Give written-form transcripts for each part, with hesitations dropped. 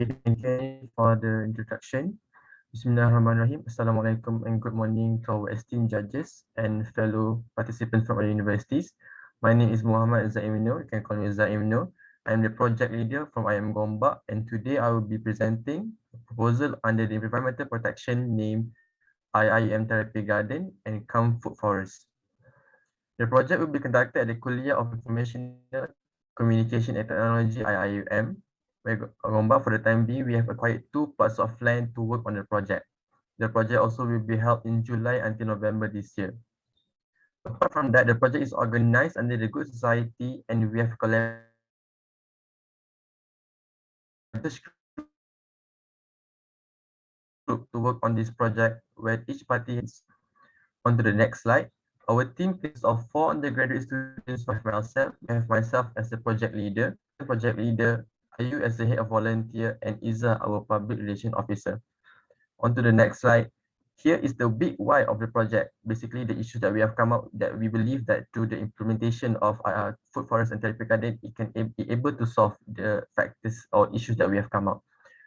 Okay, thank you Annie, for the introduction. Bismillahirrahmanirrahim. Assalamualaikum and good morning to our esteemed judges and fellow participants from our universities. My name is Muhammad Zaimino. You can call me Zaimino. I am the project leader from IM Gombak, and today I will be presenting a proposal under the environmental protection named IIM Therapy Garden and Come Food Forest. The project will be conducted at the Kuliah of Informational Communication and Technology IIUM, where Gombak for the time being, we have acquired 2 plots of land to work on the project. The project also will be held in July until November this year. Apart from that, the project is organized under the Good Society and we have group to work on this project where each party is on to the next slide. Our team consists of 4 undergraduate students. We have myself as the project leader, Ayu as the head of volunteer, and Iza, our public relation officer. On to the next slide. Here is the big why of the project. Basically, the issues that we have come up that we believe that through the implementation of food forest and therapy garden, it can be able to solve the factors or issues that we have come up.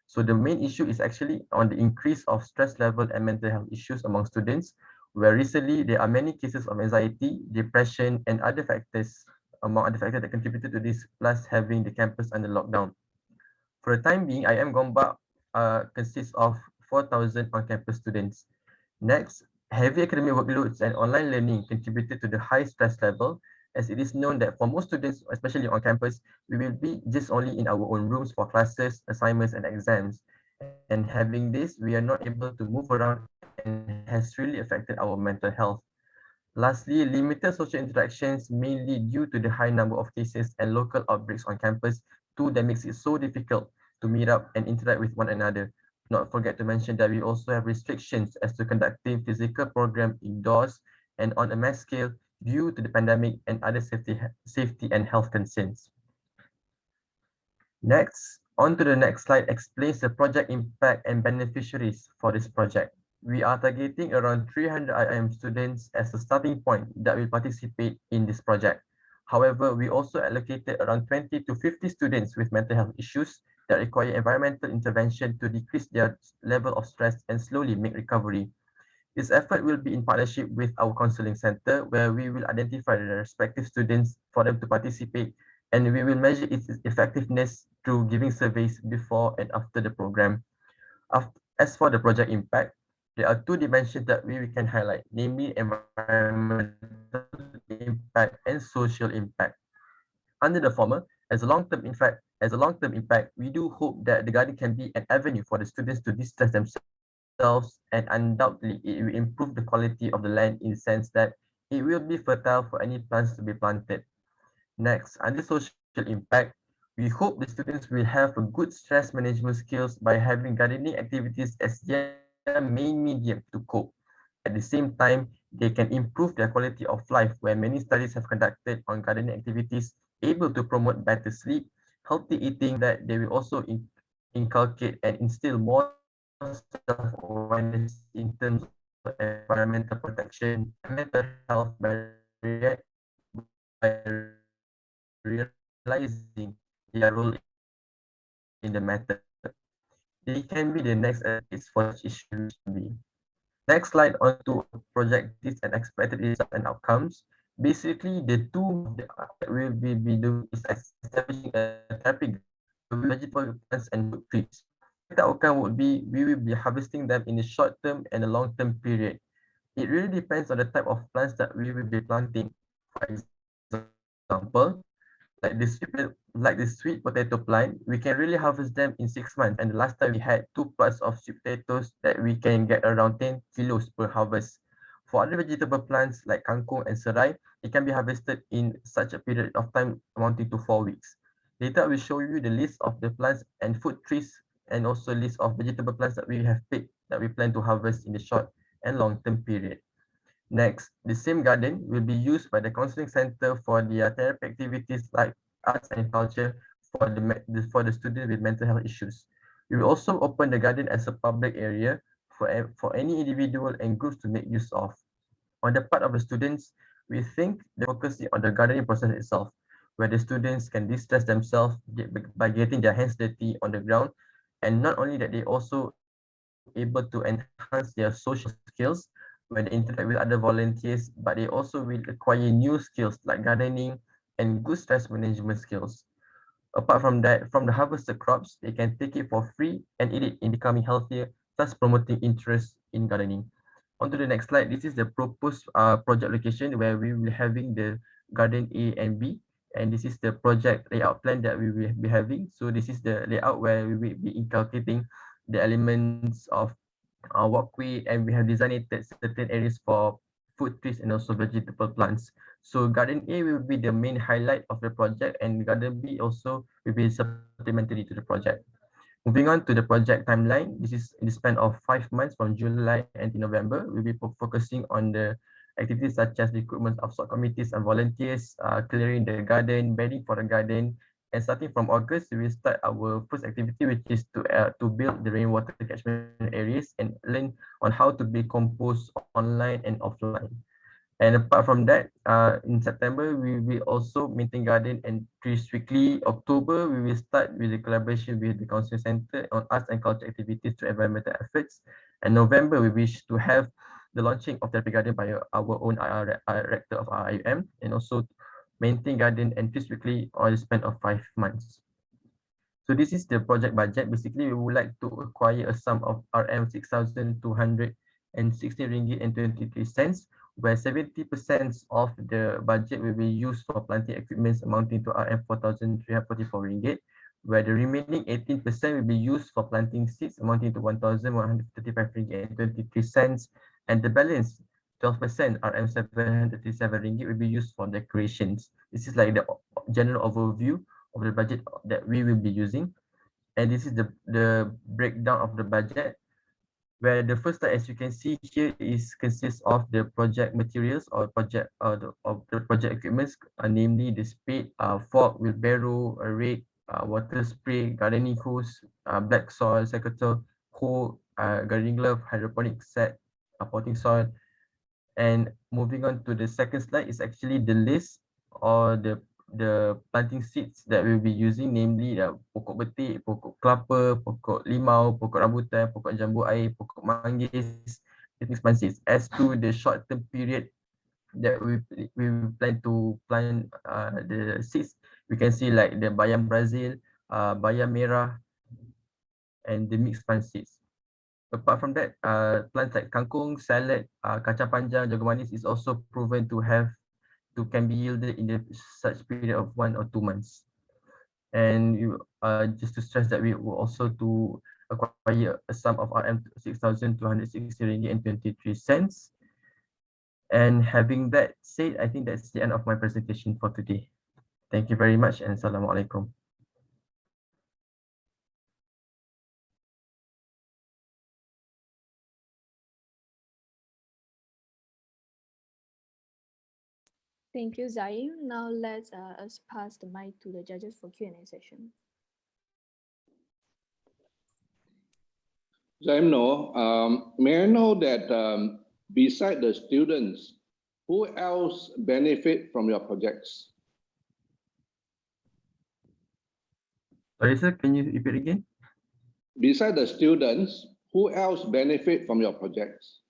So the main issue is actually on the increase of stress level and mental health issues among students, where recently there are many cases of anxiety, depression, and other factors, among other factors that contributed to this, plus having the campus under lockdown. For the time being, IM Gombak consists of 4,000 on-campus students. Next, heavy academic workloads and online learning contributed to the high stress level, as it is known that for most students, especially on campus, we will be just only in our own rooms for classes, assignments, and exams. And having this, we are not able to move around and has really affected our mental health. Lastly, limited social interactions, mainly due to the high number of cases and local outbreaks on campus, too, that makes it so difficult to meet up and interact with one another. Not forget to mention that we also have restrictions as to conducting physical program indoors and on a mass scale due to the pandemic and other safety and health concerns. Next, on to the next slide explains the project impact and beneficiaries for this project. We are targeting around 300 IIM students as a starting point that will participate in this project. However, we also allocated around 20 to 50 students with mental health issues that require environmental intervention to decrease their level of stress and slowly make recovery. This effort will be in partnership with our counseling center, where we will identify the respective students for them to participate, and we will measure its effectiveness through giving surveys before and after the program. As for the project impact, there are 2 dimensions that we can highlight, namely environmental impact and social impact. Under the former, as a long-term impact, we do hope that the garden can be an avenue for the students to distress themselves, and undoubtedly it will improve the quality of the land in the sense that it will be fertile for any plants to be planted. Next, under social impact, we hope the students will have a good stress management skills by having gardening activities as their main medium to cope. At the same time, they can improve their quality of life, where many studies have conducted on gardening activities able to promote better sleep, healthy eating, that they will also inculcate and instill more self-awareness in terms of environmental protection and mental health by realizing their role in the matter. They can be the next advocates for such issues we should be. Next slide on to project activities and expected results and outcomes. Basically, the 2 main objectives that we will be doing is establishing a therapy garden where we will be harvesting vegetable plants and fruit trees. The expected outcome would be we will be harvesting them in the short term and a long term period. It really depends on the type of plants that we will be planting. For example, like the sweet potato plant, we can really harvest them in 6 months. And the last time we had 2 plots of sweet potatoes that we can get around 10 kilos per harvest. For other vegetable plants like kangkung and serai, it can be harvested in such a period of time amounting to 4 weeks. Later, I will show you the list of the plants and fruit trees and also list of vegetable plants that we have picked that we plan to harvest in the short and long term period. Next, the same garden will be used by the counseling center for their therapy activities like arts and culture for the students with mental health issues. We will also open the garden as a public area for any individual and groups to make use of. On the part of the students, we think the focus is on the gardening process itself, where the students can distress themselves by getting their hands dirty on the ground And not only that, they also able to enhance their social skills when they interact with other volunteers, but they also will acquire new skills like gardening and good stress management skills. Apart from that, from the harvested crops, they can take it for free and eat it in becoming healthier, thus promoting interest in gardening. On to the next slide. This is the proposed project location where we will having the garden A and B. And this is the project layout plan that we will be having. So this is the layout where we will be inculcating the elements of walkway, and we have designated certain areas for food trees and also vegetable plants. So garden A will be the main highlight of the project, and garden B also will be supplementary to the project. Moving on to the project timeline, this is in the span of 5 months from July until November. We'll be focusing on the activities such as recruitment of sub-committees and volunteers, clearing the garden, bedding for the garden, and starting from August, we will start our first activity, which is to build the rainwater catchment areas and learn on how to build compost online and offline. And apart from that, in September, we will also maintain garden and trees weekly. October, we will start with the collaboration with the Council Center on arts and culture activities to environmental efforts. And November, we wish to have the launching of therapy garden by our own rector of IUM, and also maintain garden and trees weekly on the span of 5 months. So this is the project budget. Basically, we would like to acquire a sum of RM 6,216 ringgit and 23 cents, where 70% of the budget will be used for planting equipment amounting to RM 4,344 ringgit, where the remaining 18% will be used for planting seeds amounting to 1,135 ringgit and 23 cents, and the balance 12% RM 737 ringgit will be used for decorations. This is like the general overview of the budget that we will be using. And this is the breakdown of the budget, where the first slide, as you can see here, is consists of the project materials or project of the project equipments, namely the spade, fork, wheelbarrow, a rake, water spray, gardening hose, black soil, secateurs, hoe, gardening glove, hydroponic set, potting soil. And moving on to the second slide is actually the list or the planting seeds that we'll be using, namely pokok betik, pokok kelapa, pokok limau, pokok rambutan, pokok jambu air, pokok manggis, ethnic spices. As to the short-term period that we plan to plant the seeds, we can see like the bayam Brazil, bayam merah, and the mixed plant seeds. Apart from that, plants like kangkung, salad, kacang panjang, jagung manis is also proven to can be yielded in the such period of 1 or 2 months. And just to stress that we will also to acquire a sum of RM 6,260 ringgit and 23 cents. And having that said, I think that's the end of my presentation for today. Thank you very much, and Assalamualaikum. Thank you, Zaim. Now let's us pass the mic to the judges for Q&A session. Zaim, may I know that beside the students, who else benefit from your projects? Sorry, sir, can you repeat again? Beside the students, who else benefit from your projects?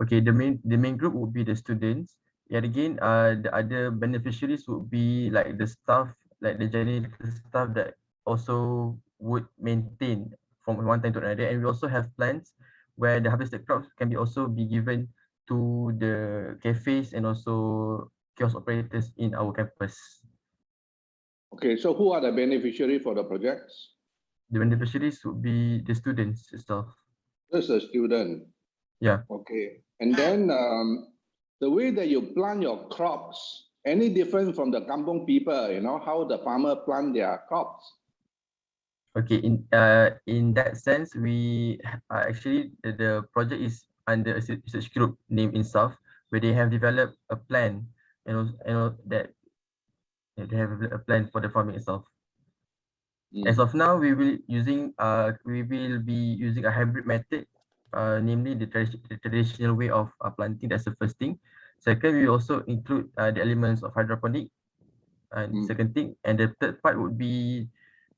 Okay, the main group would be the students. Yet again, the other beneficiaries would be like the staff, like the janitor staff that also would maintain from one time to another. And we also have plans where the harvested crops can be also be given to the cafes and also kiosk operators in our campus. Okay, so who are the beneficiaries for the projects? The beneficiaries would be the students itself. Just a student. Yeah. Okay, and then the way that you plant your crops, any different from the kampung people, how the farmer plant their crops? Okay, in that sense, we actually the project is under a research group named INSAF, where they have developed a plan, that they have a plan for the farming itself. As of now, we will be using a hybrid method, namely the traditional way of planting. That's the first thing. Second, we also include the elements of hydroponic, second thing, and the third part would be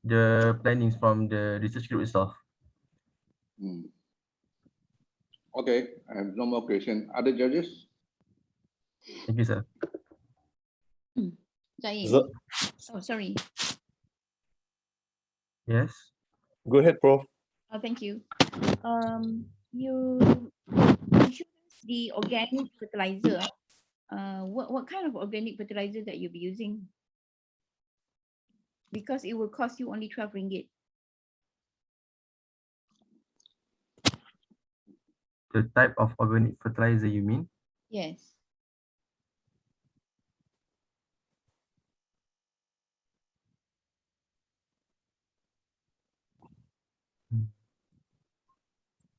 the plannings from the research group itself. Mm. Okay, I have no more question. Other judges? Thank you, sir. Zain. So, Oh, sorry. Yes. go ahead, Prof. Oh, thank you. You should the organic fertilizer. What kind of organic fertilizer that you'll be using? Because it will cost you only 12 ringgit. The type of organic fertilizer you mean? Yes. Hmm.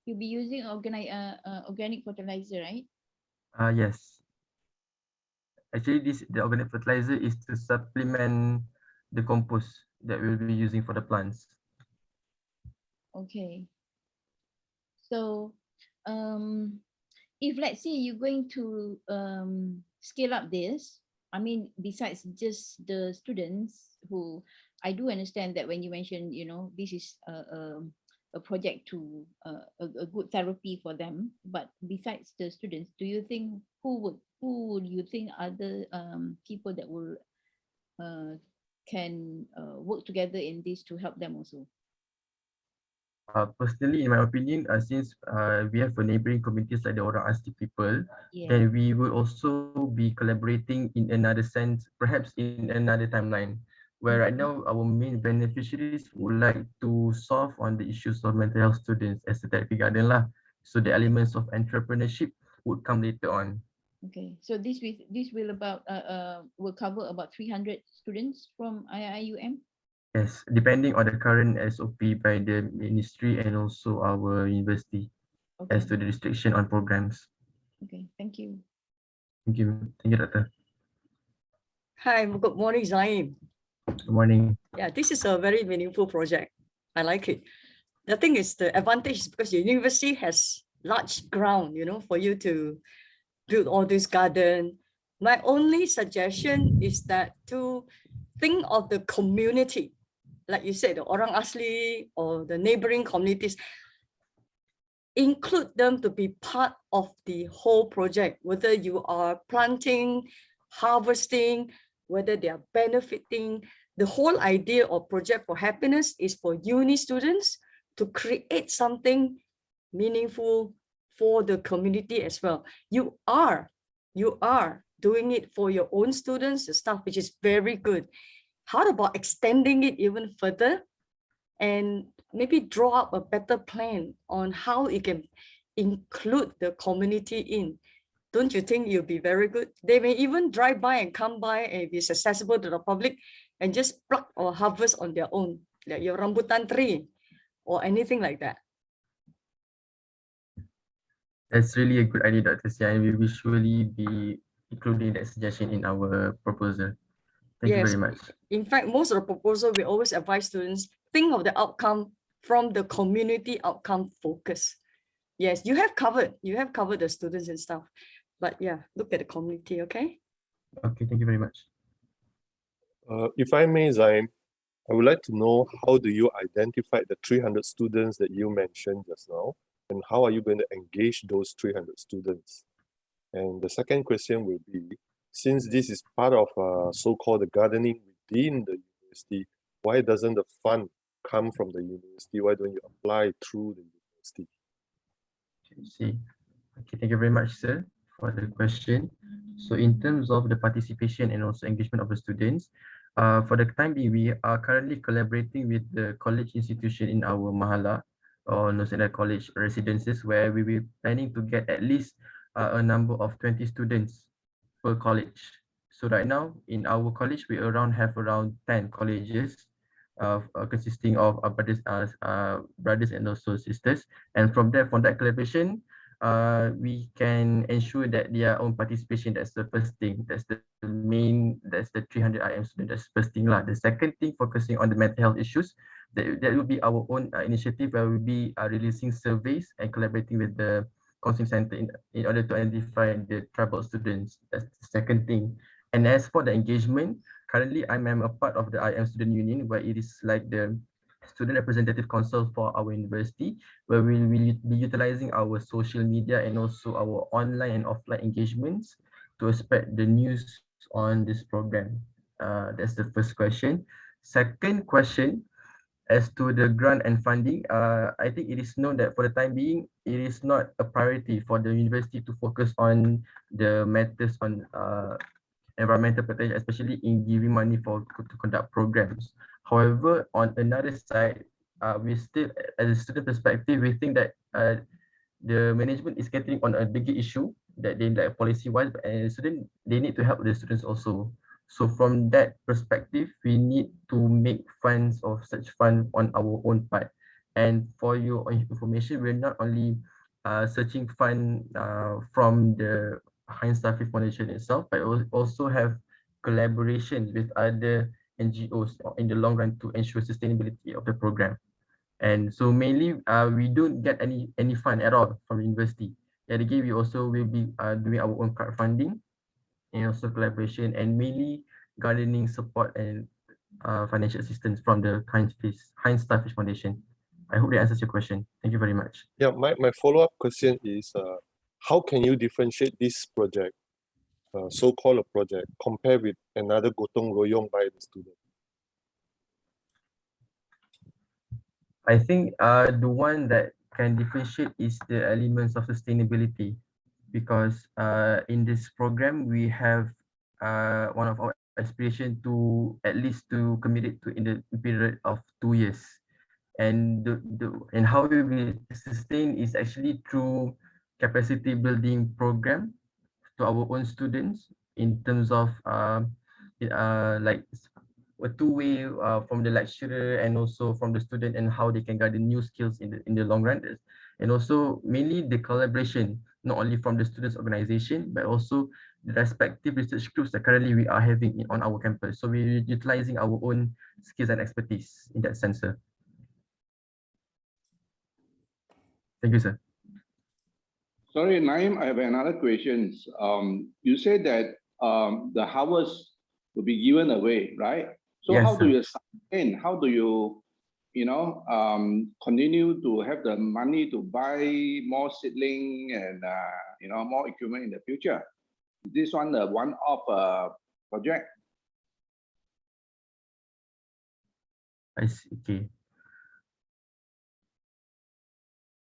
You'll be using organic fertilizer, right? Yes. Actually, the organic fertilizer is to supplement the compost that we'll be using for the plants. Okay. So, if let's say you're going to scale up this, I mean, besides just the students who, I do understand that when you mentioned, this is a project to a good therapy for them. But besides the students, do you think who would you think other people that will can work together in this to help them also? Personally, in my opinion, since we have a neighboring communities like the Orang Asli people, Yeah. then we will also be collaborating in another sense, perhaps in another timeline, where right now our main beneficiaries would like to solve on the issues of mental health students as a therapy garden lah. So the elements of entrepreneurship would come later on. Okay, so this will cover about 300 students from IIUM. Yes, depending on the current SOP by the ministry and also our university Okay, as to the restriction on programs. okay, thank you. Thank you, Doctor. Hi, good morning, Zaim. Good morning. Yeah, this is a very meaningful project. I like it. The thing is, the advantage is because the university has large ground, for you to build all this garden. My only suggestion is that to think of the community, like you said, the Orang Asli or the neighboring communities, include them to be part of the whole project, whether you are planting, harvesting, whether they are benefiting. The whole idea of Project for Happiness is for uni students to create something meaningful for the community as well. You are doing it for your own students, the stuff which is very good. How about extending it even further and maybe draw up a better plan on how it can include the community in? Don't you think you'll be very good? They may even drive by and come by and be accessible to the public and just pluck or harvest on their own, like your rambutan tree or anything like that. That's really a good idea, Dr. Sia, and we will surely be including that suggestion in our proposal. Thank you Yes. very much. In fact, most of the proposal, we always advise students, think of the outcome from the community outcome focus. Yes, you have covered the students and stuff, but yeah, look at the community, okay? Okay, thank you very much. If I may, Zaim, I would like to know, how do you identify the 300 students that you mentioned just now, and how are you going to engage those 300 students? And the second question will be, since this is part of so-called the gardening within the university, why doesn't the fund come from the university? Why don't you apply through the university? See. Okay, thank you very much, sir, for the question. So in terms of the participation and also engagement of the students, for the time being, we are currently collaborating with the college institution in our mahala or Nusantara College residences, where we will planning to get at least a number of 20 students per college. So right now in our college, we have around 10 colleges consisting of brothers and also sisters. And from that collaboration, we can ensure that their own participation. That's the first thing. That's the 300 IM student. That's the first thing lah. The second thing, focusing on the mental health issues. That will be our own initiative where we'll be releasing surveys and collaborating with the counseling center in order to identify the troubled students. That's the second thing. And as for the engagement, currently I'm a part of the IM Student Union, where it is like the Student Representative Council for our university, where we will be utilizing our social media and also our online and offline engagements to spread the news on this program. That's the first question. Second question, as to the grant and funding, I think it is known that for the time being, it is not a priority for the university to focus on the matters on environmental protection, especially in giving money to conduct programs. However, on another side, we still, as a student perspective, we think that the management is getting on a bigger issue that they like policy wise, and student they need to help the students also. So from that perspective, we need to make funds of such fund on our own part. And for your information, we're not only searching fund from the Heinz Starfish Foundation itself, but also have collaboration with other NGOs in the long run to ensure sustainability of the program. And so mainly we don't get any fund at all from the university. Yet again, we also will be doing our own crowdfunding and also collaboration, and mainly gardening support and financial assistance from the Heinz Starfish Foundation. I hope that answers your question. Thank you very much. Yeah, my follow-up question is, how can you differentiate this project, so-called a project, compare with another gotong royong by the student? I think the one that can differentiate is the elements of sustainability, because in this program we have one of our aspiration to at least to commit it to in the period of 2 years. And and how we will sustain is actually through capacity building program to our own students in terms of like a two-way from the lecturer and also from the student, and how they can gather new skills in the long run. And also mainly the collaboration, not only from the students organization, but also the respective research groups that currently we are having on our campus. So we're utilizing our own skills and expertise in that sense, sir. Thank you, sir. Sorry, Naim, I have another question. You said that the harvest will be given away, right? So Yes, how do sir. you sustain? How do you, continue to have the money to buy more seedling and more equipment in the future? Is this one a one-off project? I see. Okay.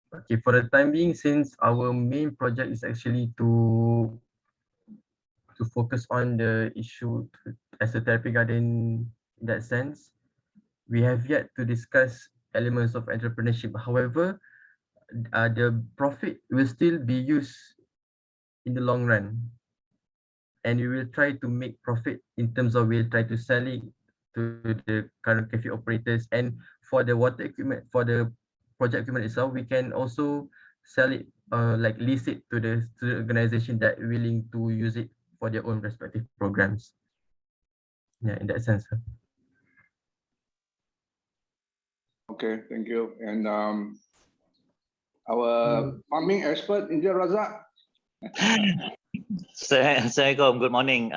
Okay, for the time being, since our main project is actually to focus on the issue as a therapy garden in that sense, we have yet to discuss elements of entrepreneurship. However, the profit will still be used in the long run, and we will try to make profit in terms of we'll try to sell it to the current cafe operators. And for the water equipment, for the project equipment itself, we can also sell it like lease it to the organization that willing to use it for their own respective programs. Yeah, in that sense. Okay, thank you. And our farming expert, India Razak. Assalamualaikum. Good morning.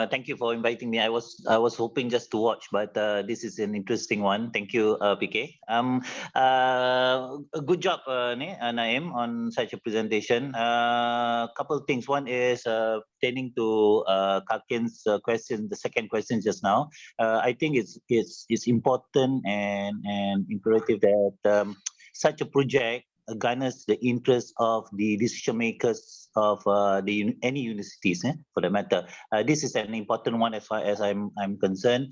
Thank you for inviting me. I was hoping just to watch, but this is an interesting one. Thank you, PK. A good job, Naim, on such a presentation. Couple of things. One is pertaining to Kalkin's question, the second question just now. I think it's important and imperative that such a project garners the interest of the decision makers of any universities, for the matter. This is an important one as far as I'm concerned.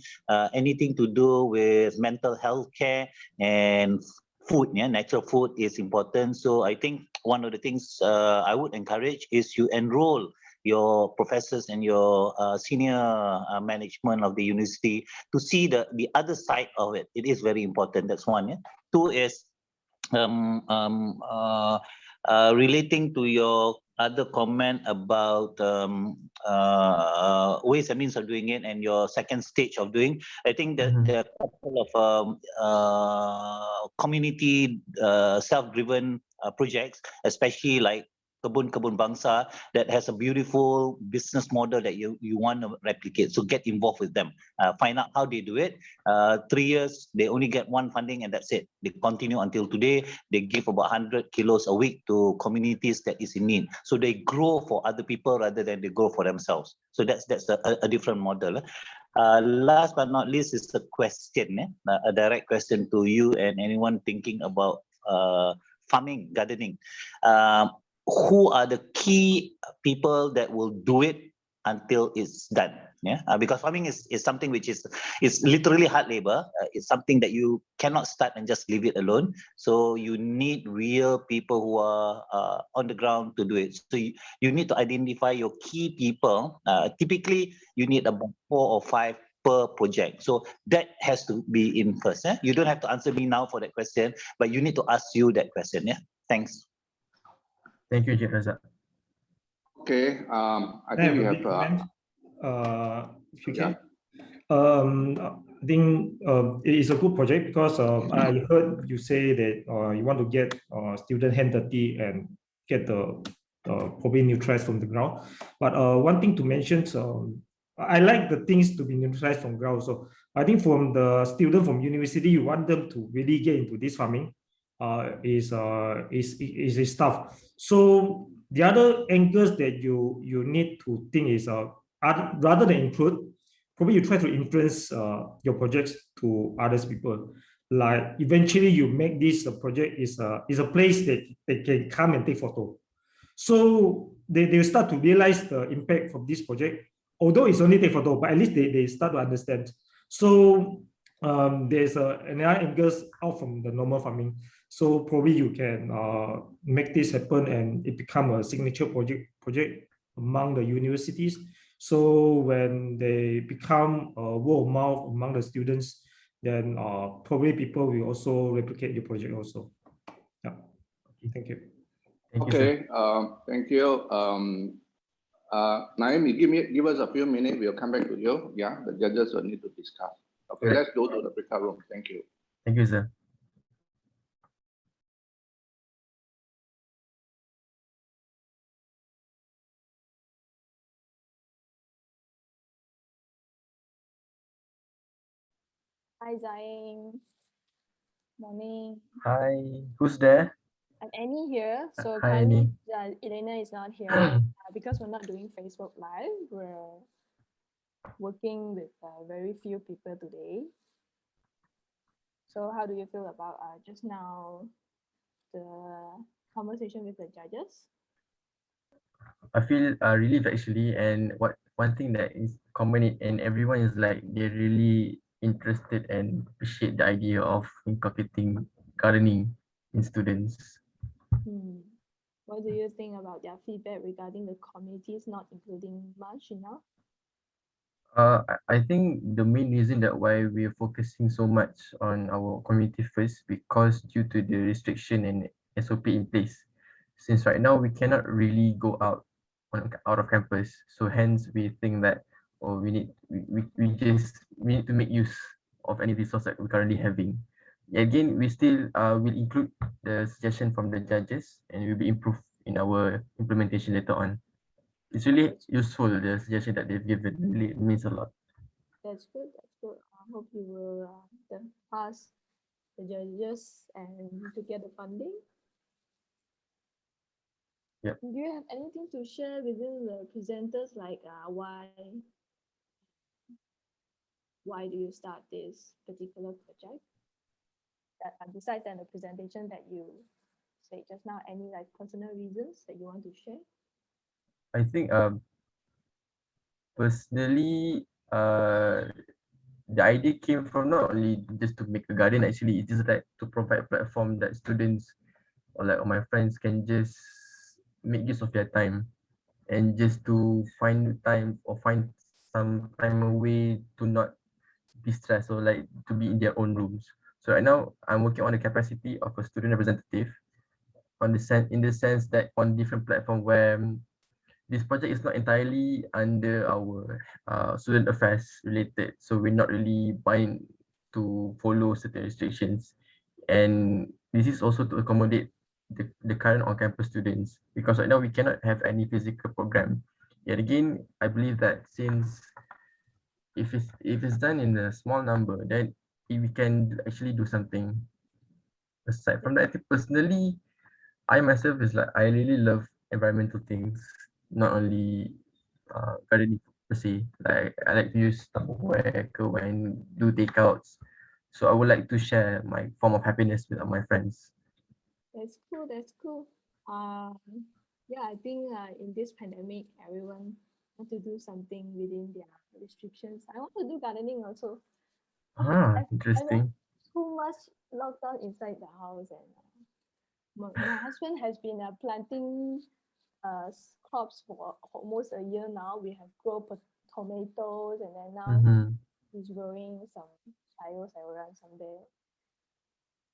Anything to do with mental health care and food, natural food is important. So I think one of the things I would encourage is you enroll your professors and your senior management of the university to see the other side of it. It is very important. That's one. Two is relating to your other comment about ways and means of doing it and your second stage of doing, I think that there are a couple of community self-driven projects, especially like kebun bangsa that has a beautiful business model that you want to replicate. So get involved with them, find out how they do it. 3 years, they only get one funding and that's it. They continue until today. They give about 100 kilos a week to communities that is in need. So they grow for other people rather than they grow for themselves. So that's a different model. Last but not least is a question, a direct question to you and anyone thinking about farming, gardening. Who are the key people that will do it until it's done? Yeah, because farming is something which is literally hard labor. It's something that you cannot start and just leave it alone. So you need real people who are on the ground to do it. So you need to identify your key people. Typically, you need about 4 or 5 per project. So that has to be in first. You don't have to answer me now for that question, but you need to ask you that question. Yeah, thanks. Thank you, Encik Razak. Okay, I think we have. If you can. I think it is a good project because I heard you say that you want to get student hand dirty and get the probably neutralized from the ground. But one thing to mention, I like the things to be neutralized from ground. So I think from the student from university, you want them to really get into this farming is stuff. So the other angles that you need to think is rather than include, probably you try to influence your projects to others people. Like eventually you make this a project is a place that they can come and take photo. So they start to realize the impact of this project. Although it's only take photo, but at least they start to understand. So there's another angles out from the normal farming. So probably you can make this happen and it become a signature project among the universities. So when they become word of mouth among the students, then probably people will also replicate your project also. Yeah. Thank you. Okay. Thank you. Naim, you give us a few minutes. We'll come back to you. Yeah, the judges will need to discuss. Okay, let's go to the breakout room. Thank you. Thank you, sir. Hi, Zain. Morning. Hi, who's there? I'm Annie here. So Hi, currently, Annie. Elena is not here because we're not doing Facebook Live. We're working with very few people today. So how do you feel about just now the conversation with the judges? I feel relieved actually, and one thing that is common in everyone is like they're really interested and appreciate the idea of inculcating gardening in students. What do you think about their feedback regarding the communities not including mulch enough? I think the main reason that why we are focusing so much on our community first because due to the restriction and SOP in place. Since right now we cannot really go out of campus, so hence we think that we need to make use of any resource that we're currently having. Again, we still will include the suggestion from the judges and will be improved in our implementation later on. It's really useful, the suggestion that they've given. Really means a lot. That's good. That's good. I hope you will pass the judges and to get the funding. Yep. Do you have anything to share within the presenters, like why do you start this particular project? Besides the presentation that you say just now, any like personal reasons that you want to share? I think personally the idea came from not only just to make a garden, actually it is like to provide a platform that students or like my friends can just make use of their time and just to find time or find some time away to not be stressed or like to be in their own rooms. So right now I'm working on the capacity of a student representative in the sense that on different platform where this project is not entirely under our student affairs related, so we're not really bound to follow certain restrictions, and this is also to accommodate the current on-campus students, because right now we cannot have any physical program. Yet again, I believe that since if it's done in a small number, then we can actually do something. Aside from that, I think personally, I myself is like I really love environmental things, not only gardening per se. Like I like to use Tupperware when do takeouts. So I would like to share my form of happiness with my friends. That's cool. That's cool. Um, yeah, I think in this pandemic, everyone want to do something within their restrictions. I want to do gardening also. Ah, I'm interesting. too much locked down inside the house, and my husband has been planting crops for almost a year now. We have grown tomatoes, and then now Mm-hmm. he's growing some sayur-sayuran somewhere.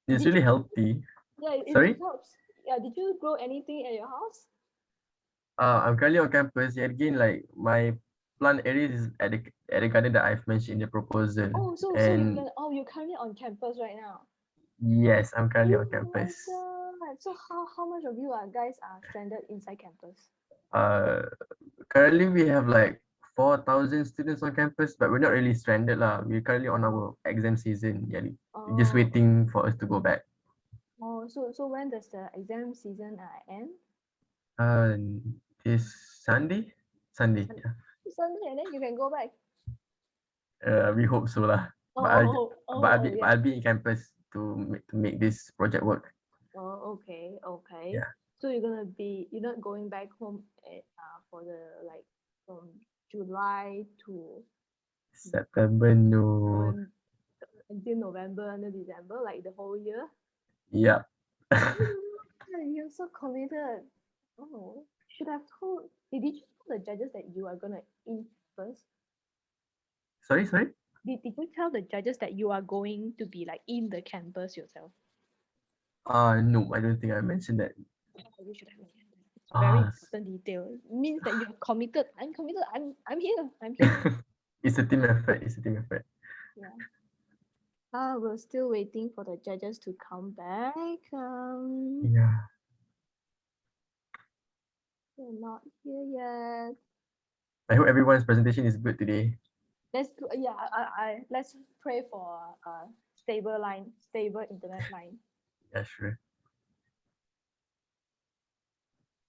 It's Did really you? healthy. Yeah, it Sorry? helps. Yeah, did you grow anything at your house? I'm currently on campus. Yet again, like my plant area is at the garden that I've mentioned in the proposal. Oh, so you're And gonna you're currently on campus right now. yes, I'm currently on Oh my campus. god! So how much of you are guys are stranded inside campus? Uh, Currently we have like 4,000 students on campus, but we're not really stranded lah. We're currently on our exam season, yeah, just Oh, waiting for us to go back. so when does the exam season end? Uh, this Sunday, Sunday, Sun- yeah. Sunday, and then you can go back. We hope so lah. Oh, But I'll oh, oh, but oh, I'll oh, be but yeah. I'll be in campus to make this project work. Oh, okay, okay. Yeah. So you're not going back home for the like from July to September, no. on until November until December, like the whole year. Yeah. Oh my God, you're so committed. Oh, should have told. Did you tell the judges that you are gonna in first? Sorry. Did you tell the judges that you are going to be like in the campus yourself? No, I don't think I mentioned that. Oh, you should have mentioned that. It's very Ah, important detail. It means that you're committed. I'm committed. I'm here. I'm here. it's a team effort. It's a team effort. Yeah. We're still waiting for the judges to come back. Yeah. They're not here yet. I hope everyone's presentation is good today. Yeah, let's pray for a stable internet line. Yeah, sure.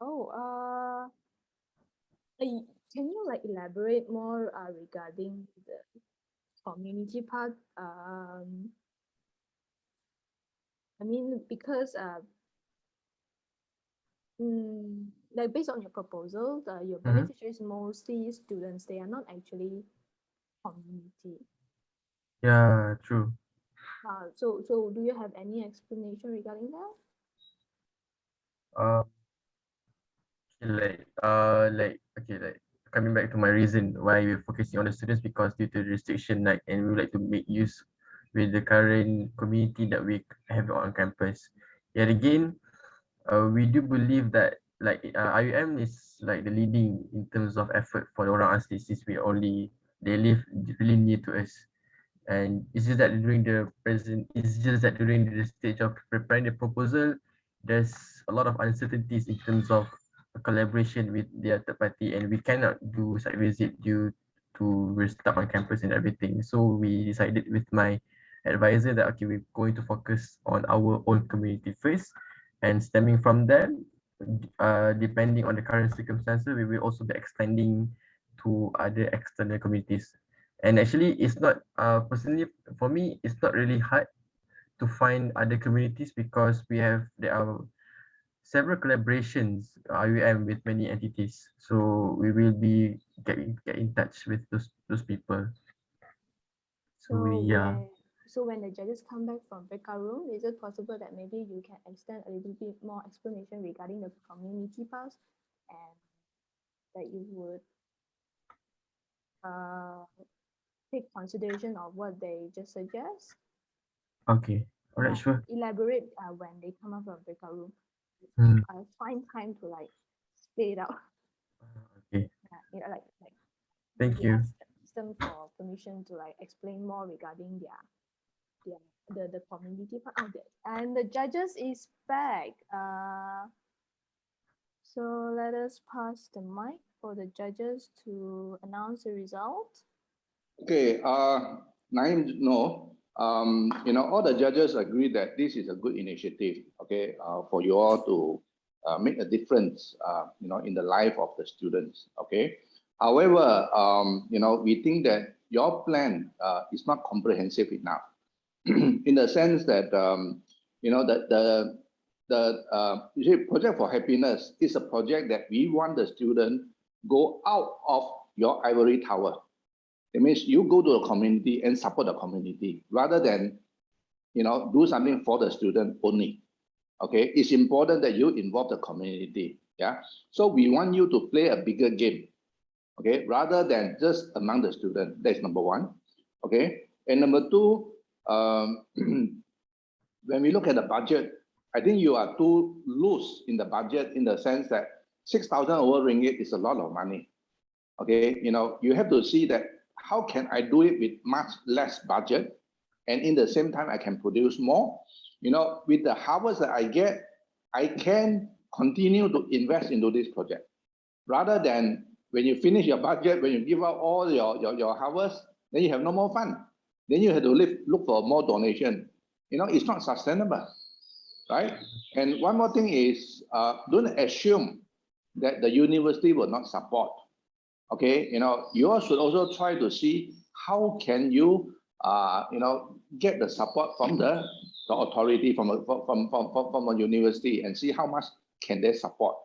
Oh, can you like elaborate more regarding the community part? I mean, because like based on your proposal, your Mm-hmm. beneficiary is mostly students. They are not actually community. Yeah, true. So do you have any explanation regarding that? Uh, like coming back to my reason why we're focusing on the students, because due to the restriction, like, and we would like to make use with the current community that we have on campus. Yet again, we do believe that IUM is like the leading in terms of effort for the orang asli, since they live really near to us. And it's just that during the stage of preparing the proposal, there's a lot of uncertainties in terms of a collaboration with the third party, and we cannot do site visit due to we're stuck on campus and everything. So we decided with my advisor that okay, we're going to focus on our own community first, and stemming from that, depending on the current circumstances, we will also be extending to other external communities. And actually, it's not personally for me, it's not really hard to find other communities, because there are several collaborations IUM with many entities. So we will be get in touch with those people. So So yeah. when the judges come back from breakout room, is it possible that maybe you can extend a little bit more explanation regarding the community part, and that you would uh, take consideration of what they just suggest? Okay. All right, Yeah, sure. elaborate when they come up from breakout room. Hmm. Find time to like spit it out. Okay. Like Thank maybe you. ask them for permission to like explain more regarding their the community fund out there. And the judges is back. So let us pass the mic for the judges to announce the result. Okay, Naim, no. All the judges agree that this is a good initiative, okay, for you all to make a difference, in the life of the students, okay. However, we think that your plan is not comprehensive enough, in the sense that, you see, Project for Happiness is a project that we want the student go out of your ivory tower. It means you go to the community and support the community rather than, do something for the student only. Okay, it's important that you involve the community. Yeah, so we want you to play a bigger game. Okay, rather than just among the students. That's number one. Okay, and number two, when we look at the budget, I think you are too loose in the budget in the sense that 6,000 over ringgit is a lot of money. Okay, you have to see that how can I do it with much less budget, and in the same time I can produce more. With the harvest that I get, I can continue to invest into this project rather than when you finish your budget, when you give out all your harvest, then you have no more fund. Then you have to look for more donation. It's not sustainable, right? And one more thing is, don't assume that the university will not support. Okay, you all should also try to see how can you, get the support from the authority, from a university, and see how much can they support.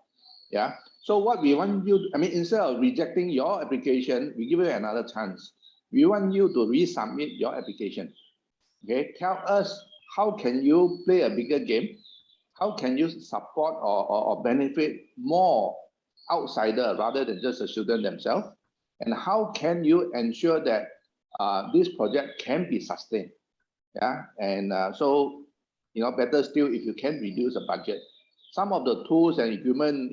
Yeah. So what we want you, instead of rejecting your application, we give you another chance. We want you to resubmit your application. Okay. Tell us how can you play a bigger game? How can you support or benefit more outsider rather than just the student themselves? And how can you ensure that this project can be sustained? Yeah, and so, better still if you can reduce the budget. Some of the tools and equipment,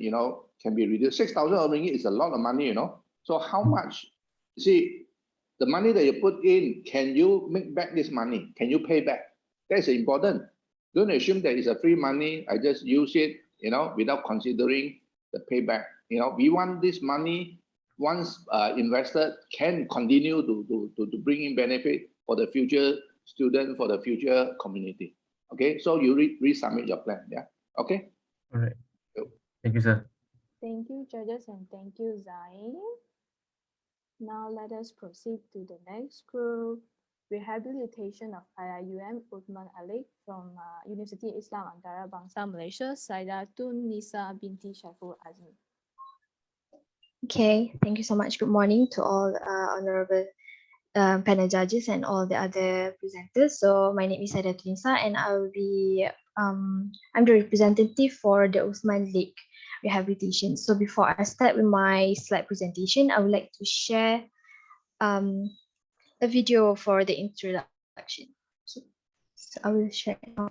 can be reduced. 6,000 ringgit is a lot of money, So how much? See, the money that you put in, can you make back this money? Can you pay back? That's important. Don't assume that it's a free money. I just use it, without considering the payback. We want this money, once invested, can continue to bring in benefit for the future student, for the future community. Okay, so you resubmit your plan. Yeah. Okay. All right. Thank you, sir. Thank you, judges, and thank you, Zain. Now let us proceed to the next group. Rehabilitation of IIUM Uthman Alik from University Islam Antara Bangsa Malaysia, Saidatun Nisa binti Syaiful Azmi. Okay, thank you so much. Good morning to all honorable panel judges and all the other presenters. So my name is Saidatun Nisa, and I will be I'm the representative for the Uthman Alik rehabilitation. So before I start with my slide presentation, I would like to share a video for the introduction. So I will share it now.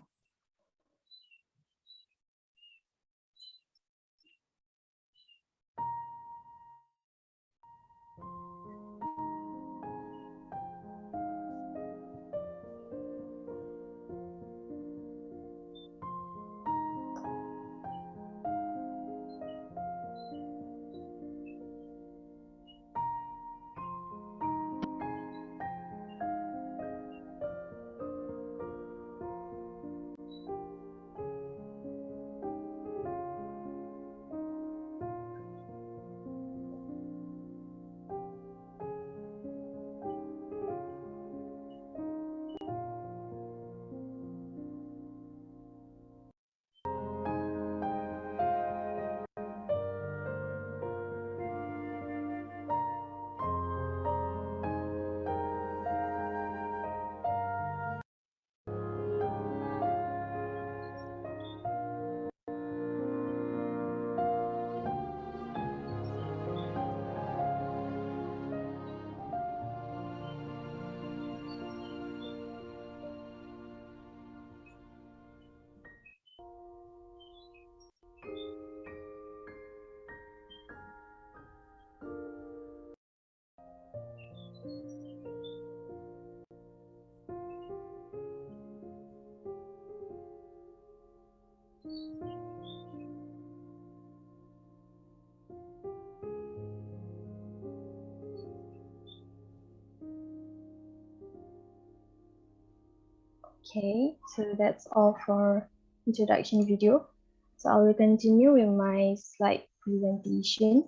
Okay, so that's all for introduction video. So I will continue with my slide presentation.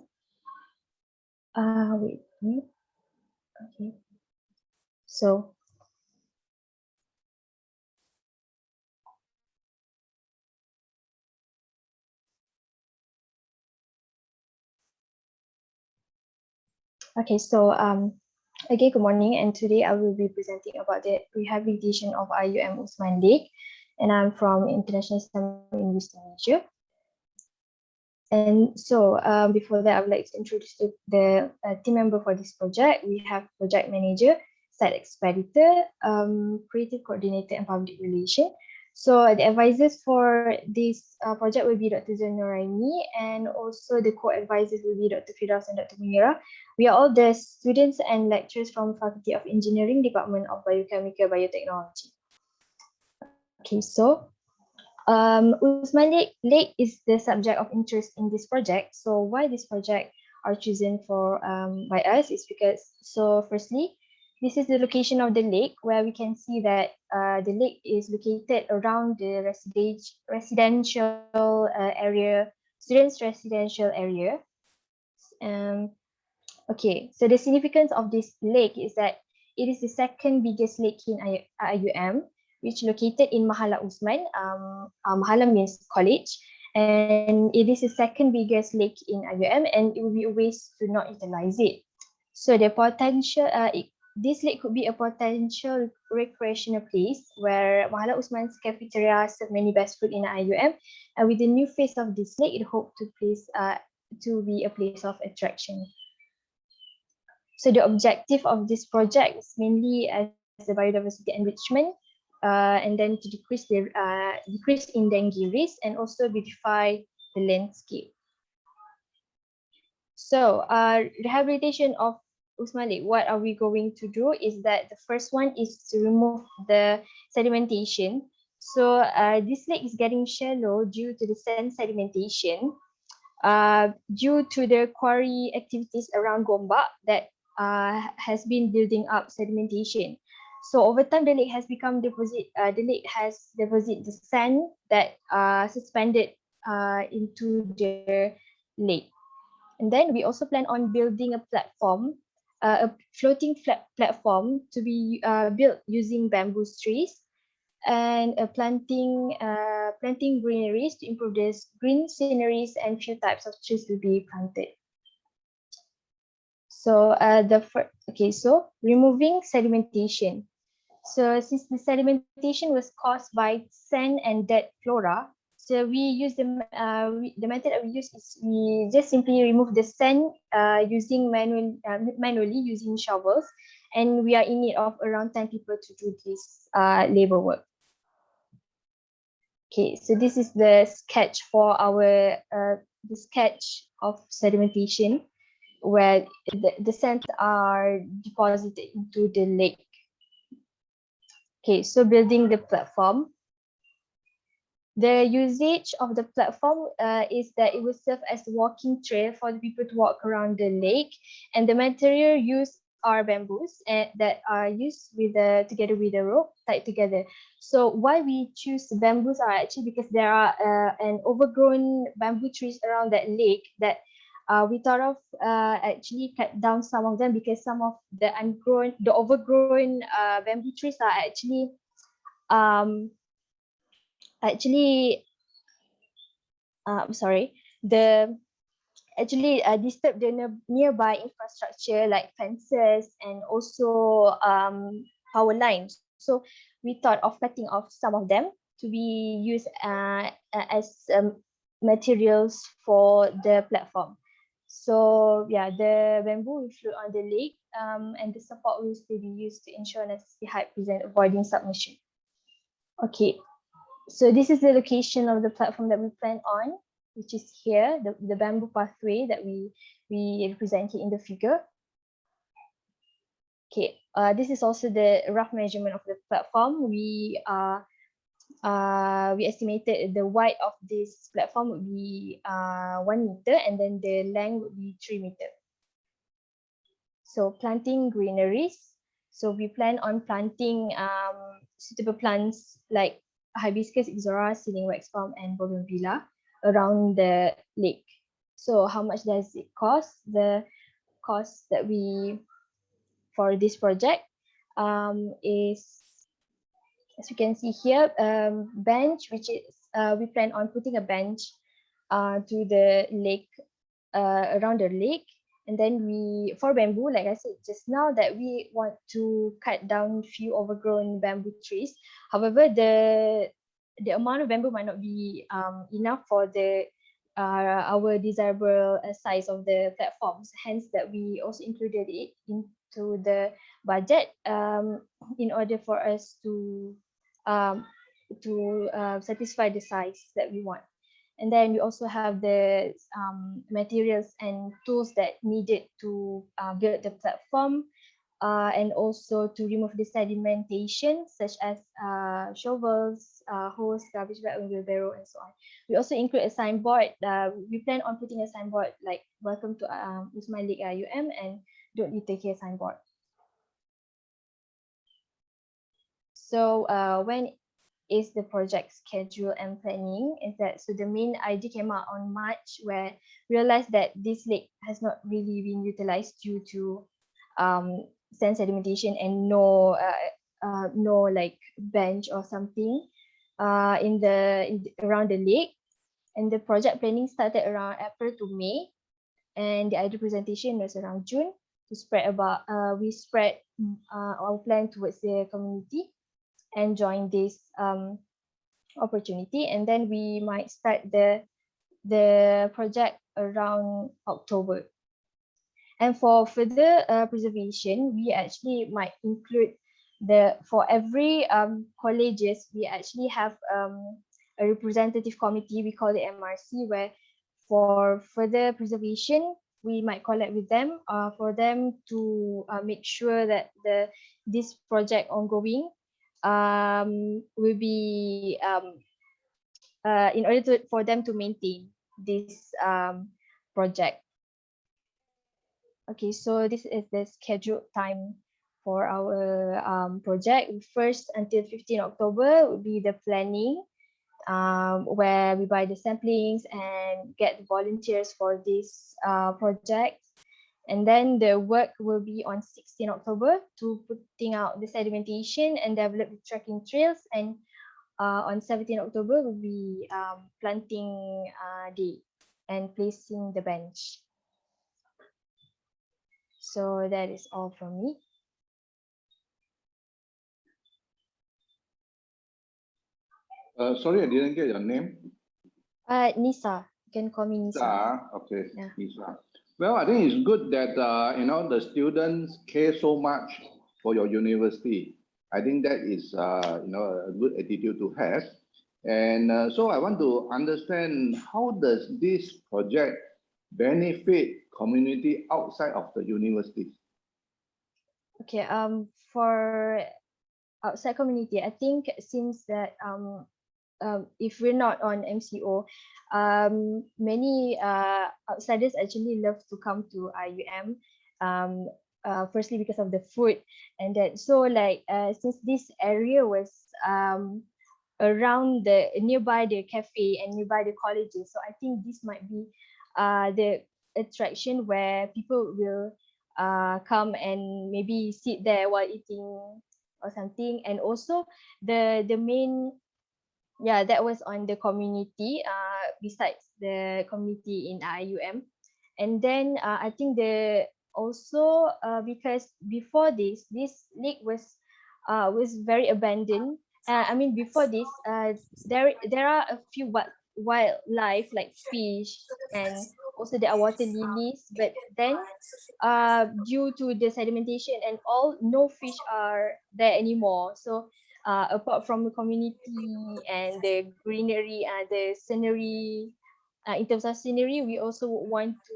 Wait a minute. Okay. So okay, good morning, and today I will be presenting about the rehabilitation of IUM Usman Lake, and I'm from International Islamic University Malaysia. And so before that, I would like to introduce the team member for this project. We have project manager, site expeditor, creative coordinator, and public relation. So the advisors for this project will be Dr. Zainuraini, and also the co-advisors will be Dr. Firdaus and Dr. Munira. We are all the students and lecturers from Faculty of Engineering, Department of Biochemical Biotechnology. Okay, so Usman Lake is the subject of interest in this project. So why this project are chosen for by us is because, so firstly, this is the location of the lake where we can see that the lake is located around the residential area, students' residential area. Okay, so the significance of this lake is that it is the second biggest lake in IUM, which located in Mahala Usman. Mahala means college, and it is the second biggest lake in IUM, and it will be a waste to not utilize it. So the potential, this lake could be a potential recreational place where Mahala Usman's cafeteria serve many best food in IUM, and with the new face of this lake, it hoped to be a place of attraction. So the objective of this project is mainly as a biodiversity enrichment, and then to decrease in dengue risk and also beautify the landscape. So rehabilitation of Usman Lake, what are we going to do is that the first one is to remove the sedimentation. So this lake is getting shallow due to the sand sedimentation, due to the quarry activities around Gombak that has been building up sedimentation. So over time, the lake has become deposit. The lake has deposited the sand that suspended into the lake. And then we also plan on building a platform, a floating platform to be built using bamboo trees, and planting greeneries to improve the green sceneries, and few types of trees will be planted. So so removing sedimentation. So since the sedimentation was caused by sand and dead flora, so we use the method that we use is we just simply remove the sand using manually using shovels, and we are in need of around 10 people to do this labor work. Okay, so this is the sketch for our the sketch of sedimentation, where the sands are deposited into the lake. Okay, so building the platform. The usage of the platform is that it will serve as a walking trail for the people to walk around the lake, and the material used are bamboos that are used together with the rope tied together. So why we choose bamboos are actually because there are an overgrown bamboo trees around that lake that we thought of actually cut down some of them, because some of the overgrown bamboo trees are actually disturb the nearby infrastructure like fences and also power lines. So we thought of cutting off some of them to be used as materials for the platform. So yeah, the bamboo will float on the lake, and the support will still be used to ensure necessary height present, avoiding submersion. Okay, so this is the location of the platform that we plan on, which is here, the bamboo pathway that we represent here in the figure. Okay, this is also the rough measurement of the platform. We estimated the width of this platform would be 1 meter, and then the length would be 3 meters. So planting greeneries. So we plan on planting suitable plants like hibiscus, ixora, sealing wax palm, and bougainvillea around the lake. So how much does it cost? The cost that we for this project is, as you can see here, bench, which is we plan on putting a bench to the lake, around the lake. And then we, for bamboo, like I said just now, that we want to cut down few overgrown bamboo trees. However, the amount of bamboo might not be enough for the our desirable size of the platforms. Hence, that we also included it into the budget in order for us to satisfy the size that we want. And then we also have the materials and tools that needed to build the platform, and also to remove the sedimentation, such as shovels, hose, garbage bag, wheelbarrow, and so on. We also include a signboard. We plan on putting a signboard like "Welcome to Usman Lake IUM" and "Don't litter here" signboard. So when is the project schedule and planning? Is that, so the main idea came out on March, where we realized that this lake has not really been utilized due to sand sedimentation and no like bench or something around the lake. And the project planning started around April to May, and the idea presentation was around June. To spread about we spread our plan towards the community and join this opportunity, and then we might start the project around October. And for further preservation, we actually might include for every colleges, we actually have a representative committee, we call it MRC, where for further preservation, we might collect with them for them to make sure that this project ongoing will be in order for them to maintain this project. Okay, so this is the scheduled time for our project. First until 15 October will be the planning, where we buy the samplings and get volunteers for this project. And then the work will be on 16 October to putting out the sedimentation and develop the trekking trails. And on 17 October will be planting day and placing the bench. So that is all from me. Sorry, I didn't get your name. Nisa, you can call me Nisa. Okay, Yeah. Nisa. Well, I think it's good that the students care so much for your university. I think that is a good attitude to have. And so I want to understand, how does this project benefit community outside of the university? Okay, for outside community, I think since that if we're not on MCO, many outsiders actually love to come to IUM. Firstly because of the food, and that, so like since this area was around the nearby the cafe and nearby the colleges, so I think this might be the attraction where people will come and maybe sit there while eating or something. And also the main, yeah, that was on the community, besides the community in IUM. And then I think also because before this lake was very abandoned. I mean, before this there are a few wildlife like fish, and also there are water lilies, but then due to the sedimentation and all, no fish are there anymore. So apart from the community and the greenery and the scenery, in terms of scenery, we also want to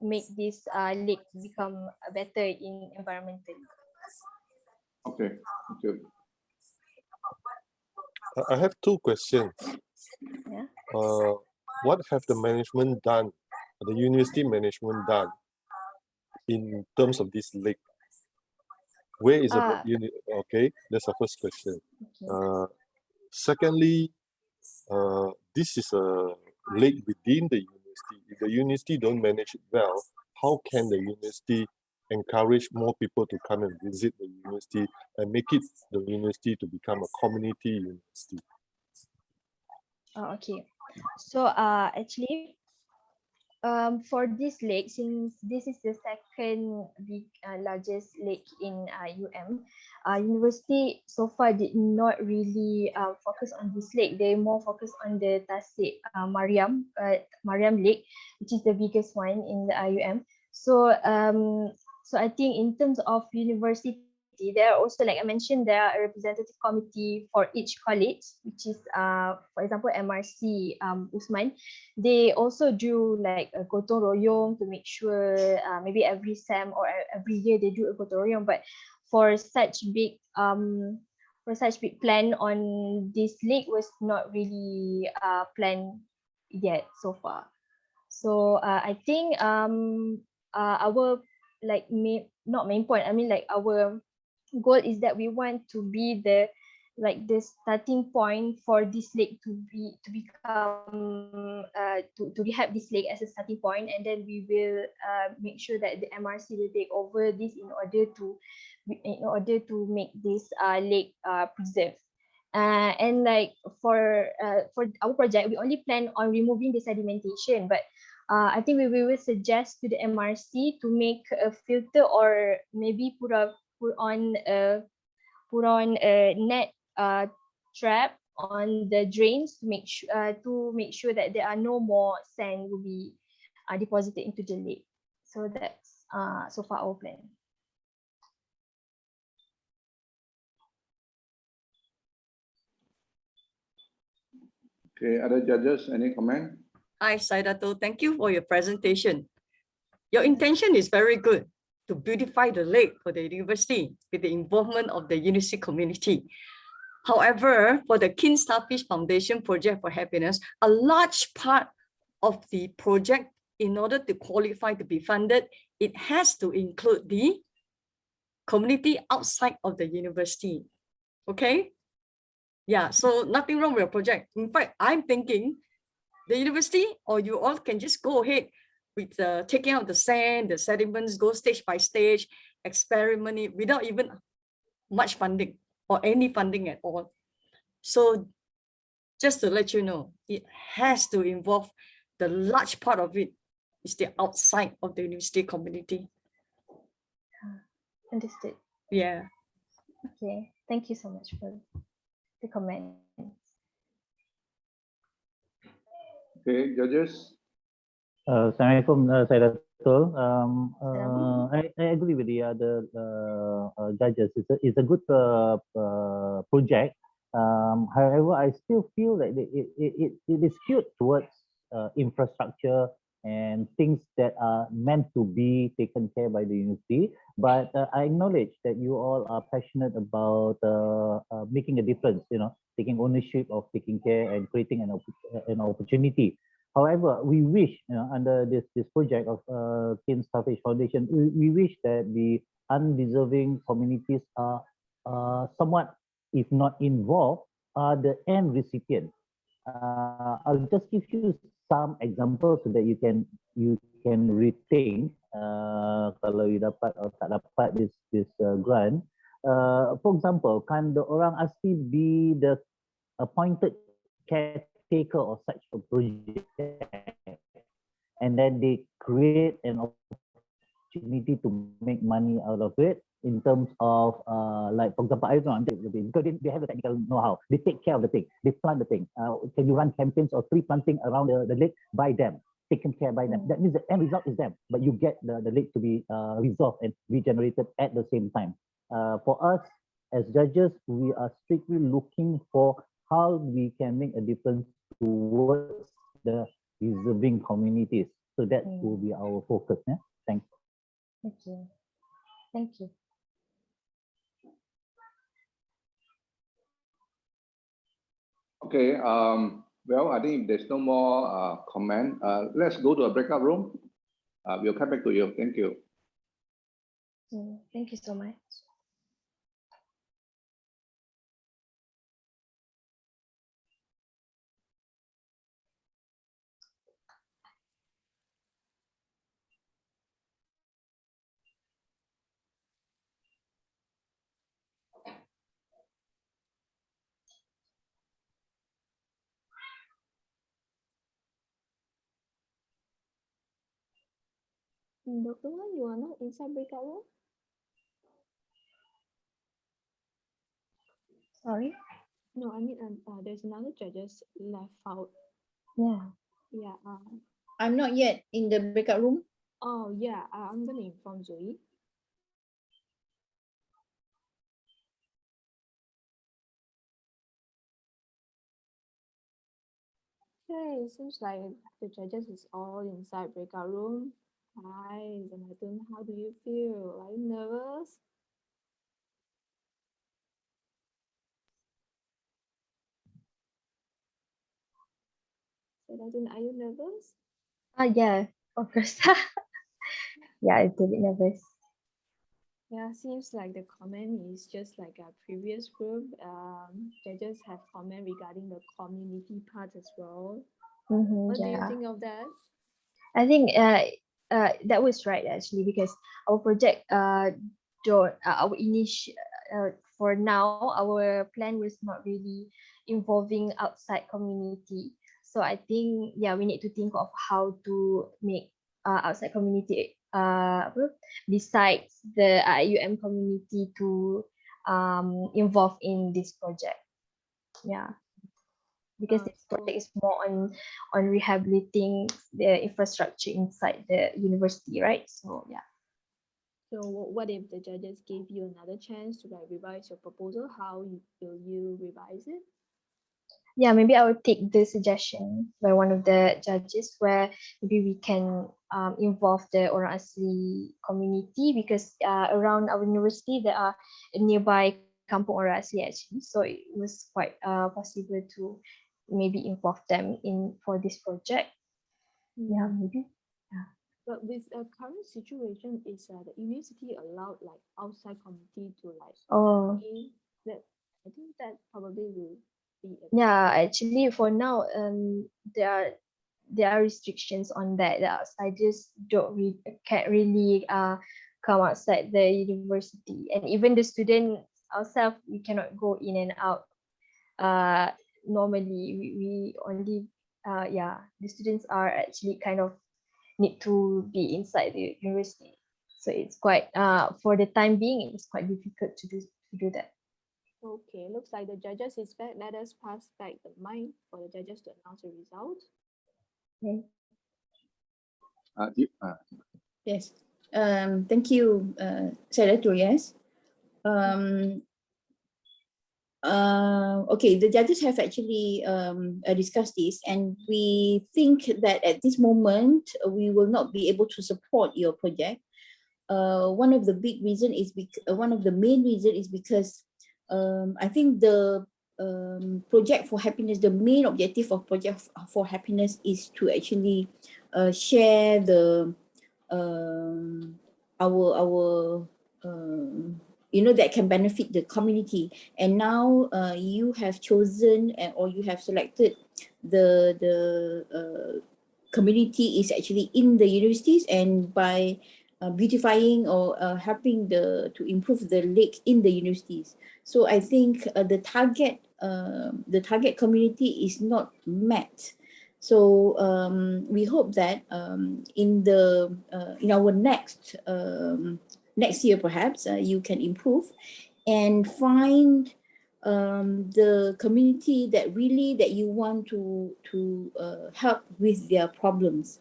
make this lake become better in environmentally. Okay, thank you. I have two questions. Yeah. What have the management done, the university management done, in terms of this lake? Where is the Uh, okay? That's the first question. okay. Secondly, this is a lake within the university. If the university don't manage it well, how can the university encourage more people to come and visit the university and make it the university to become a community university? Okay. So actually, for this lake, since this is the second big largest lake in UM, university so far did not really focus on this lake. They more focus on the Tasik Mariam Lake, which is the biggest one in the UM. So I think in terms of university, there are also, like I mentioned, there are a representative committee for each college, which is for example MRC Usman. They also do like a gotong royong to make sure maybe every sem or every year they do a gotong royong. But for such big plan on this league was not really planned yet so far. So I think our like not main point, I mean like our goal is that we want to be the starting point for this lake to become to have this lake as a starting point, and then we will make sure that the MRC will take over this in order to make this lake preserved. And like for our project, we only plan on removing the sedimentation, but I think we will suggest to the MRC to make a filter, or maybe put on a net trap on the drains to make sure that there are no more sand will be deposited into the lake. So that's so far our plan. Okay, other judges, any comment? Hi, Saidato. Thank you for your presentation. Your intention is very good to beautify the lake for the university with the involvement of the university community. However, for the King Starfish Foundation Project for Happiness, a large part of the project, in order to qualify to be funded, it has to include the community outside of the university. Okay? Yeah, so nothing wrong with your project. In fact, I'm thinking the university or you all can just go ahead with taking out the sand, the sediments, go stage by stage, experimenting without even much funding or any funding at all. So just to let you know, it has to involve the large part of it is the outside of the university community. Understood. Yeah. Okay. Thank you so much for the comments. Okay, judges. Assalamualaikum, Saidatul. I agree with the other judges. It's a good project. However, I still feel that it is skewed towards infrastructure and things that are meant to be taken care by the university. But I acknowledge that you all are passionate about making a difference, taking ownership of taking care and creating an opportunity. However, we wish, under this project of King Starfish Foundation, we wish that the undeserving communities are somewhat, if not involved, are the end recipient. I'll just give you some examples so that you can rethink kalau you dapat atau tak dapat this grant. For example, can the orang asli be the appointed caretaker of such a project, and then they create an opportunity to make money out of it in terms of like, for example, I don't know, because they have the technical know-how. They take care of the thing. They plant the thing. Can you run campaigns or tree planting around the lake by them, taken care by them? That means the end result is them, but you get the lake to be resolved and regenerated at the same time. For us as judges, we are strictly looking for how we can make a difference towards the deserving communities. So that will be our focus. Yeah? Thanks. Okay. Thank you. Okay, well, I think if there's no more comment, let's go to a breakout room. We'll come back to you. Thank you. Thank you so much. Dr. Wan, you are not inside breakout room? Sorry. No, I mean, there's another judges left out. Yeah. Yeah. I'm not yet in the breakout room. Oh, yeah. I'm gonna inform Zoe. Okay, seems like the judges is all inside breakout room. Hi, Jonathan, how do you feel? Are you nervous? Jonathan, are you nervous? Yeah, of course. Yeah, I'm a bit nervous. Yeah, seems like the comment is just like our previous group. Judges have comment regarding the community part as well. What do you Yeah. think of that? I think that was right actually, because our project don't our initial for now our plan was not really involving outside community. So I think yeah, we need to think of how to make outside community besides the IUM community to involve in this project. Yeah, because this project is more on rehabilitating the infrastructure inside the university, right? So yeah. So what if the judges gave you another chance to like revise your proposal? Will you revise it? Yeah, maybe I would take the suggestion by one of the judges where maybe we can involve the Orang Asli community, because around our university there are nearby Kampung Orang Asli actually, so it was quite possible to maybe involve them in for this project. Yeah, maybe. Yeah. But with the current situation, is the university allowed like outside committee to like Oh. that? I think that probably will be a Yeah, actually for now there are restrictions on that. The outsiders can't really come outside the university, and even the students ourselves we cannot go in and out uh normally. We only yeah, the students are actually kind of need to be inside the university, so it's quite for the time being it's quite difficult to do that. Okay, looks like the judges is back. Let us pass back the mic for the judges to announce the result. Okay. Yes. Thank you, Senator. Yes. Okay, the judges have actually discussed this, and we think that at this moment we will not be able to support your project. One of the main reason is because I think the project for happiness, the main objective of project for happiness is to actually share the our that can benefit the community. And now you have chosen or you have selected the community is actually in the universities, and by beautifying or helping to improve the lake in the universities. So I think the target community is not met. So we hope that in our next year perhaps you can improve and find the community that you want to help with their problems,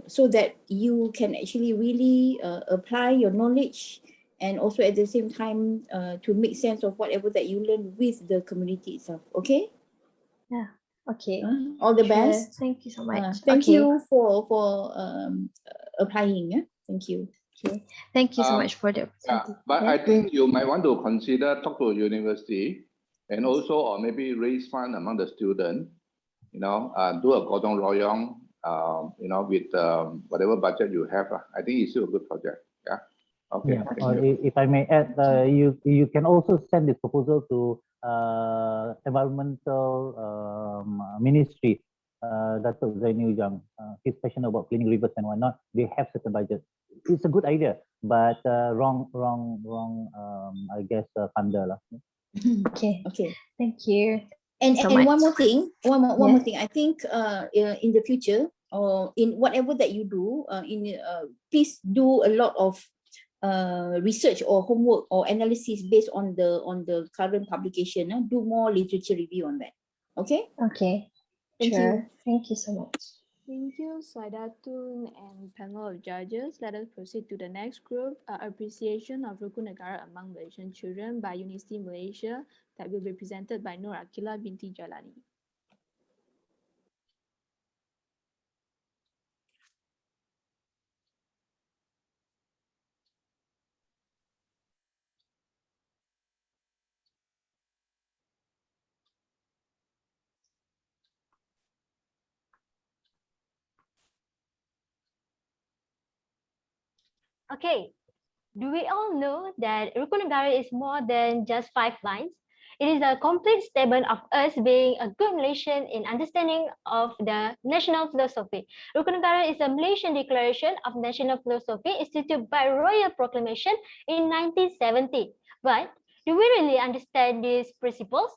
so that you can actually really apply your knowledge, and also at the same time to make sense of whatever that you learn with the community itself. Okay. Yeah. Okay. All the Sure. best. Thank you so much. Thank Okay. you for applying. Thank you. Okay. Thank you so much for the opportunity. Yeah, but I think you might want to consider talk to university, and also or maybe raise fund among the student. Do a gotong royong. With whatever budget you have. I think it's still a good project. Yeah. Okay. Yeah. Thank Or you. if I may add, you can also send this proposal to environmental ministry. Datuk Zainul Jang, he's passionate about cleaning rivers and whatnot. They have certain budget. It's a good idea, but wrong. I guess funder lah. Okay. Okay. Thank you. And so one much. more thing, one more Yes. thing. I think in the future, or in whatever that you do, please do a lot of research or homework or analysis based on the current publication. Do more literature review on that. Okay. Okay. Thank Sure. you. Thank you so much. Thank you, Saidatun and panel of judges. Let us proceed to the next group, appreciation of Rukun Negara among Malaysian children by University Malaysia, that will be presented by Nur Akila binti Jalani. Okay, do we all know that Rukun Negara is more than just 5 lines? It is a complete statement of us being a good Malaysian in understanding of the national philosophy. Rukun Negara is a Malaysian declaration of national philosophy instituted by Royal Proclamation in 1970. But do we really understand these principles?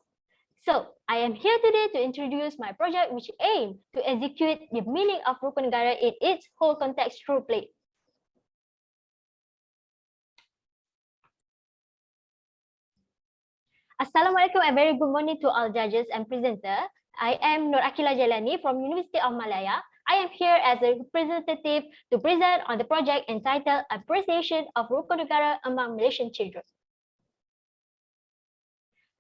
So, I am here today to introduce my project which aims to execute the meaning of Rukun Negara in its whole context through play. Assalamualaikum and very good morning to all judges and presenter. I am Nur Akila Jalani from University of Malaya. I am here as a representative to present on the project entitled Appreciation of Rukun Negara among Malaysian Children.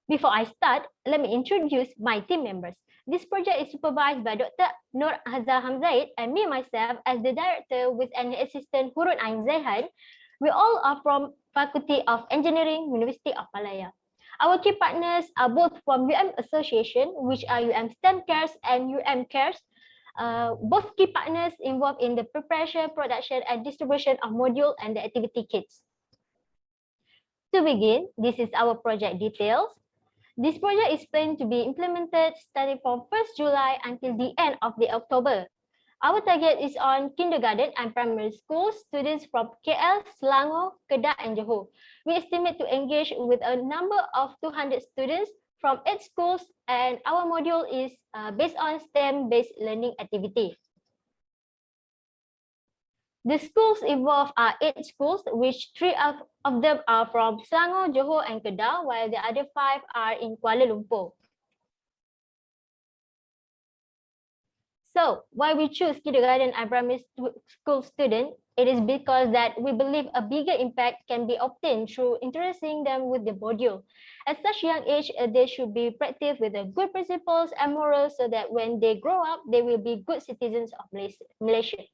Before I start, let me introduce my team members. This project is supervised by Dr. Nur Hazza Hamzaid and me myself as the director with an assistant Hurun Ain Zaihan. We all are from Faculty of Engineering, University of Malaya. Our key partners are both from UM Association, which are UM STEM Cares and UM Cares. Both key partners involved in the preparation, production, and distribution of module and the activity kits. To begin, this is our project details. This project is planned to be implemented starting from 1st July until the end of the October. Our target is on kindergarten and primary school students from KL, Selangor, Kedah, and Johor. We estimate to engage with a number of 200 students from 8 schools, and our module is based on STEM-based learning activity. The schools involved are 8 schools, which 3 of them are from Selangor, Johor, and Kedah, while the other 5 are in Kuala Lumpur. So, why we choose kindergarten and primary school students? It is because that we believe a bigger impact can be obtained through introducing them with the module. At such young age, they should be practiced with the good principles and morals so that when they grow up, they will be good citizens of Malaysia.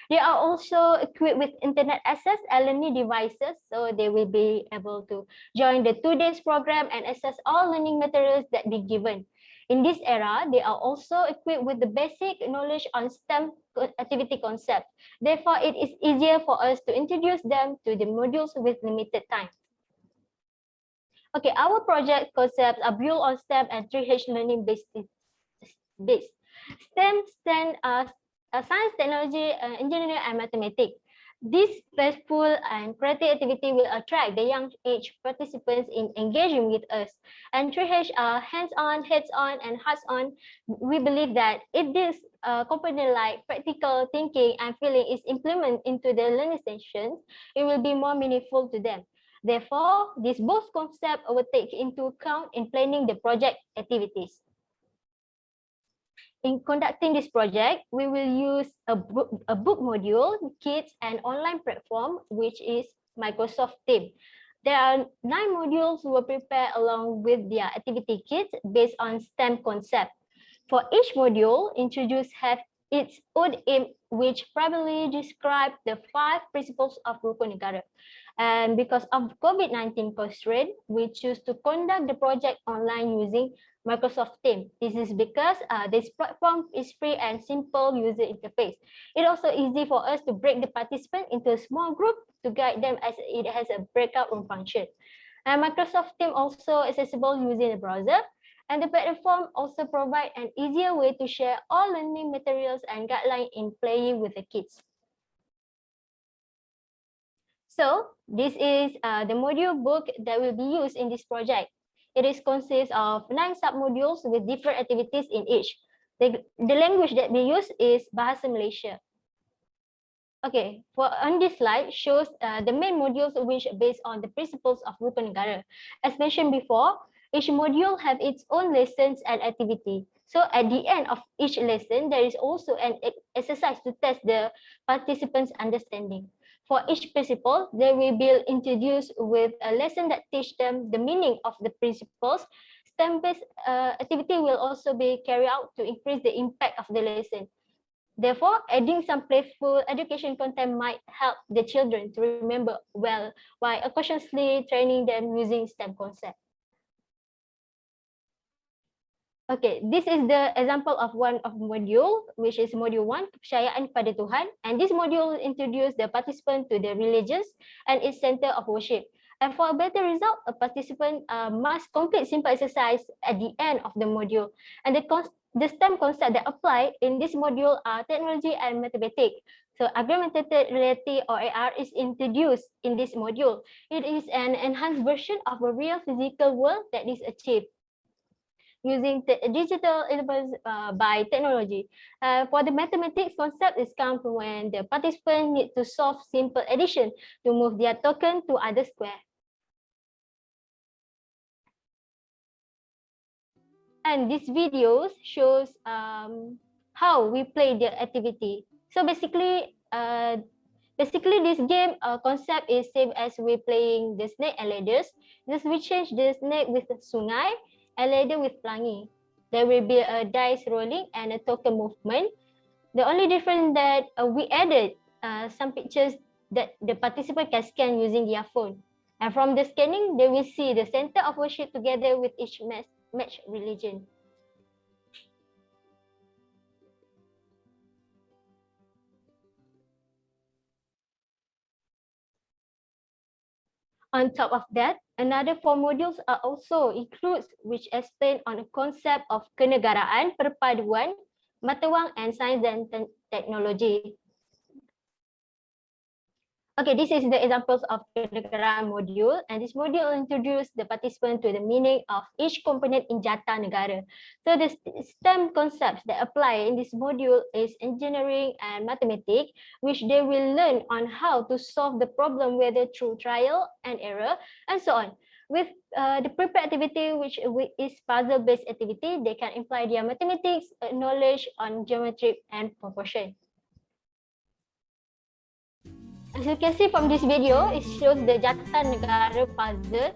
They are also equipped with internet access and learning devices, so they will be able to join the 2 days program and access all learning materials that be given. In this era, they are also equipped with the basic knowledge on STEM activity concept. Therefore, it is easier for us to introduce them to the modules with limited time. Okay, our project concepts are built on STEM and 3H learning based. STEM stand as science, technology, engineering, and mathematics. This playful and creative activity will attract the young age participants in engaging with us. And 3H are hands-on, heads-on, and hearts-on. We believe that if this component like practical thinking and feeling is implemented into the learning sessions, it will be more meaningful to them. Therefore, these both concepts will take into account in planning the project activities. In conducting this project, we will use a book module, kits, and online platform, which is Microsoft Teams. There are 9 modules we will prepare along with their activity kits based on STEM concept. For each module, introduce have its own aim, which primarily describe the 5 principles of Rukun Negara. And because of COVID-19 constraint, we choose to conduct the project online using Microsoft Teams. This is because this platform is free and simple user interface. It also easy for us to break the participants into a small group to guide them as it has a breakout room function. And Microsoft Teams also accessible using the browser. And the platform also provide an easier way to share all learning materials and guidelines in playing with the kids. So this is the module book that will be used in this project. It is consists of 9 submodules with different activities in each. The language that we use is Bahasa Malaysia. Okay, on this slide shows the main modules which are based on the principles of Rukun Negara. As mentioned before, each module have its own lessons and activity. So at the end of each lesson, there is also an exercise to test the participants' understanding. For each principle, they will be introduced with a lesson that teach them the meaning of the principles. STEM-based activity will also be carried out to increase the impact of the lesson. Therefore, adding some playful education content might help the children to remember well while unconsciously training them using STEM concept. Okay, this is the example of one of module, which is module 1, kepercayaan pada Tuhan. And this module introduce the participant to the religions and its center of worship. And for a better result, a participant must complete simple exercise at the end of the module. And the STEM concept that apply in this module are technology and mathematics. So augmented reality or AR is introduced in this module. It is an enhanced version of a real physical world that is achieved using digital elements by technology. For the mathematics concept is come when the participant need to solve simple addition to move their token to other square. And this video shows how we play the activity. So basically this game concept is same as we playing the snake and ladders. Just we change the snake with the sungai and ladder with pelangi. There will be a dice rolling and a token movement. The only difference that we added some pictures that the participant can scan using their phone. And from the scanning, they will see the center of worship together with each match religion. On top of that, another 4 modules are also includes which explain on the concept of kenegaraan, perpaduan, mata wang, and science and technology. Okay, this is the examples of kenegaraan module, and this module introduce the participant to the meaning of each component in Jata Negara. So the STEM concepts that apply in this module is engineering and mathematics, which they will learn on how to solve the problem whether through trial and error and so on. With the prepared activity, which is puzzle-based activity, they can apply their mathematics knowledge on geometry and proportion. As you can see from this video, it shows the Jata Negara puzzle.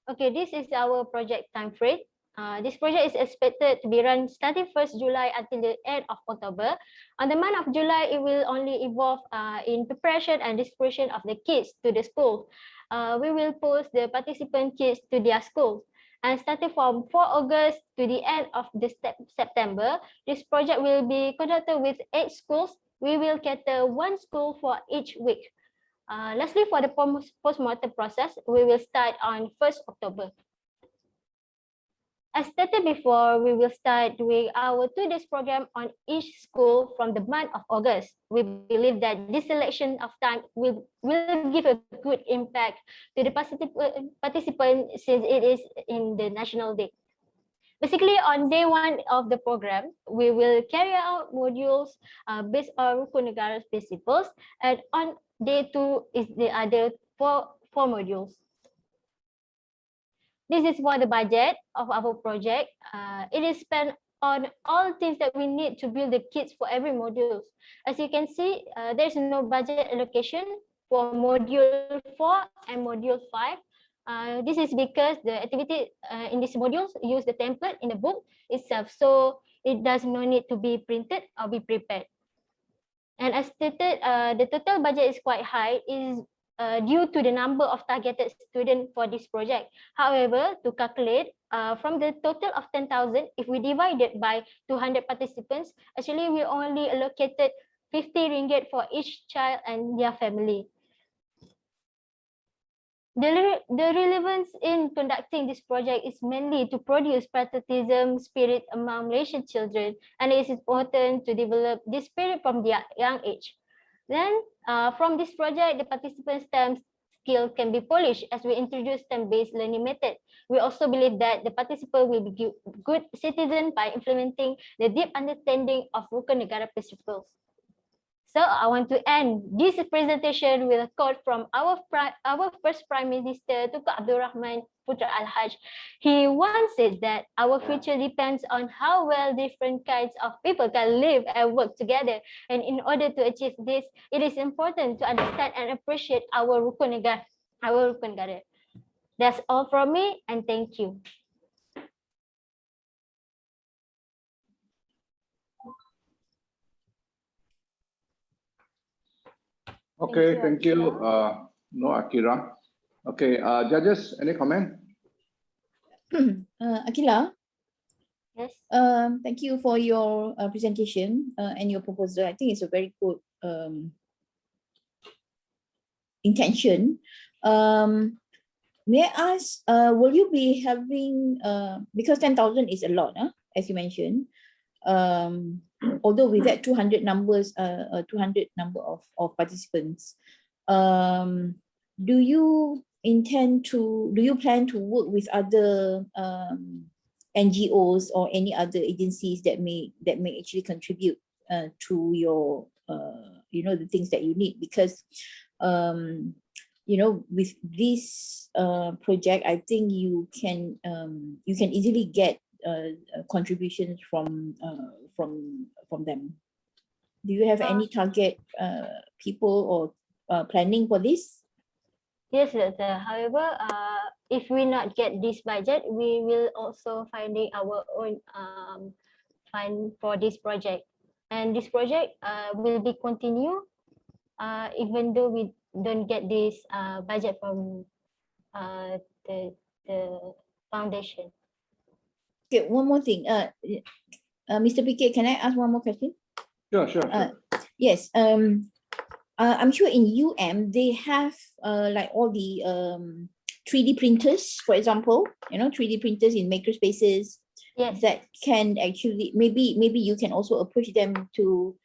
Okay, this is our project time frame. This project is expected to be run starting 1st July until the end of October. On the month of July, it will only involve in preparation and distribution of the kits to the school. We will post the participant kits to their schools. And starting from 4 August to the end of the September, this project will be conducted with 8 schools. We will cater 1 school for each week. Lastly, for the post-mortem process, we will start on 1st October. As stated before, we will start doing our 2 days program on each school from the month of August. We believe that this selection of time will give a good impact to the participant since it is in the National Day. Basically, on day 1 of the program, we will carry out modules based on Rukun Negara's principles, and on day 2 is the other four modules. This is for the budget of our project. It is spent on all things that we need to build the kits for every module. As you can see, there's no budget allocation for module 4 and module 5. This is because the activity in these modules use the template in the book itself, so it does not need to be printed or be prepared. And as stated, the total budget is quite high, is due to the number of targeted students for this project. However, to calculate from the total of 10,000, if we divide it by 200 participants, actually we only allocated 50 ringgit for each child and their family. The relevance in conducting this project is mainly to produce patriotism spirit among Malaysian children, and it is important to develop this spirit from the young age. Then, from this project, the participants' STEM skill can be polished as we introduce STEM-based learning method. We also believe that the participant will be good citizen by implementing the deep understanding of Rukun Negara principles. So I want to end this presentation with a quote from our first Prime Minister, Tunku Abdul Rahman Putra Al-Haj. He once said that our future depends on how well different kinds of people can live and work together. And in order to achieve this, it is important to understand and appreciate our Rukun Negara. That's all from me, and thank you. Okay, thank you. No, Akira. Okay, judges, any comment? Akila, Yes. thank you for your presentation and your proposal. I think it's a very good intention. May I ask, will you be having, because 10,000 is a lot, as you mentioned, although with that 200 numbers, 200 number of participants, do you plan to work with other NGOs or any other agencies that may actually contribute to your the things that you need? Because with this project, I think you can easily get contributions from them. Do you have any target people or planning for this? Yes, however, if we not get this budget, we will also finding our own fund for this project. And this project will be continue even though we don't get this budget from the foundation. Okay, one more thing. Mr. PK, can I ask one more question? Sure. Yes. I'm sure in they have like all the 3D printers, for example, 3D printers in makerspaces. Yes. That can actually maybe you can also approach them to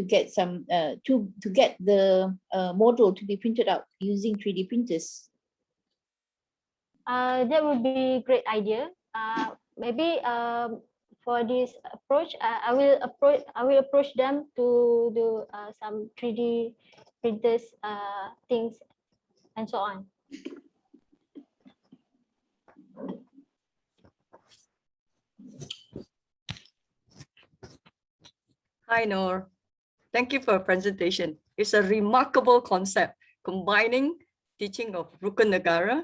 get some to get the model to be printed out using 3D printers. That would be a great idea. Maybe for this approach, I will approach them to do some 3D printers things and so on. Hi, Noor. Thank you for your presentation. It's a remarkable concept, combining teaching of Rukun Negara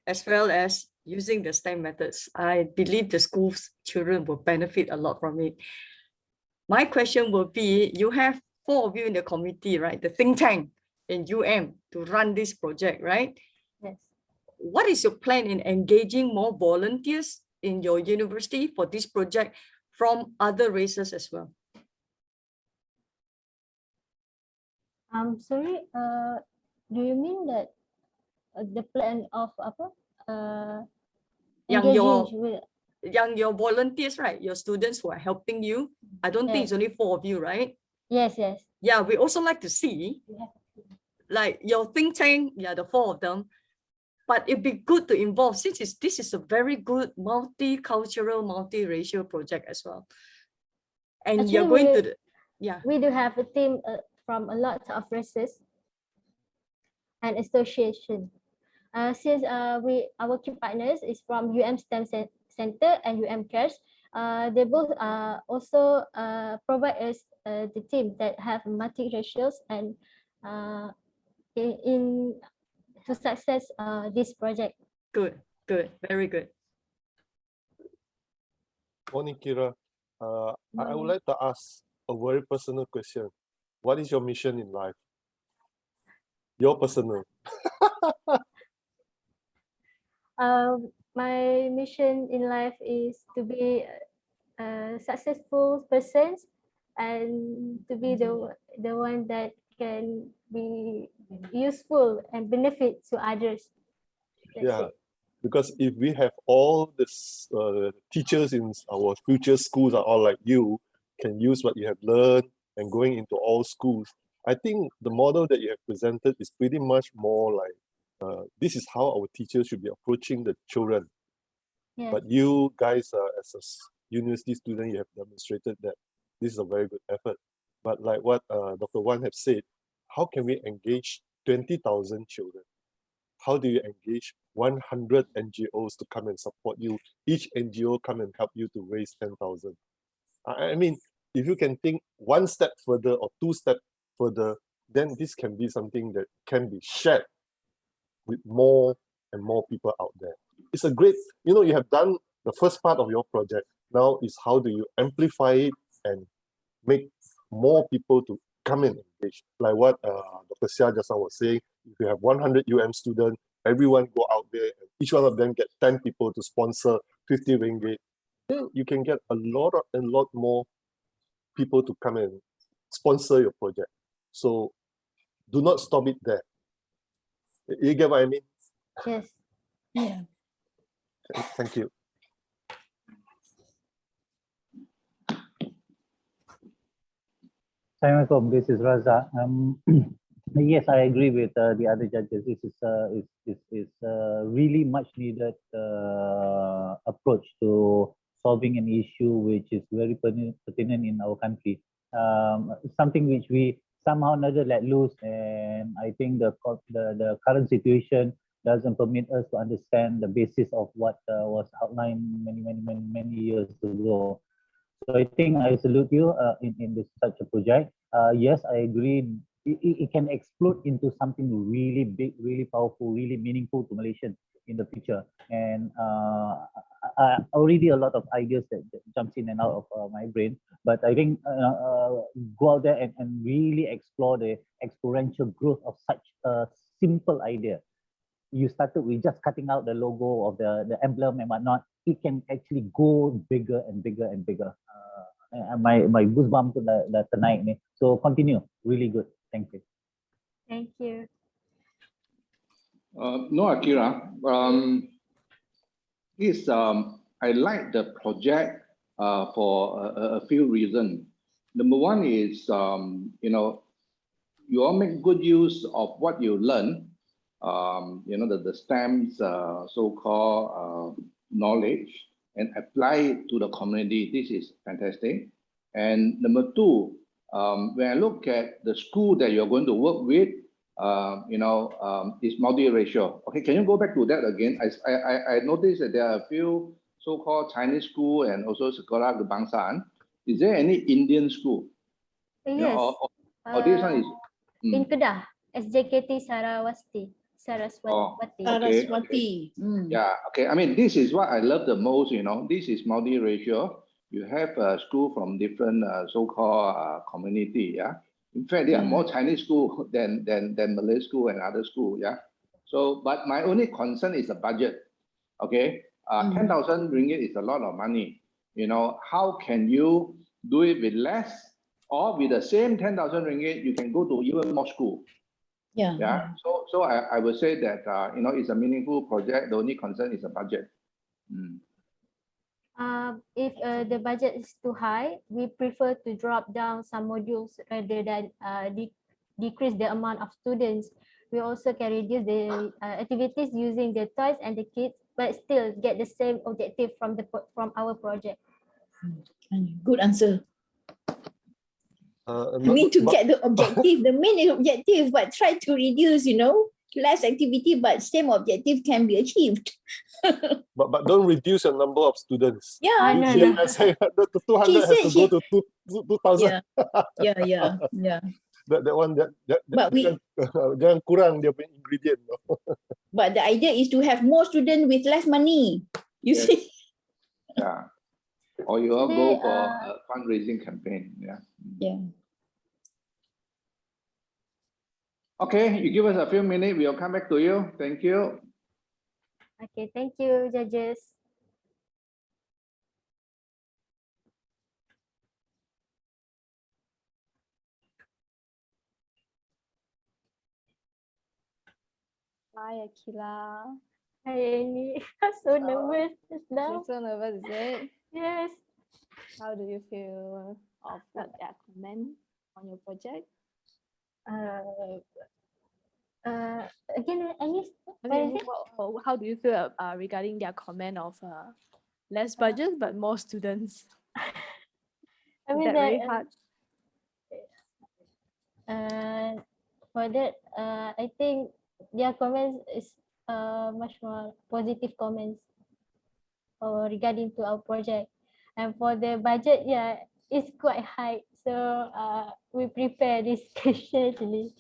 as well as using the STEM methods. I believe the school's children will benefit a lot from it. My question will be, you have 4 of you in the committee, right? The think tank in to run this project, right? Yes. What is your plan in engaging more volunteers in your university for this project from other races as well? I'm sorry, do you mean that the plan of apa? Your volunteers, right? Your students who are helping you. I don't think it's only 4 of you, right? Yes. Yeah, we also like to see like your think tank, the 4 of them. But it'd be good to involve, since this is a very good multicultural, multiracial project as well. And actually, you're going to we do have a team from a lot of races and association. Since our key partners is from STEM Center and Cares, they both also provide us the team that have multiracials and in to success this project. Good, very good. Morning, Kira. I would like to ask a very personal question. What is your mission in life? Your personal. My mission in life is to be a successful person and to be the one that can be useful and benefit to others. That's it. Because if we have all this teachers in our future schools are all like you, can use what you have learned and going into all schools. I think the model that you have presented is pretty much more like this is how our teachers should be approaching the children. Yes. But you guys, as a university student, you have demonstrated that this is a very good effort. But like what Dr. Wan have said, how can we engage 20,000 children? How do you engage 100 NGOs to come and support you? Each NGO come and help you to raise 10,000. I mean, if you can think one step further or two steps further, then this can be something that can be shared with more and more people out there. It's a great, you have done the first part of your project. Now is how do you amplify it and make more people to come and engage. Like what Dr. Sia just now was saying, if you have 100 students, everyone go out there and each one of them get 10 people to sponsor 50 ringgit, then you can get a lot more people to come and sponsor your project. So do not stop it there. You get what I mean? Yes. Yeah. Thank you. Assalamualaikum, this is Raza. Yes, I agree with the other judges. This is really much needed approach to solving an issue which is very pertinent in our country. Something which we somehow never let loose, and I think the current situation doesn't permit us to understand the basis of what was outlined many years ago. So I think I salute you in this such a project. Yes, I agree. It can explode into something really big, really powerful, really meaningful to Malaysians in the future. And already a lot of ideas that jumps in and out of my brain. But I think go out there and really explore the exponential growth of such a simple idea. You started with just cutting out the logo of the emblem and whatnot. It can actually go bigger and bigger and bigger. My goosebumps tu dah ternaik ni. So continue, really good. Thank you. Thank you. No, Akira. I like the project for a few reasons. Number one is, you all make good use of what you learn. The STEM's so-called knowledge and apply it to the community. This is fantastic. And number two, when I look at the school that you're going to work with, is multiracial. Okay, can you go back to that again? I noticed that there are a few so-called Chinese school and also Sekolah Kebangsaan. Is there any Indian school? Yes. Or this one is in Kedah, SJKT Saraswati. Okay. Yeah, okay. I mean, this is what I love the most, this is multiracial. You have a school from different so-called community, yeah. In fact, there are more Chinese school than Malay school and other school, yeah. So, but my only concern is the budget, okay. 10,000 ringgit is a lot of money. How can you do it with less, or with the same 10,000 ringgit, you can go to even more school? Yeah. So I would say that it's a meaningful project. The only concern is the budget. If the budget is too high, we prefer to drop down some modules rather than decrease the amount of students. We also can reduce the activities using the toys and the kits, but still get the same objective from our project. Good answer. I mean, to get the objective, the main objective, but try to reduce, less activity, but same objective can be achieved. but don't reduce the number of students. Yeah, Let's say the 200 has to go to 2,000. Yeah. That one, but jangan kurang dia punya ingredient. But the idea is to have more students with less money. You see? Yeah. Or you all go for a fundraising campaign. Yeah. Okay, you give us a few minutes. We'll come back to you. Thank you. Okay, thank you, judges. Hi, Akila. Hi, so nervous just You're now. so nervous, is it? Yes. How do you feel of what their comment on your project? Uh, Again, any I what mean, is it? how do you feel regarding their comment of less budget but more students? I Is mean that that very hard? for that, I think their comments is much more positive comments regarding to our project. And for the budget, yeah, it's quite high. So we prepare this question actually.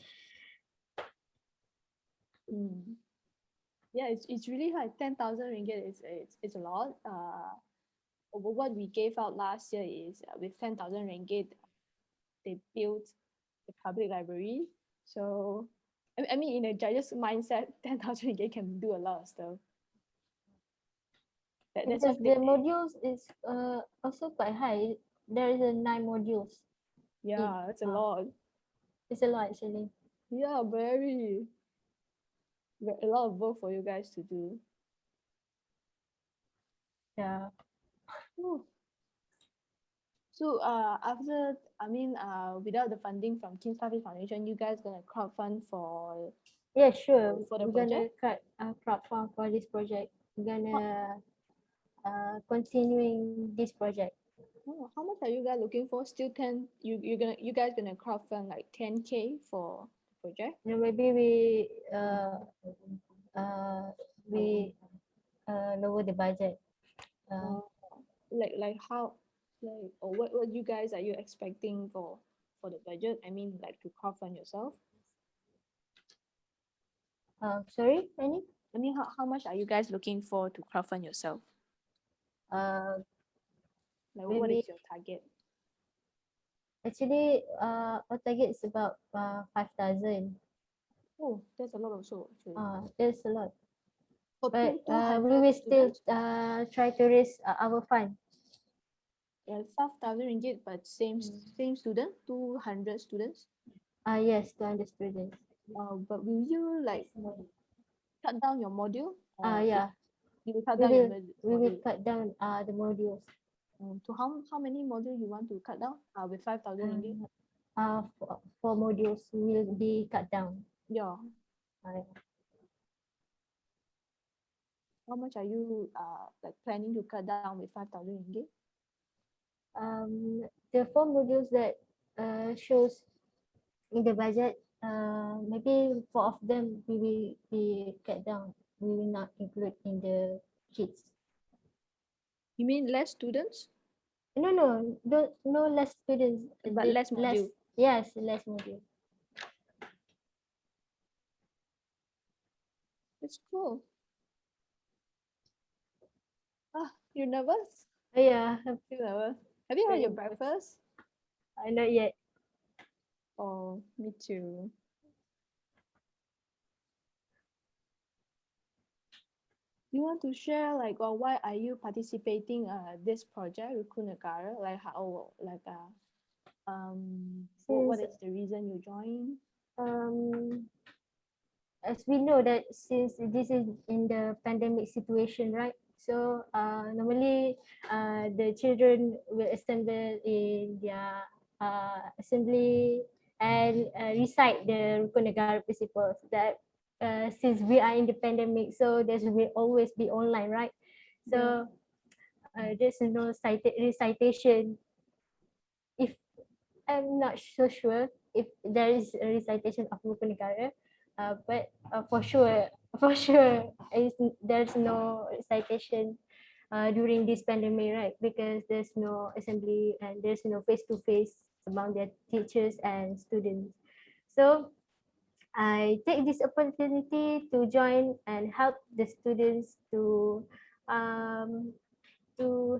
Yeah, it's really high. 10,000 ringgit is it's a lot. What we gave out last year is with 10,000 ringgit, they built the public library. So I mean, in a judge's mindset, 10,000 ringgit can do a lot of stuff. That's Because what the modules is also quite high. There is 9 modules. yeah, it's a lot. It's a lot actually. Yeah, very a lot of work for you guys to do. Yeah. Ooh. So after without the funding from King Starfish Foundation, you guys gonna crowdfund for Yeah, sure. for the We're gonna project? crowdfund for this project. We're gonna continuing this project. Oh, how much are you guys looking for? Still 10, you guys gonna crowdfund like 10K for the project? You know, maybe we lower the budget. Like how or what you guys are you expecting for the budget? I mean, like to crowdfund yourself. Sorry, Annie? I mean, how much are you guys looking for to crowdfund yourself? Like what Maybe is your target? actually our target is about 5,000. Oh, that's a lot also actually. There's a lot. For But 200 we will still students? try to raise our fund. Yeah, 5,000 ringgit, but same student, 200 students. Yes, 200 students. But will you like cut down your module? Yeah. You will cut We down your will module. cut down the modules. To how many modules you want to cut down? With 5,000 ringgit? 4 modules will be cut down. Yeah. How much are you like planning to cut down with 5,000 ringgit? The 4 modules that shows in the budget, maybe 4 of them we will be cut down. We will not include in the kits. You mean less students? No less students. But less module. Yes, less module. It's cool. You're nervous? Yeah. Still nervous. Have you had your breakfast? Not yet. Oh, me too. You want to share like why are you participating this project Rukun Negara? Like how what is the reason you joined? As we know that since this is in the pandemic situation, right? So normally the children will assemble in their assembly and recite the Rukun Negara principles that since we are in the pandemic, so there will always be online, right? So there's no recitation. If I'm not so sure if there is a recitation of Rukun Negara, but for sure, there's no recitation during this pandemic, right? Because there's no assembly and there's no face-to-face among the teachers and students. So I take this opportunity to join and help the students to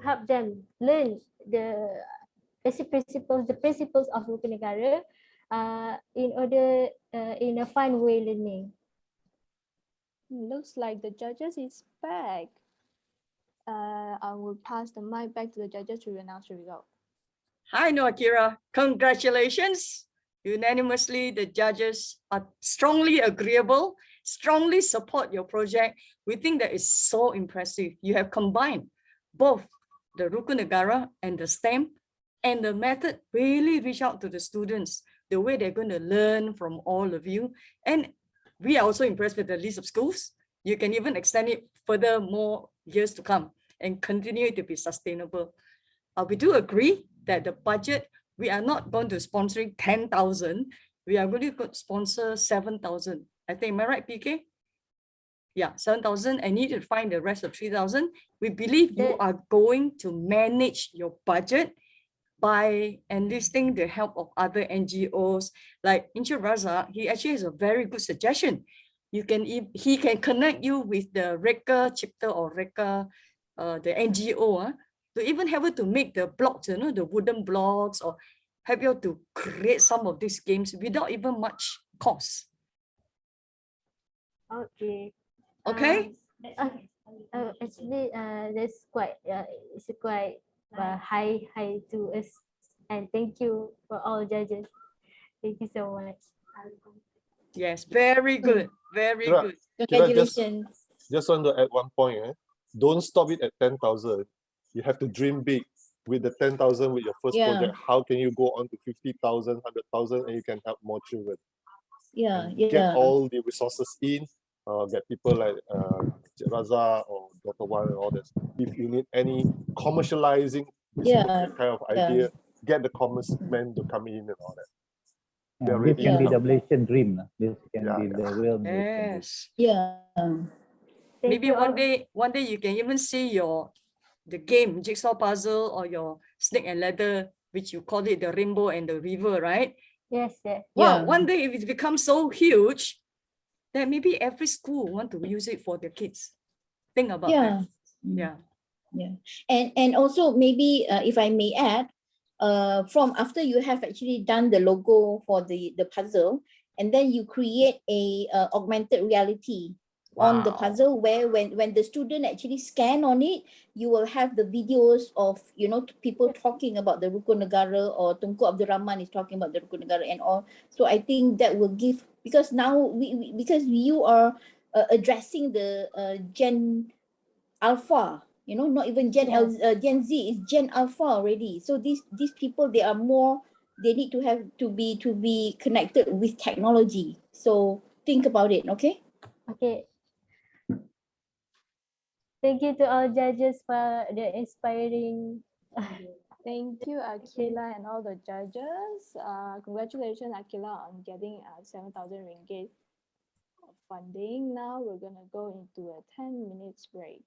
help them learn the basic principles, the principles of Rukun Negara in order in a fun way learning. Looks like the judges is back. I will pass the mic back to the judges to announce the result. Hi, Noakira. Congratulations. Unanimously, the judges are strongly agreeable strongly support your project. We think that is so impressive. You have combined both the Rukun Negara and the STEM, and the method really reach out to the students, the way they're going to learn from all of you. And we are also impressed with the list of schools. You can even extend it further more years to come and continue to be sustainable. We do agree that the budget, we are not going to sponsoring 10,000. We are going to sponsor 7,000. I think, am I right, PK? Yeah, 7,000. I need to find the rest of 3,000. We believe you are going to manage your budget by enlisting the help of other NGOs. Like Incha Raza, he actually has a very good suggestion. He can connect you with the Reka chapter or Reka, the NGO, to even help you to make the blocks, the wooden blocks, or help you to create some of these games without even much cost. Okay. Okay. Actually, that's quite it's quite high to us, and thank you for all judges. Thank you so much. Yes, very good, very Kira, good. Kira, Congratulations. just want to add one point. Don't stop it at 10,000. You have to dream big. With the 10,000 with your first Yeah. project, how can you go on to 50,000, 100,000, and you can help more children? Yeah, And get all the resources in, get people like Cik Raza or Dr. Wan and all this. If you need any commercializing this kind of idea, get the commerce men to come in and all that. Yeah, this can be the Malaysian dream. This can be the real Malaysian dream. Yes. Yeah. Maybe one day you can even see the game jigsaw puzzle or your snake and ladder, which you call it the rainbow and the river, right? Yes, yes. Wow, one day if it becomes so huge, then maybe every school want to use it for their kids. Think about that. Yeah. Yeah. And also maybe if I may add, from after you have actually done the logo for the puzzle, and then you create a augmented reality on the puzzle, where when the student actually scan on it, you will have the videos of people talking about the Rukun Negara, or Tunku Abdul Rahman is talking about the Rukun Negara and all. So I think that will give, because now because you are addressing the Gen Alpha, not even Gen Gen Z, is Gen Alpha already. So these people, they are more, they need to have to be connected with technology. So think about it, okay? Okay. Thank you to all judges for the inspiring. Thank you, Akila, and all the judges. Congratulations, Akila, on getting 7,000 ringgit of funding. Now we're gonna go into a 10 minutes break.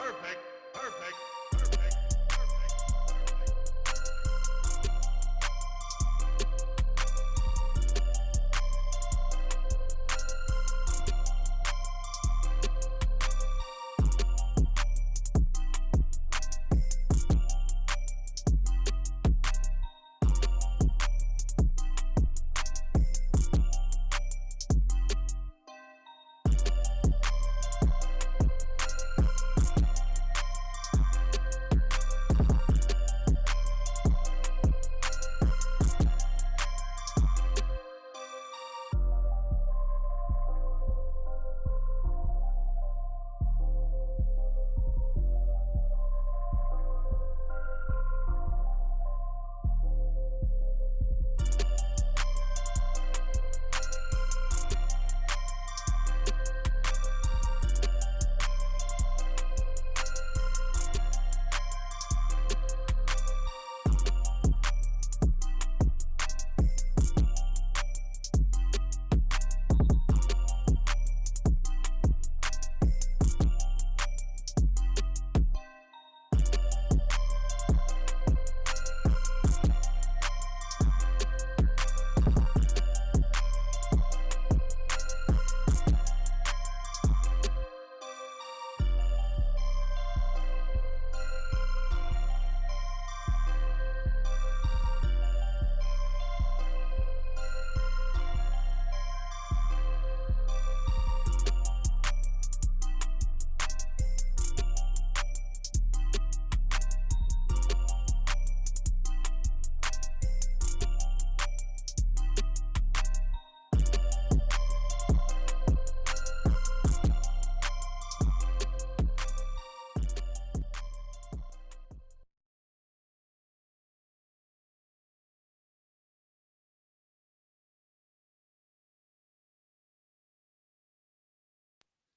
Perfect, perfect.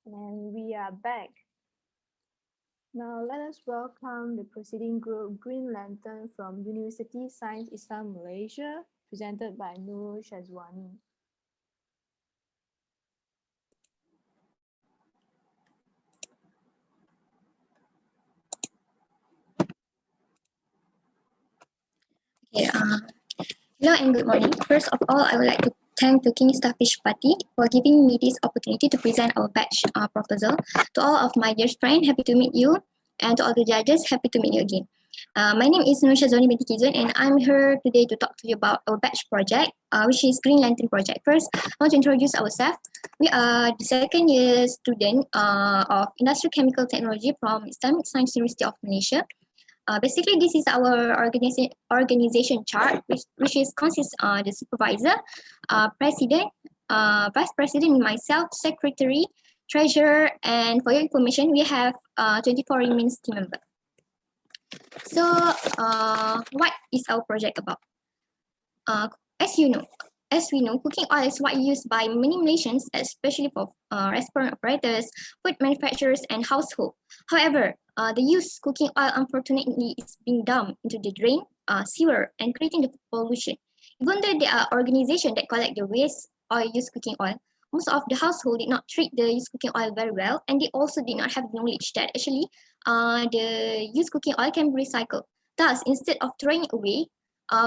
And we are back. Now let us welcome the proceeding group Green Lantern from University Science Islam Malaysia, presented by Nur Shazwani. Okay, hello and good morning. First of all, I would like to thank the King Starfish Party for giving me this opportunity to present our batch proposal. To all of my dear friends, happy to meet you. And to all the judges, happy to meet you again. My name is Nur Shazwani binti Kizun, and I'm here today to talk to you about our batch project, which is Green Lantern Project. First, I want to introduce ourselves. We are the second year student of Industrial Chemical Technology from Islamic Science University of Malaysia. Basically, this is our organization chart, which is consists the supervisor, president, vice president, myself, secretary, treasurer, and for your information, we have 24 remains team members. So, what is our project about? Uh, as you know, as we know, cooking oil is widely used by many Malaysians, especially for restaurant operators, food manufacturers, and household. However, the used cooking oil unfortunately is being dumped into the drain, sewer, and creating the pollution. Even though there are organizations that collect the waste oil used cooking oil, most of the household did not treat the used cooking oil very well, and they also did not have knowledge that actually the used cooking oil can be recycled. Thus, instead of throwing it away,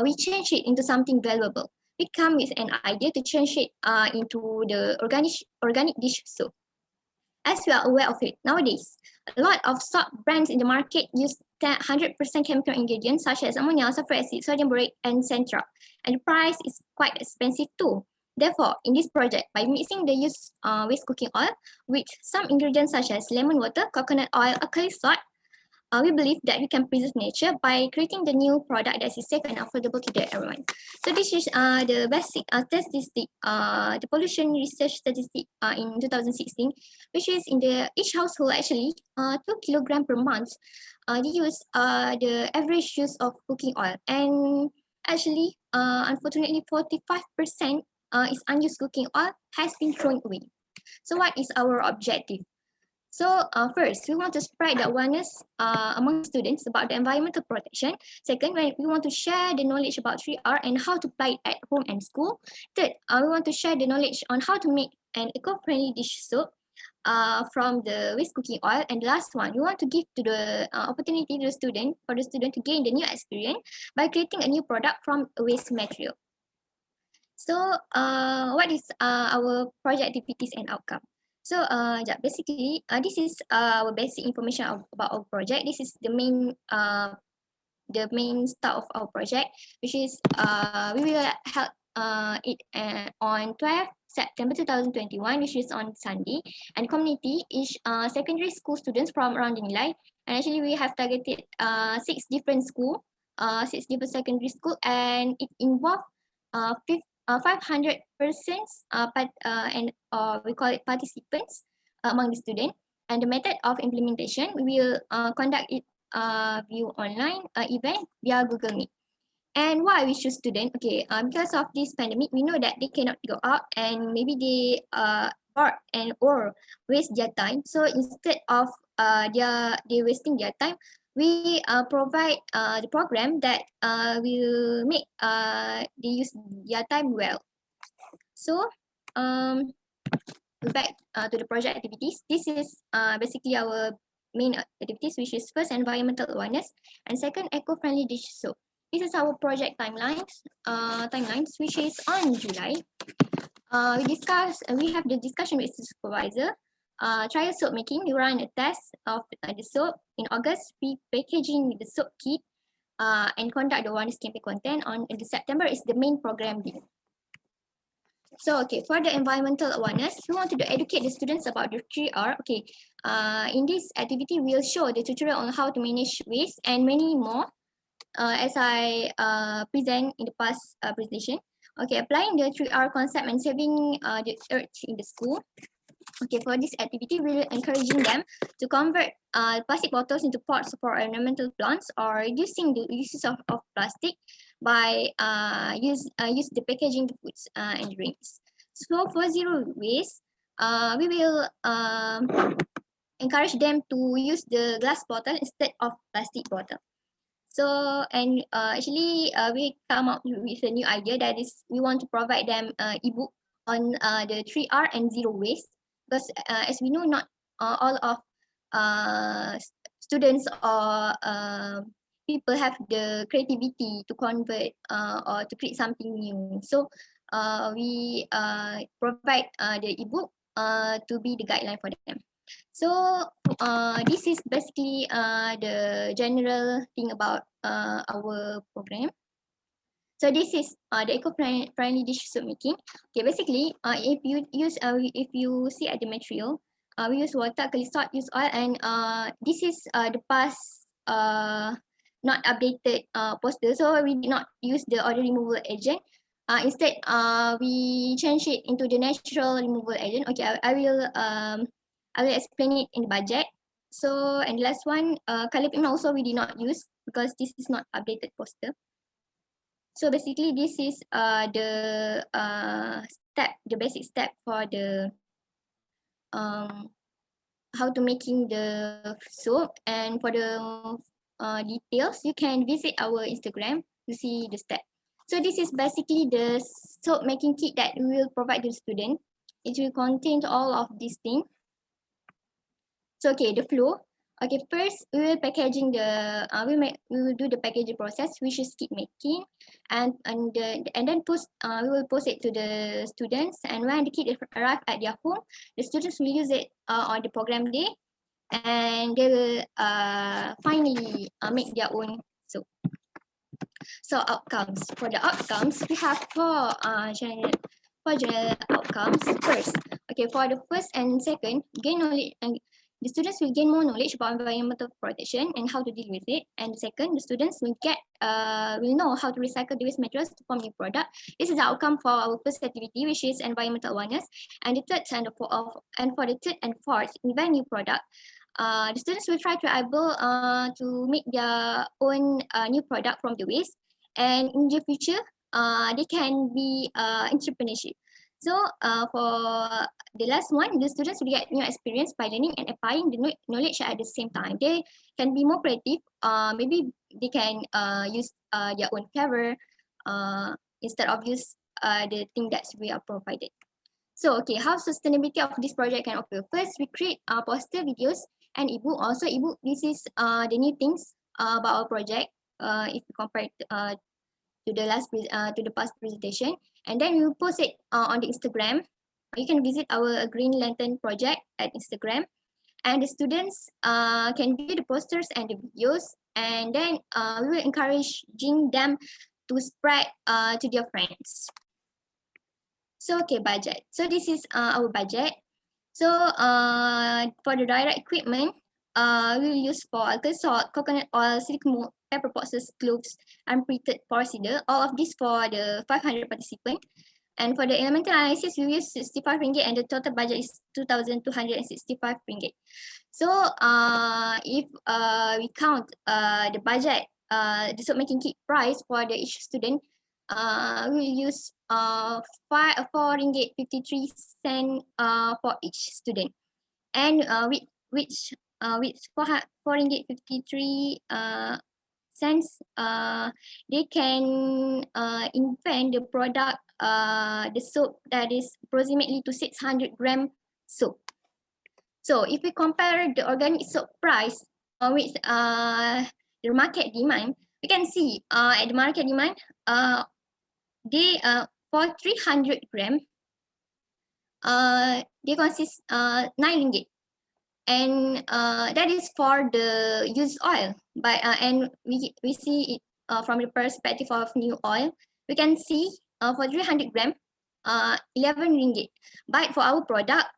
we change it into something valuable. We come with an idea to change it into the organic dish soap. As we are aware of it, nowadays, a lot of soap brands in the market use 100% chemical ingredients such as ammonia, sulfuric acid, sodium borate, and etc. And the price is quite expensive too. Therefore, in this project, by mixing the used waste cooking oil with some ingredients such as lemon water, coconut oil, alkali salt, we believe that we can preserve nature by creating the new product that is safe and affordable to everyone. So this is the basic statistic, the pollution research statistic in 2016, which is in the each household actually 2 kilogram per month. They use the average use of cooking oil, and actually unfortunately 45% is unused cooking oil has been thrown away. So what is our objective? So first, we want to spread the awareness among students about the environmental protection. Second, we want to share the knowledge about 3R and how to apply it at home and school. Third, we want to share the knowledge on how to make an eco-friendly dish soap from the waste cooking oil. And the last one, we want to give to the opportunity to the student for the student to gain the new experience by creating a new product from a waste material. So what is our project activities and outcome? So basically, this is our basic information about our project. This is the main start of our project, which is we will help it on 12 September 2021, which is on Sunday. And community is secondary school students from around the Nilai. And actually, we have targeted 6 different schools, 6 different secondary school, and it involved 500 persons and we call it participants among the students. And the method of implementation, we will conduct it view online event via Google Meet. And why we choose student? Okay, because of this pandemic, we know that they cannot go out and maybe they bored and or waste their time. So instead of they wasting their time, we provide the program that will make they use their time well. So back to the project activities. This is basically our main activities, which is first environmental awareness and second eco-friendly dish soap. This is our project timelines, which is on July. We have the discussion with the supervisor. Trial soap making, we run a test of the soap in August, packaging with the soap kit, and conduct the awareness campaign content on September is the main program day. So, okay, for the environmental awareness, we want to educate the students about the 3R. Okay, in this activity, we'll show the tutorial on how to manage waste and many more as I present in the past presentation. Okay, applying the 3R concept and saving the earth in the school. Okay, for this activity, we're encouraging them to convert plastic bottles into pots for ornamental plants or reducing the uses of plastic by use the packaging the foods and drinks. So for zero waste, we will encourage them to use the glass bottle instead of plastic bottle. So, and actually we come up with a new idea, that is we want to provide them ebook on the 3R and zero waste, because as we know, not all of students or people have the creativity to convert or to create something new. So we provide the ebook to be the guideline for them. So this is basically the general thing about our program. So this is the eco-friendly dish soap making. Okay, basically, if you see at the material, we use water, alkali salt, use oil, and this is the past not updated poster. So we did not use the odor removal agent. Instead, we change it into the natural removal agent. Okay, I will explain it in the budget. So, and the last one, color pigment also we did not use because this is not updated poster. So basically, this is the basic step for the how to making the soap. And for the details, you can visit our Instagram to see the step. So this is basically the soap making kit that we will provide to the student. It will contain all of these things. So okay, the flow. Okay, first we will packaging the we will do the packaging process, which is kit making, and then we will post it to the students. And when the kit arrive at their home, the students will use it on the program day, and they will finally make their own soap. So outcomes. For the outcomes, we have four general outcomes. First, okay, for the first and second, gain knowledge, and the students will gain more knowledge about environmental protection and how to deal with it. And second, the students will know how to recycle the waste materials to form new product. This is the outcome for our first activity, which is environmental awareness. And the third and for the third and fourth, invent new product. The students will try to able to make their own new product from the waste, and in the future, they can be entrepreneurship. So for the last one, the students will get new experience by learning and applying the knowledge at the same time. They can be more creative. Maybe they can use their own flavor instead of use the thing that we are provided. So okay, how sustainability of this project can occur? First, we create poster, videos, and ebook. Also, ebook. This is the new things about our project. If you compare it, to the past presentation, and then we will post it on the Instagram. You can visit our Green Lantern project at Instagram, and the students can view the posters and the videos, and then we will encouraging them to spread to their friends. So okay, budget. So this is our budget. So for the direct equipment, we will use for alkali salt, coconut oil, silicone mold, pepper boxes, gloves, and printed procedure. All of this for the 500 participants. And for the elemental analysis, we use 65 ringgit, and the total budget is 2,265 ringgit. So if we count the budget, the soap making kit price for the each student, we will use 4.53 for each student, and with 4.53 cents, they can invent the product, the soap that is approximately to 600 gram soap. So if we compare the organic soap price with the market demand, we can see at the market demand, they for 300 gram, they consist 9 ringgit, and that is for the used oil. But and we see it from the perspective of new oil. We can see for 300 gram, 11 ringgit. But for our product,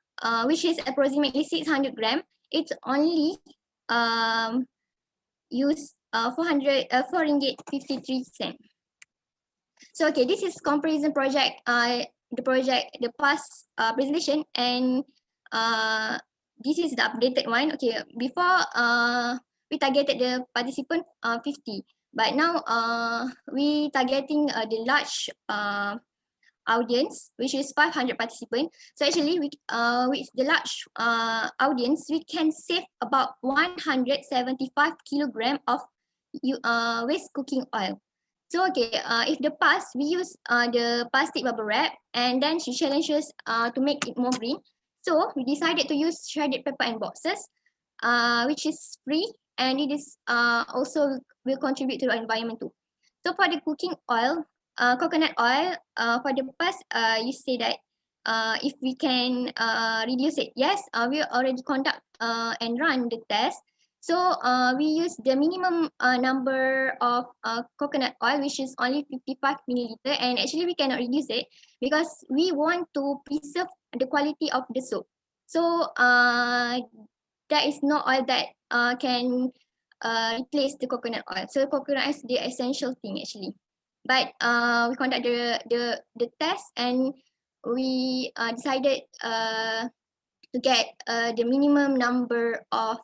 which is approximately 600 gram, it's only use 4 ringgit 53 cent. So okay, this is comparison project. The past presentation, and this is the updated one. Okay, before we targeted the participant 50, but now we targeting the large audience, which is 500 participants. So actually, with the large audience, we can save about 175 kilogram of waste cooking oil. So okay, if the past we use the plastic bubble wrap, and then she challenges to make it more green. So we decided to use shredded paper and boxes, which is free, and it is also will contribute to the environment too. So for the cooking oil, coconut oil, for the past, you say that if we can reduce it. Yes, we already conduct and run the test. So we use the minimum number of coconut oil, which is only 55 milliliter, and actually we cannot reduce it because we want to preserve the quality of the soap. So there is no oil that can replace the coconut oil. So coconut oil is the essential thing actually. But we conduct the test, and we decided to get the minimum number of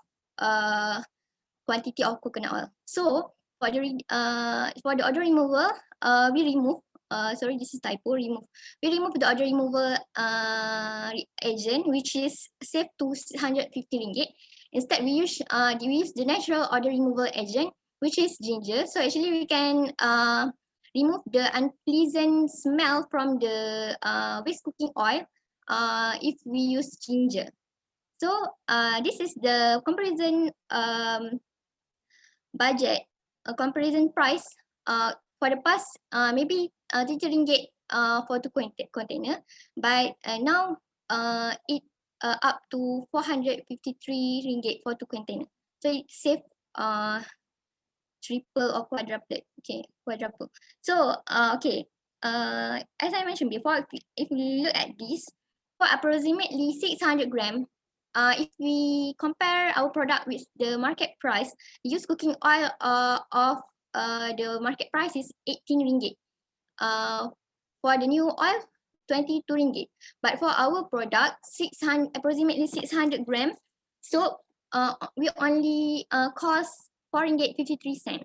quantity of coconut oil. So for the odor removal, we remove. Sorry, this is typo. We remove the odor removal agent, which is saved to 650 ringgit. Instead, we use the natural odor removal agent, which is ginger. So actually, we can remove the unpleasant smell from the waste cooking oil if we use ginger. So this is the comparison budget, comparison price for the past maybe 30 ringgit for 2 container, but now it up to 453 ringgit for 2 container. So it save triple or quadruple. Okay, quadruple. So okay, as I mentioned before, if we look at this, for approximately 600 gram, if we compare our product with the market price, used cooking oil of the market price is 18 ringgit. For the new oil, 22 ringgit. But for our product, approximately 600 gram soap, we only cost 4 ringgit 53 cents.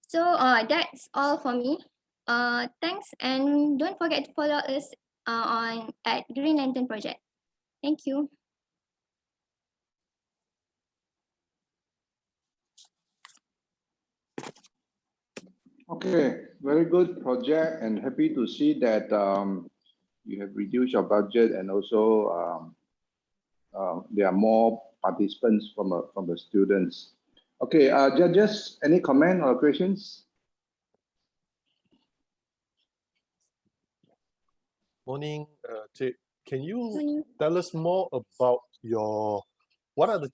So that's all for me. Thanks, and don't forget to follow us at Green Lantern Project. Thank you. Okay, very good project, and happy to see that you have reduced your budget, and also there are more participants from the students. Okay, judges, any comment or questions? Morning, Cik. Can you tell us more about what are the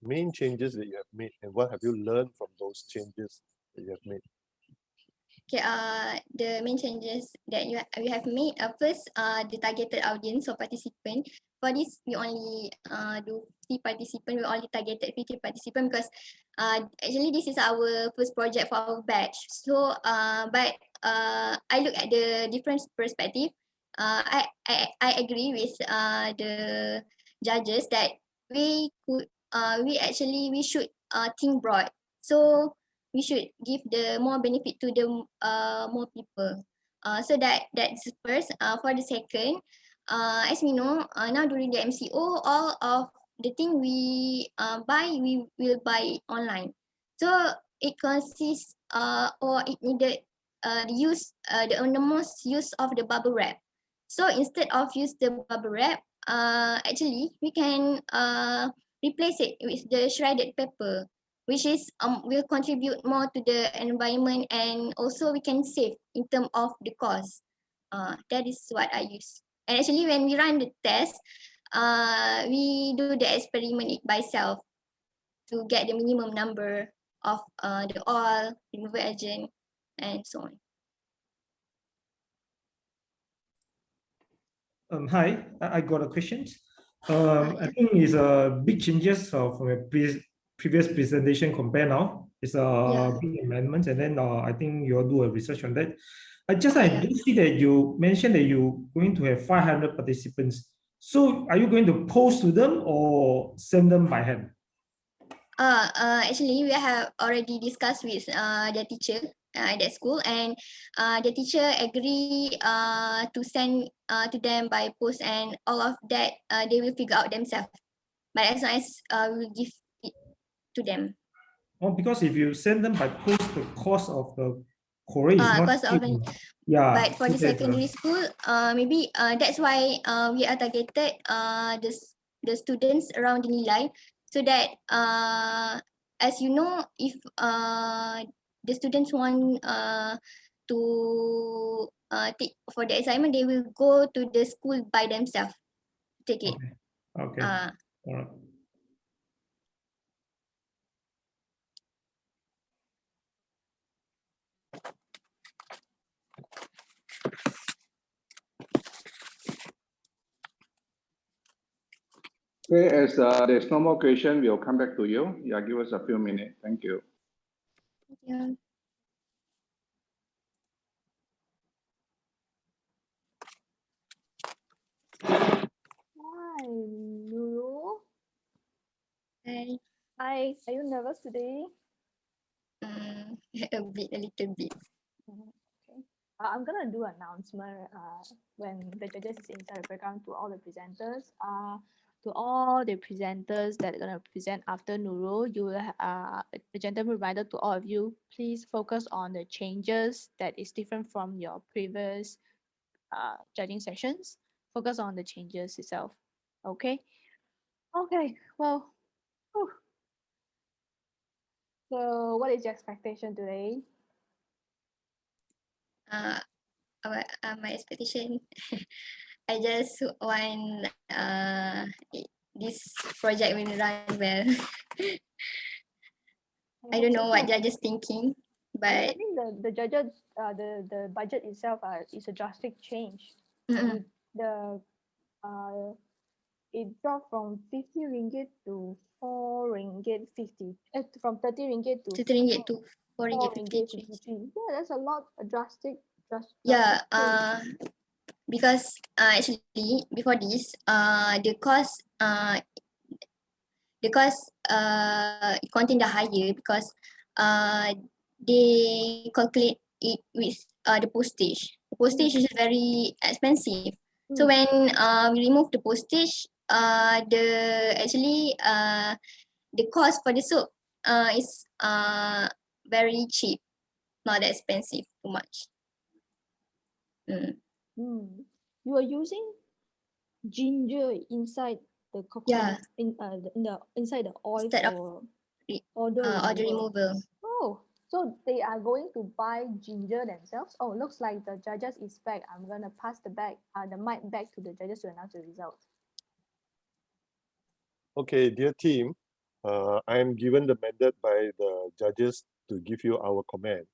main changes that you have made, and what have you learned from those changes that you have made? Okay, the main changes that we have made, first, the targeted audience or participant. For this, we only do 50 participants. We only targeted 50 participants because actually this is our first project for our batch. So, but I look at the different perspective. I agree with the judges that we should think broad. So we should give the more benefit to the more people. So that's first. For the second, as we know, now during the MCO, all of the thing we buy, we will buy online. So it consists or it needed the most use of the bubble wrap. So instead of use the bubble wrap, actually we can replace it with the shredded paper, which is will contribute more to the environment, and also we can save in terms of the cost. That is what I use. And actually when we run the test, we do the experiment by self to get the minimum number of the oil, removal agent, and so on. Hi, I got a question. I think it's a big changes from a previous presentation compare now. It's a big amendment, and then I think you'll do a research on that. I do see that you mentioned that you're going to have 500 participants. So are you going to post to them or send them by hand? Actually, we have already discussed with the teacher at that school, and the teacher agree to send to them by post, and all of that they will figure out themselves. But as long as we will give it to them. Oh, because if you send them by post, the cost of the courier is not Cost of cheap. Yeah. But for the secondary school, maybe that's why we are targeted the students around the Nilai, so that as you know, if the students want to take for the assignment, they will go to the school by themselves, take it. Okay. All right. Okay, as there's no more question, we'll come back to you. Yeah, give us a few minutes. Thank you. Yeah. Hi, Nurul. Hi. Hi, are you nervous today? A little bit. Okay. I'm gonna do announcement when the judges is inside the background to all the presenters. To all the presenters that are gonna present after Nurul, you will a gentle reminder to all of you, please focus on the changes that is different from your previous judging sessions. Focus on the changes itself. Okay. Okay. Well. whew. So, what is your expectation today? My expectation, I just want this project will run well. I don't know what judges thinking, I but think the judges the budget itself is a drastic change. The it dropped from 50 ringgit to 4 ringgit 50. From 30 ringgit to 30 ringgit to 4 4 ringgit ringgit 53. 53. Yeah, that's a lot, a drastic Yeah, change. because actually before this, the cost contain the higher because they calculate it with the postage. The postage is very expensive. So when we remove the postage, the cost for the soap is very cheap, not that expensive too much. You are using ginger inside the coconut in the inside the oil Instead of for odor removal. Oh, so they are going to buy ginger themselves. Oh, looks like the judges is back. I'm gonna pass the mic back to the judges to announce the result. Okay, dear team, I am given the mandate by the judges to give you our comment.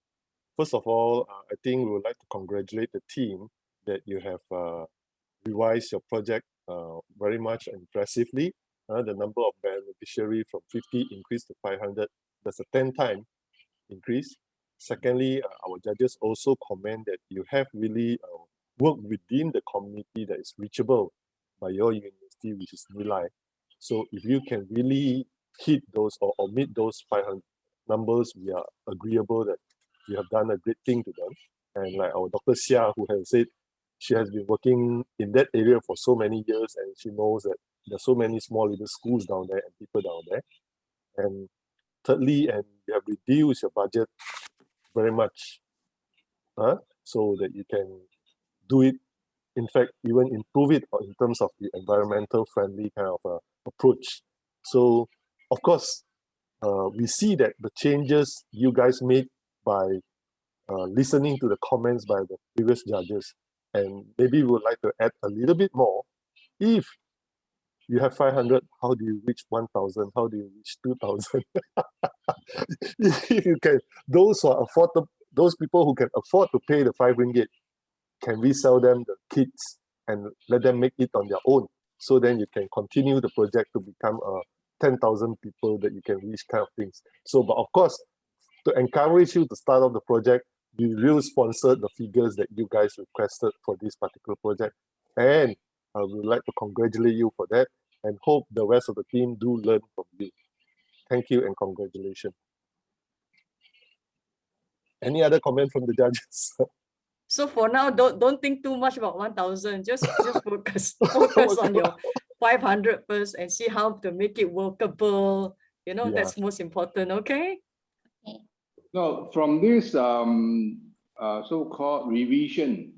First of all, I think we would like to congratulate the team that you have revised your project very much impressively. The number of beneficiaries from 50 increased to 500. That's a 10-time increase. Secondly, our judges also comment that you have really worked within the community that is reachable by your university, which is Nilai. So if you can really hit those or meet those 500 numbers, we are agreeable that you have done a great thing to them. And like our Dr. Xia, who has said she has been working in that area for so many years, and she knows that there's so many small little schools down there and people down there. And thirdly, and you have reduced your budget very much, so that you can do it, in fact, even improve it in terms of the environmental friendly kind of approach. So, of course, we see that the changes you guys made by listening to the comments by the previous judges, and maybe we would like to add a little bit more. If you have 500, how do you reach 1,000? How do you reach 2,000? If you can, those people who can afford to pay the 5 ringgit, can we sell them the kits and let them make it on their own? So then you can continue the project to become 10,000 people that you can reach kind of things. So, but of course, to encourage you to start off the project, we will sponsor the figures that you guys requested for this particular project. And I would like to congratulate you for that and hope the rest of the team do learn from you. Thank you and congratulations. Any other comment from the judges? So for now, don't think too much about 1,000. Just focus on your 500 first and see how to make it workable. You know, Yeah. that's most important. Okay. No, from this so-called revision,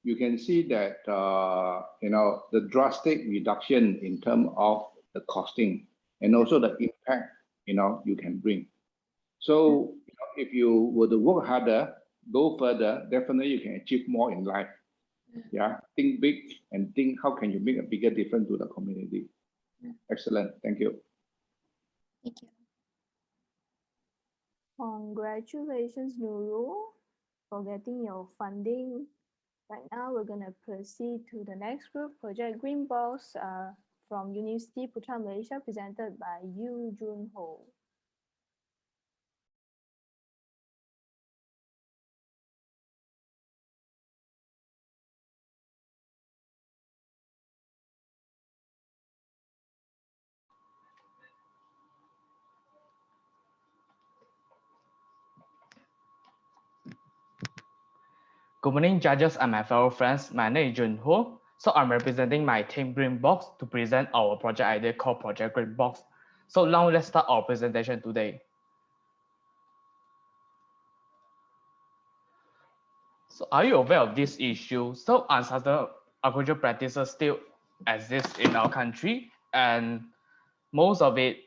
you can see that the drastic reduction in terms of the costing and also the impact you can bring. So if you were to work harder, go further, definitely you can achieve more in life. Yeah, think big and think how can you make a bigger difference to the community. Excellent, thank you. Thank you. Congratulations, Nurul, for getting your funding. Right now, we're going to proceed to the next group, Project Green Box from University Putra Malaysia, presented by Yu Jun Ho. Good morning, judges and my fellow friends. My name is Jun Ho. So I'm representing my team Green Box to present our project idea called Project Green Box. So now let's start our presentation today. So are you aware of this issue? So unsustainable agricultural practices still exist in our country, and most of it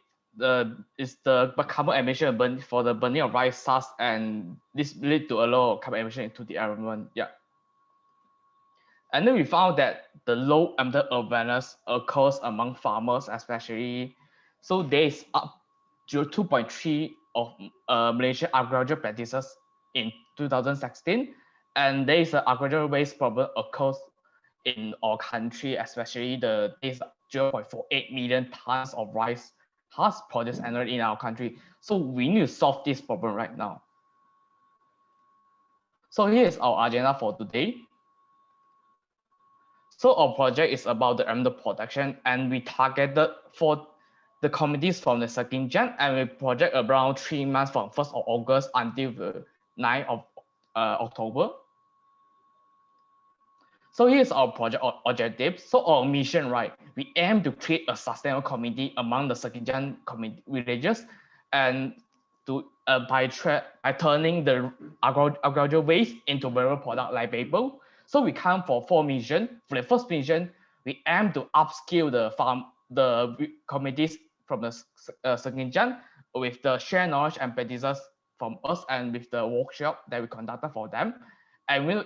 is the carbon emission for the burning of rice husk, and this lead to a lot of carbon emission into the environment. Yeah. And then we found that the low emitted awareness occurs among farmers, especially. So there is up to 2.3 of Malaysian agricultural practices in 2016, and there is an agricultural waste problem occurs in our country, especially there is 0.48 million tons of rice husk produced annually in our country. So we need to solve this problem right now. So here is our agenda for today. So our project is about the environmental protection, and we targeted for the communities from the 2nd Jan, and we project around 3 months from 1st of August until the 9th of October. So here's our project objective. So our mission, right? We aim to create a sustainable community among the 2nd Jan community villages, and to by turning the agricultural waste into valuable product like paper. So we come for 4 missions. For the first mission, we aim to upskill the communities from the 2nd Jan with the shared knowledge and practices from us, and with the workshop that we conducted for them, and we'll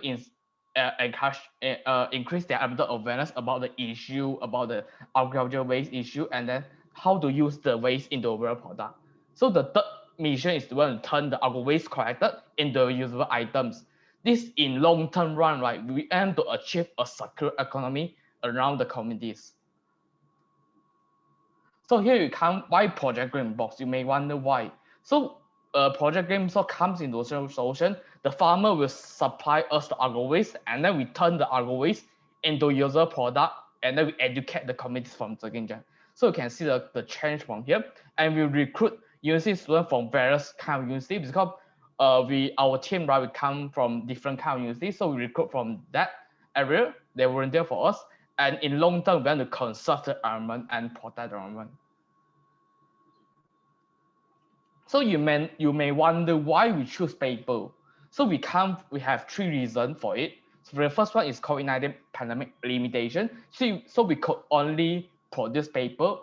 encourage increase their awareness about the issue, about the agricultural waste issue, and then how to use the waste into a real product. So the third mission is to turn the agro waste collected into usable items. This in long-term run, right? We aim to achieve a circular economy around the communities. So here you come, why Project Green Box? You may wonder why. So Project Green Box comes into a solution. The farmer will supply us the agro waste, and then we turn the agro waste into usable product, and then we educate the communities from 2nd Jan. So you can see the change from here, and we recruit university students from various kind of universities, because our team, right, we come from different kind of universities, so we recruit from that area. They volunteer for us, and in long term, we want to conserve the environment and protect the environment. So you may wonder why we choose paper. So we have 3 reasons for it. So the first one is COVID-19 pandemic limitation. So we could only produce paper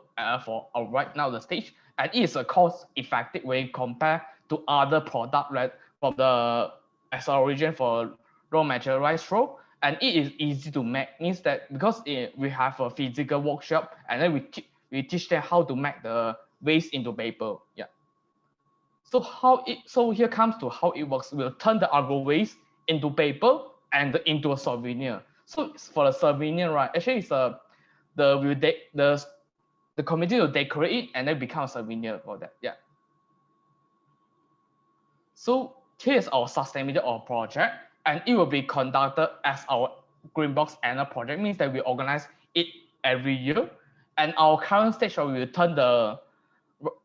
for right now the stage, and it is a cost-effective way compared to other product, right, from the as origin for raw material rice straw, and it is easy to make. Means that because we have a physical workshop, and then we teach them how to make the waste into paper. Yeah. So here comes to how it works. We'll turn the agro waste into paper and into a souvenir. So for the souvenir, right? Actually, it's the community will decorate it and then become a souvenir for that. Yeah. So here's our sustainability of project, and it will be conducted as our Green Box annual project. Means that we organize it every year, and our current stage we will turn the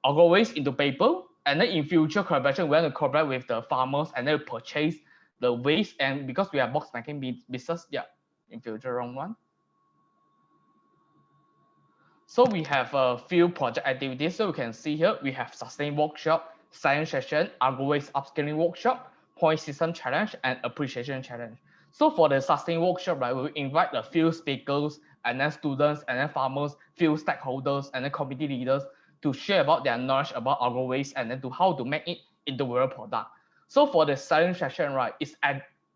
agro waste into paper, And then in future collaboration, we want to collaborate with the farmers and then purchase the waste. And because we are box making business, yeah, in future wrong one. So we have a few project activities. So you can see here, we have sustain workshop, science session, agro waste upscaling workshop, point system challenge, and appreciation challenge. So for the sustain workshop, right, we invite a few speakers and then students and then farmers, few stakeholders and then community leaders to share about their knowledge about agro waste and then to how to make it into real product. So for the science session, right, it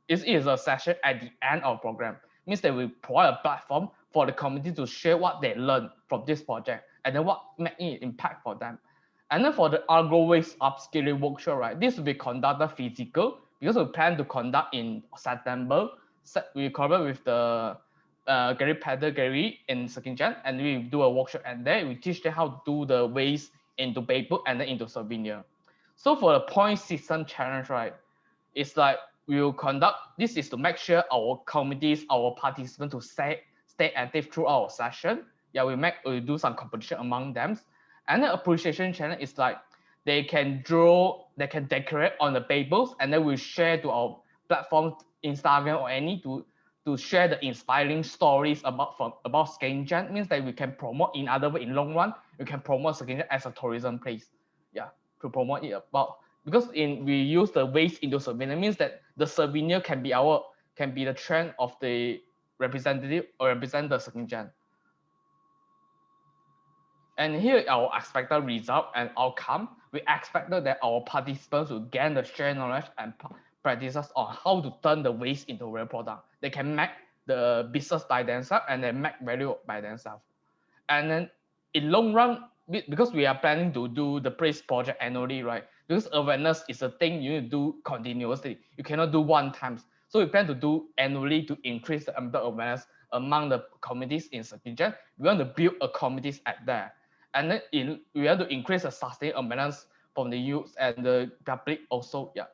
is a session at the end of program. Means that we provide a platform for the community to share what they learned from this project and then what made it impact for them. And then for the agro waste upskilling workshop, right, this will be conducted physical because we plan to conduct in September. We collaborate with the Gary in Sekinjan, and we do a workshop and there we teach them how to do the waste into paper and then into souvenir. So for the point system challenge, right, it's like we will conduct, this is to make sure our committees, our participants to stay active through our session. Yeah, we do some competition among them. And the appreciation challenge is like they can draw, they can decorate on the papers and then we share to our platform, Instagram or any to share the inspiring stories about Skinjan. Means that we can promote in other way in long run, we can promote Skinjan as a tourism place. Yeah, to promote it about, because we use the waste into souvenir, means that the souvenir can be the trend of the representative or represent the Skinjan. And here our expected result and outcome. We expected that our participants will gain the shared knowledge and practices on how to turn the waste into real product. They can make the business by themselves and they make value by themselves. And then in long run, because we are planning to do the praise project annually, right? Because awareness is a thing you need to do continuously. You cannot do one time. So we plan to do annually to increase the awareness among the communities in Sekinjan. We want to build a communities at there. And then we want to increase the sustained awareness from the youth and the public also, yeah.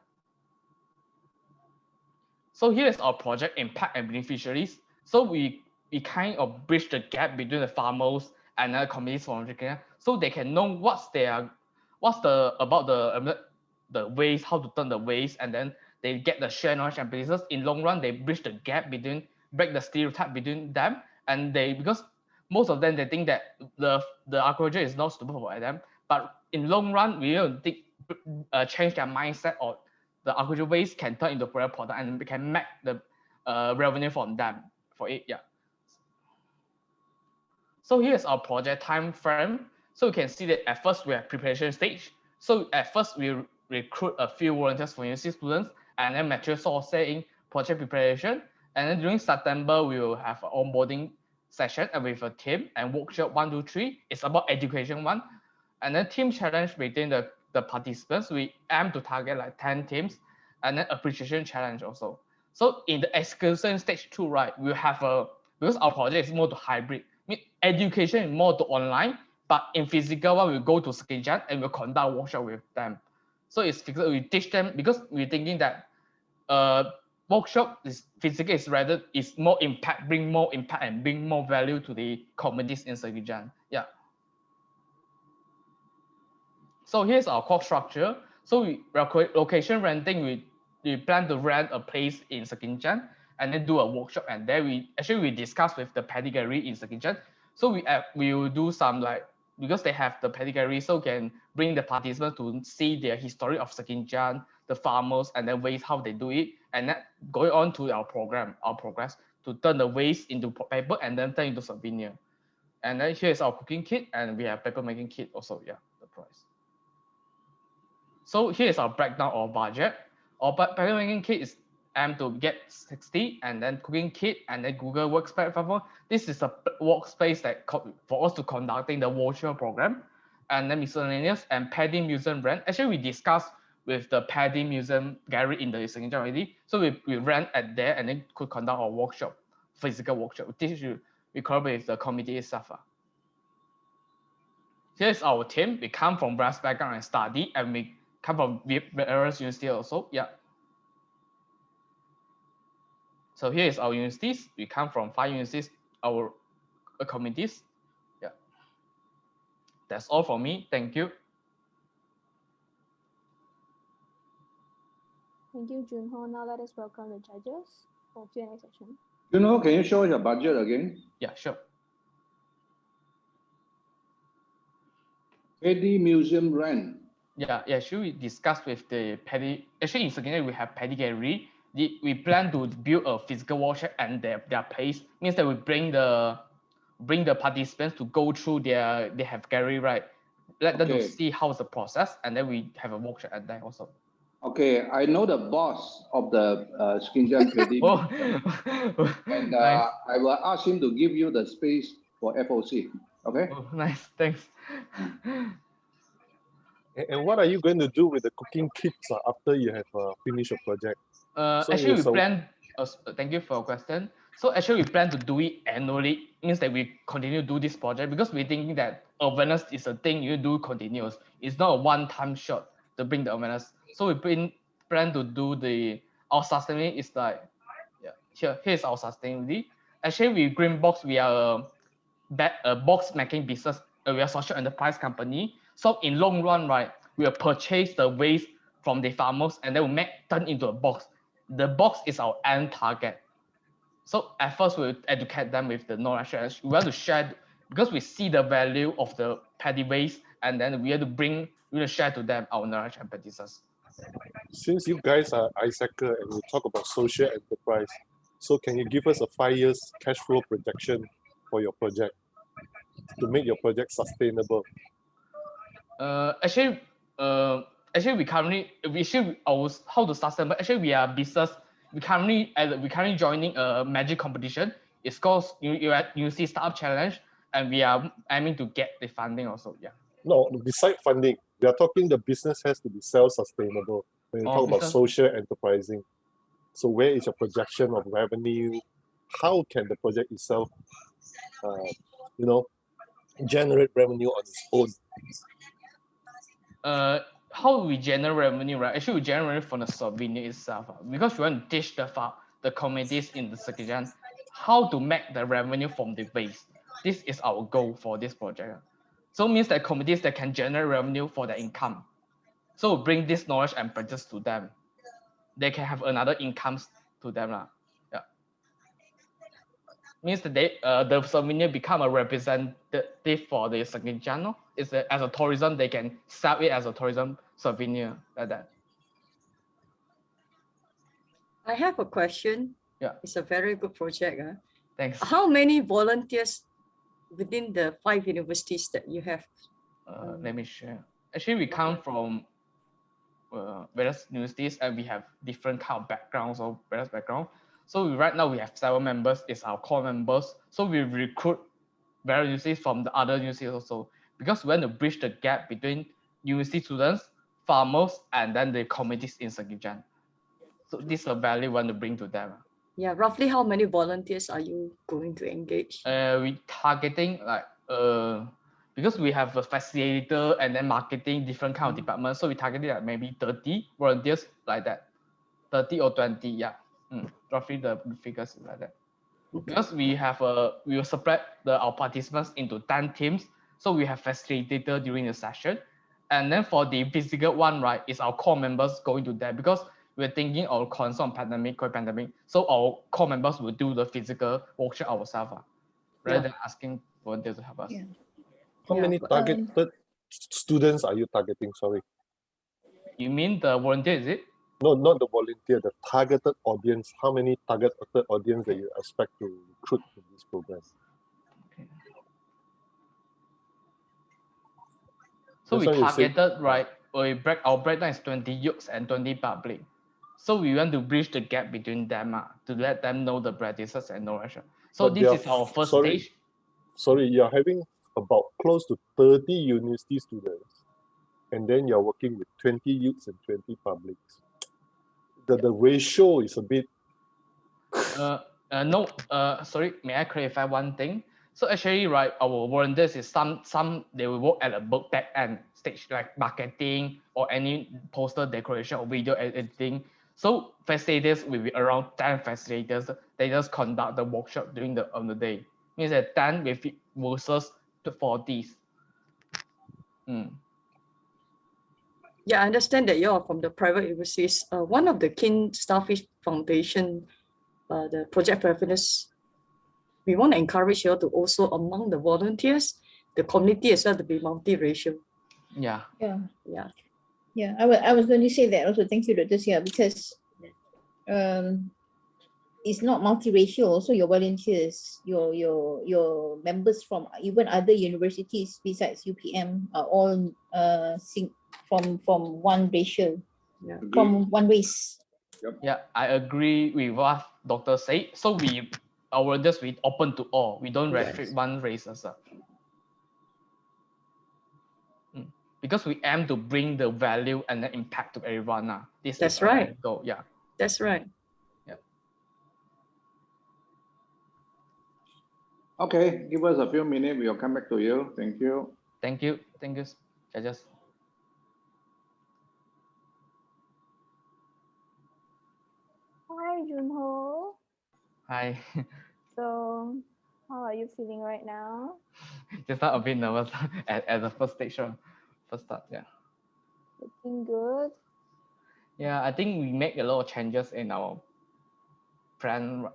So here is our project impact and beneficiaries. So we kind of bridge the gap between the farmers and the communities from Sekinjan, so they can know about the waste, how to turn the waste, and then they get the share knowledge and practices. In long run, they bridge the gap break the stereotype between them, and because most of them they think that the agriculture is not suitable for them, but in long run we will change their mindset, or the agriculture waste can turn into real product and we can make the revenue from them for it, yeah. So here's our project time frame. So you can see that at first we have preparation stage. So at first we recruit a few volunteers for university students and then material sourcing, project preparation. And then during September, we will have an onboarding session with a team and workshop 1, 2, 3. It's about education one. And then team challenge between the participants. We aim to target like 10 teams, and then appreciation challenge also. So in the execution stage 2, right, we have because our project is more to hybrid. Education is more to online, but in physical one, we go to Sekinjan and we conduct workshop with them. So it's physical, we teach them because we're thinking that workshop is physical is more impact, bring more impact and bring more value to the communities in Sekinjan. Yeah. So here's our cost structure. So location renting, we plan to rent a place in Sekinjan and then do a workshop, and there we discuss with the pedigree in Sekinjan. So we will do some because they have the pedigree, so can bring the participants to see their history of Sekinjan, the farmers, and then waste how they do it, and then going on to our progress to turn the waste into paper and then turn into souvenir. And then here's our cooking kit, and we have paper making kit also. Yeah, the price. So here's our breakdown of budget. Our paper making kit is aimed to get 60, and then cooking kit and then Google Workspace platform. This is a workspace that for us to conducting the virtual program, and then miscellaneous and Paddy Museum rent. Actually, we discussed with the Paddy Museum gallery in the Sekinjan already. So we rent at there and then could conduct our workshop, physical workshop. We collaborate with the committee itself. Here's our team. We come from brass background and study, and we come from various universities also. Yeah. So here is our universities. We come from 5 universities, our committees. Yeah. That's all for me. Thank you. Thank you, Junho. Now let us welcome the judges for Q&A session. Can you show your budget again? Yeah, sure. Paddy Museum rent. Yeah, should we discuss with the paddy? Actually, in secondary, we have paddy gallery. We plan to build a physical workshop and their place. Means that we bring the participants to go through they have gallery, right? Let them to Okay. see how's the process, and then we have a workshop at that also. Okay, I know the boss of the Skinjan Paddy Oh, Museum, and nice. I will ask him to give you the space for FOC. Okay. Oh, nice. Thanks. And what are you going to do with the cooking kits after you have finished your project? So Actually, we it's a- plan. Thank you for your question. So actually, we plan to do it annually. Means that we continue to do this project because we thinking that awareness is a thing you do continuous. It's not a one-time shot to bring the awareness. So we plan to do our sustainability is like, yeah, here's our sustainability. Actually, we Green Box, we are a box making business. We are social enterprise company. So in long run, right, we will purchase the waste from the farmers and then we turn into a box. The box is our end target. So at first we educate them with the knowledge. We want to share because we see the value of the paddy waste, and then we have to share to them our knowledge and practices. Since you guys are ISACer and you talk about social enterprise, so can you give us a 5 years cash flow projection for your project to make your project sustainable? Actually, we currently how to sustain. But actually, we are business. We currently joining a magic competition. It's called you see Startup Challenge, and we are aiming to get the funding also. Yeah. No, beside funding, we are talking the business has to be self-sustainable. When you talk about Business. social enterprising, so where is your projection of revenue? How can the project itself, generate revenue on its own? How we generate revenue, right? Actually, we generate from the souvenir itself because we want to teach the communities in the Sekijan how to make the revenue from the waste. This is our goal for this project. So it means that communities that can generate revenue for their income. So bring this knowledge and practice to them. They can have another incomes to them. Yeah. Means that the souvenir become a representative for the Sekijan. It's as a tourism, they can sell it as a tourism souvenir like that. I have a question. Yeah. It's a very good project. Thanks. How many volunteers within the 5 universities that you have? Let me share. Actually, we come from various universities and we have different kind of backgrounds or various backgrounds. So right now we have 7 members. It's our core members. So we recruit various universities from the other universities also because we want to bridge the gap between university students, farmers, and then the communities in Sekijan. So this is a value we want to bring to them. Yeah, roughly how many volunteers are you going to engage? We targeting like because we have a facilitator and then marketing different kind of departments, so we targeted like maybe 30 volunteers like that, 30 or 20, yeah, roughly the figures like that. Because we will separate our participants into 10 teams, so we have facilitator during the session, and then for the physical one, right, is our core members going to that because we're thinking of concern COVID pandemic, so our core members will do the physical workshop ourselves, rather than asking volunteers to help us. Yeah. How many targeted students are you targeting? Sorry. You mean the volunteer, is it? No, not the volunteer, the targeted audience. How many targeted audience that you expect to recruit in this program? Okay. So we targeted, right? Our breakdown is 20 youths and 20 public. So we want to bridge the gap between them to let them know the practices and knowledge. So But this is our first stage. Sorry, you're having about close to 30 university students, and then you're working with 20 youths and 20 publics. The ratio is a bit. No, sorry, may I clarify one thing? So actually, right, our volunteers is some they will work at a back end stage like marketing or any poster decoration or video editing. So facilitators will be around 10 facilitators. They just conduct the workshop during on the day. Means that 10 versus 40s. Yeah, I understand that you are from the private universities. One of the Kin Starfish Foundation, the Project for Happiness, we want to encourage you all to also, among the volunteers, the community as well, to be multiracial. Yeah. Yeah. Yeah. Yeah, I was going to say that also. Thank you, Dr. Sia, because it's not multiracial. Also, your volunteers, your members from even other universities besides UPM are all from one racial, from one race. Yeah, I agree with what Doctor said. So our just we open to all. We don't restrict one race as well. Because we aim to bring the value and the impact to everyone. This That's is our right. goal. Yeah. That's right. Yeah. Okay, give us a few minutes. We'll come back to you. Thank you. Thank you. Thank you, judges. Hi, Junho. Hi. So, how are you feeling right now? Just not a bit nervous at the first stage, first start. Yeah. Looking good. Yeah, I think we make a lot of changes in our plan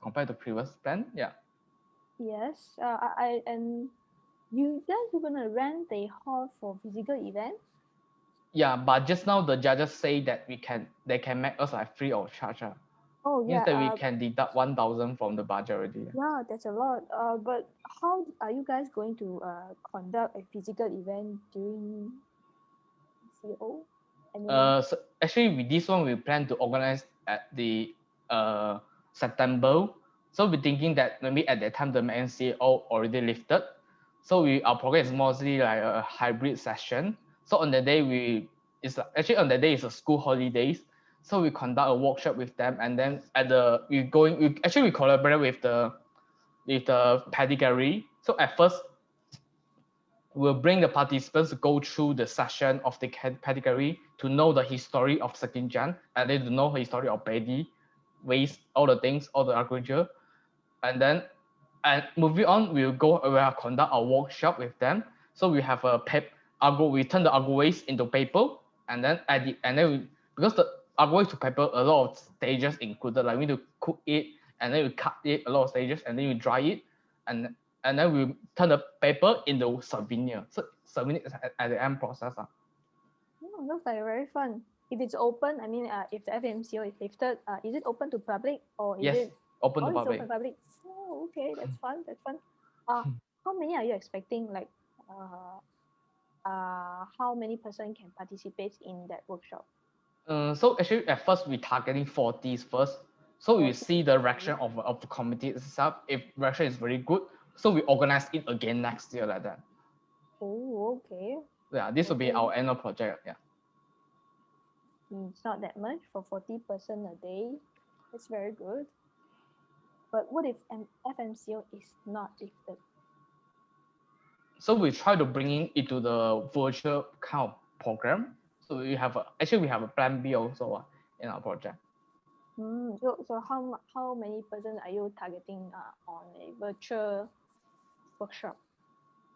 compared to previous plan. Yeah. Yes. And you guys are gonna rent a hall for physical event? Yeah, but just now the judges say that they can make us like free of charge. Oh Means yeah. that we can deduct 1,000 from the budget already. Yeah, that's a lot. But how are you guys going to conduct a physical event during CO? I mean, So actually with this one we plan to organize at the September. So we're thinking that maybe at that time the MCO already lifted. So our program is mostly like a hybrid session. So on the day actually on the day is a school holidays. So we conduct a workshop with them, and then we collaborate with the pedagogy. So at first we'll bring the participants to go through the session of the pedagogy to know the history of Sekinjan, and then to know the history of Bedi, waste, all the things, all the agriculture. And moving on, we'll conduct a workshop with them. So we have we turn the agro waste into paper, and then because the agro waste to paper, a lot of stages included, like we need to cook it, and then we cut it, a lot of stages, and then we dry it, and then we turn the paper into souvenir. So souvenir is at the end process. looks like very fun. If it's open, I mean, if the FMCO is lifted, is it open to public or is Yes, it open to it's public. open public? Oh, okay, that's fun. That's fun. How many are you expecting? Like, how many person can participate in that workshop? So actually at first we targeting 40s first. So we see the reaction of the committee itself. If reaction is very good, so we organize it again next year like that. Oh, okay. Yeah, this will be our annual project. Yeah. It's not that much for 40 person a day. It's very good. But what if an FMCO is not lifted? So we try to bring it to the virtual kind of program. So we have a plan B also in our project. So how many person are you targeting on a virtual workshop?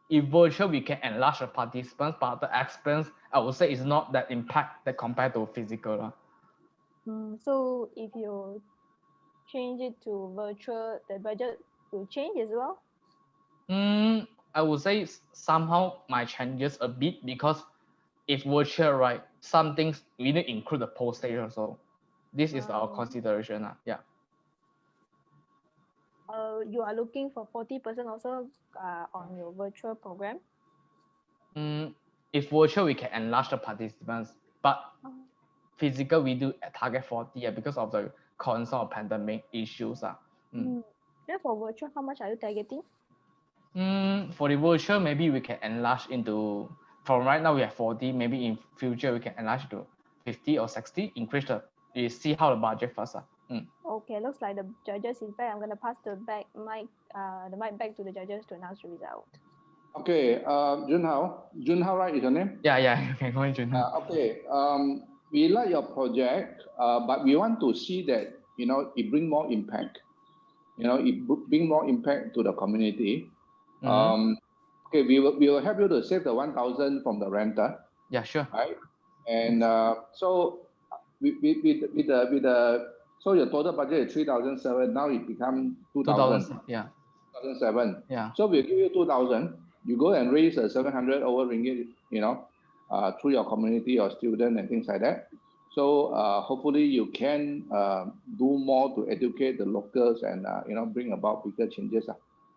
In virtual, we can enlarge the participants, but the expense, I would say, is not that impact that compared to physical. So if you change it to virtual, the budget will change as well? I would say somehow might changes a bit because if virtual, right, some things we need to include the postage also. This is our consideration. Yeah. You are looking for 40% also on your virtual program? If virtual, we can enlarge the participants, but physical, we do target 40 because of the concern of pandemic issues. Then for virtual, how much are you targeting? For the virtual, maybe we can enlarge into, from right now we have 40, maybe in future we can enlarge to 50 or 60, increase we see how the budget first. Okay, looks like the judges is back. I'm gonna pass the mic back to the judges to announce the result. Okay, Junhao, right, is your name? Yeah, you can go in, Junhao. Okay, we like your project, but we want to see that, it bring more impact. It bring more impact to the community. Okay, we will help you to save the 1,000 from the renter. Yeah, sure. Right? And so so your total budget is 3,007. Now it become 2,000. Yeah. 2007. Yeah. So we'll give you 2,000. You go and raise 700 over ringgit, through your community or student and things like that. So hopefully you can do more to educate the locals and bring about bigger changes.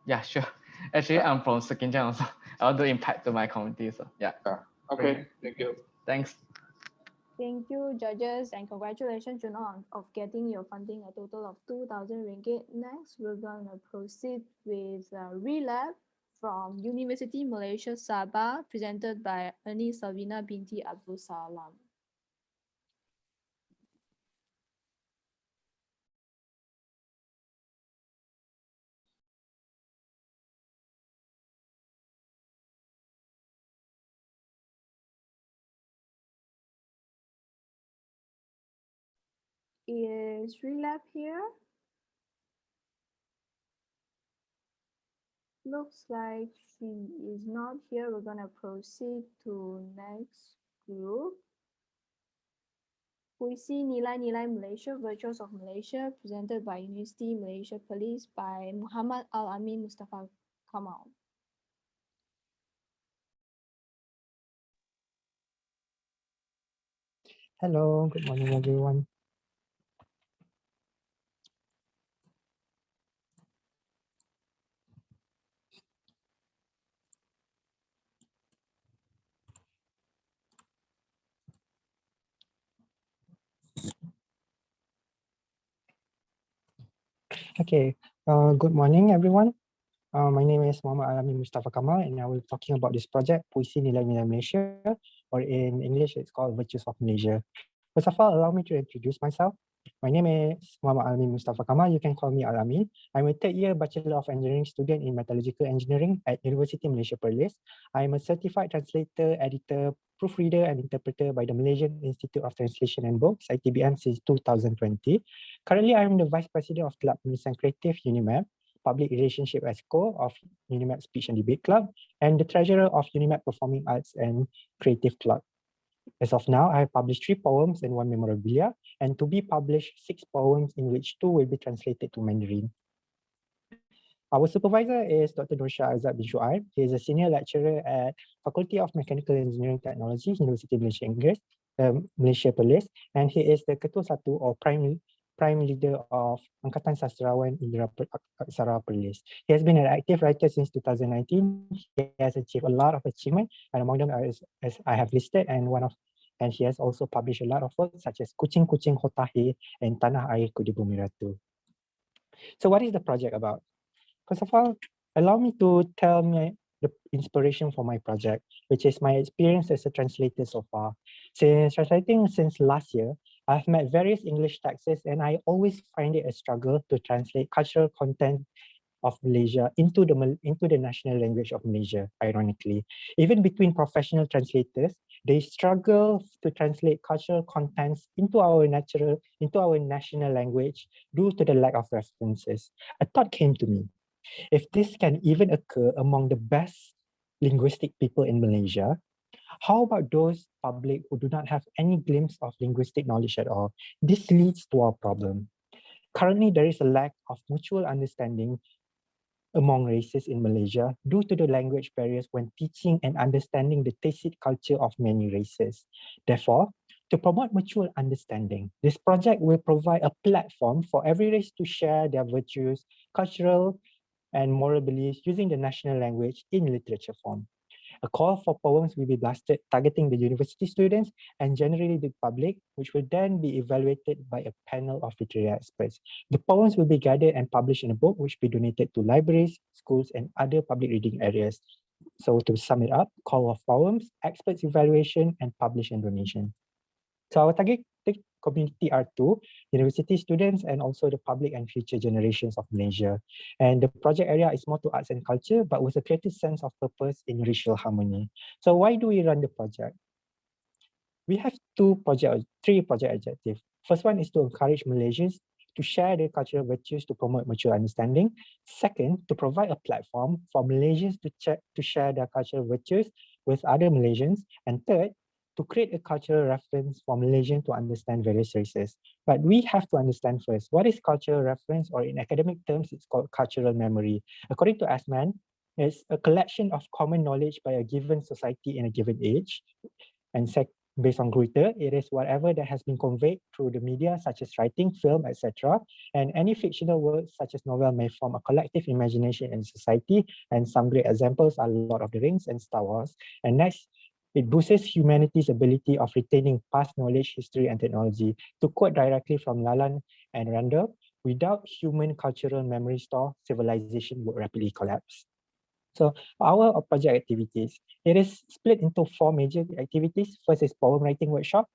Yeah, sure. Actually, I'm from Sekinjang also. I'll do impact to my community. So yeah. Okay. Thank you. Thanks. Thank you, judges, and congratulations, Juno, of getting your funding a total of 2,000 ringgit. Next, we're gonna proceed with Relab from University Malaysia Sabah, presented by Ernie Salvina binti Abdul Salam. Is Relab here? Looks like she is not here. We're gonna proceed to next group. Puisi Nilai-Nilai Malaysia, Virtues of Malaysia, presented by University Malaysia Police by Muhammad Al-Amin Mustafa Kamal. Hello, good morning, everyone. Okay, good morning, everyone. My name is Muhammad Al-Amin Mustafa Kamal, and I will be talking about this project, Puisi Nilai-Nilai Malaysia, or in English, it's called Virtues of Malaysia. First of all, allow me to introduce myself. My name is Muhammad Al-Amin Mustafa Kamal. You can call me Al-Amin. I'm a third-year Bachelor of Engineering student in Metallurgical Engineering at University Malaysia Perlis. I'm a certified translator, editor, proofreader, and interpreter by the Malaysian Institute of Translation and Books, ITBM, since 2020. Currently, I'm the Vice President of Club Penulisan Kreatif UNIMAP, Public Relationship EXCO of UNIMAP Speech and Debate Club, and the Treasurer of UNIMAP Performing Arts and Creative Club. As of now, I have published 3 poems and 1 memorabilia, and to be published 6 poems, in which 2 will be translated to Mandarin. Our supervisor is Dr. Nursha Azad bin Shuaib. He is a senior lecturer at Faculty of Mechanical Engineering Technology, University of Malaysia Inggris, Malaysia Perlis, and he is the Ketua Satu or Prime Leader of Angkatan Sastrawan Indra Aksara Perlis. He has been an active writer since 2019. He has achieved a lot of achievement, and among them as I have listed, and he has also published a lot of works such as Kucing Kucing Hotahe and Tanah Air Kuda Bumi Ratu. So what is the project about? First of all, allow me to tell me the inspiration for my project, which is my experience as a translator so far. Since translating since last year, I've met various English texts, and I always find it a struggle to translate cultural content of Malaysia into the national language of Malaysia, ironically. Even between professional translators, they struggle to translate cultural contents into our national language due to the lack of references. A thought came to me. If this can even occur among the best linguistic people in Malaysia, how about those public who do not have any glimpse of linguistic knowledge at all? This leads to our problem. Currently, there is a lack of mutual understanding among races in Malaysia due to the language barriers when teaching and understanding the tacit culture of many races. Therefore, to promote mutual understanding, this project will provide a platform for every race to share their virtues, cultural and moral beliefs using the national language in literature form. A call for poems will be blasted targeting the university students and generally the public, which will then be evaluated by a panel of literary experts. The poems will be gathered and published in a book which will be donated to libraries, schools, and other public reading areas. So to sum it up, call of poems, experts evaluation, and publish and donation. So our target community are 2, university students and also the public and future generations of Malaysia. And the project area is more to arts and culture, but with a creative sense of purpose in racial harmony. So why do we run the project? We have 3 project objectives. First one is to encourage Malaysians to share their cultural virtues to promote mutual understanding. Second, to provide a platform for Malaysians to share their cultural virtues with other Malaysians. And third, to create a cultural reference for Malaysians to understand various races. But we have to understand first, what is cultural reference, or in academic terms, it's called cultural memory. According to Asman, it's a collection of common knowledge by a given society in a given age. And based on Gruyter, it is whatever that has been conveyed through the media, such as writing, film, etc. And any fictional works, such as novel, may form a collective imagination in society. And some great examples are Lord of the Rings and Star Wars. And next, it boosts humanity's ability of retaining past knowledge, history, and technology. To quote directly from Lalan and Randall, without human cultural memory store, civilization would rapidly collapse. So our project activities, it is split into 4 major activities. First is poem writing workshop,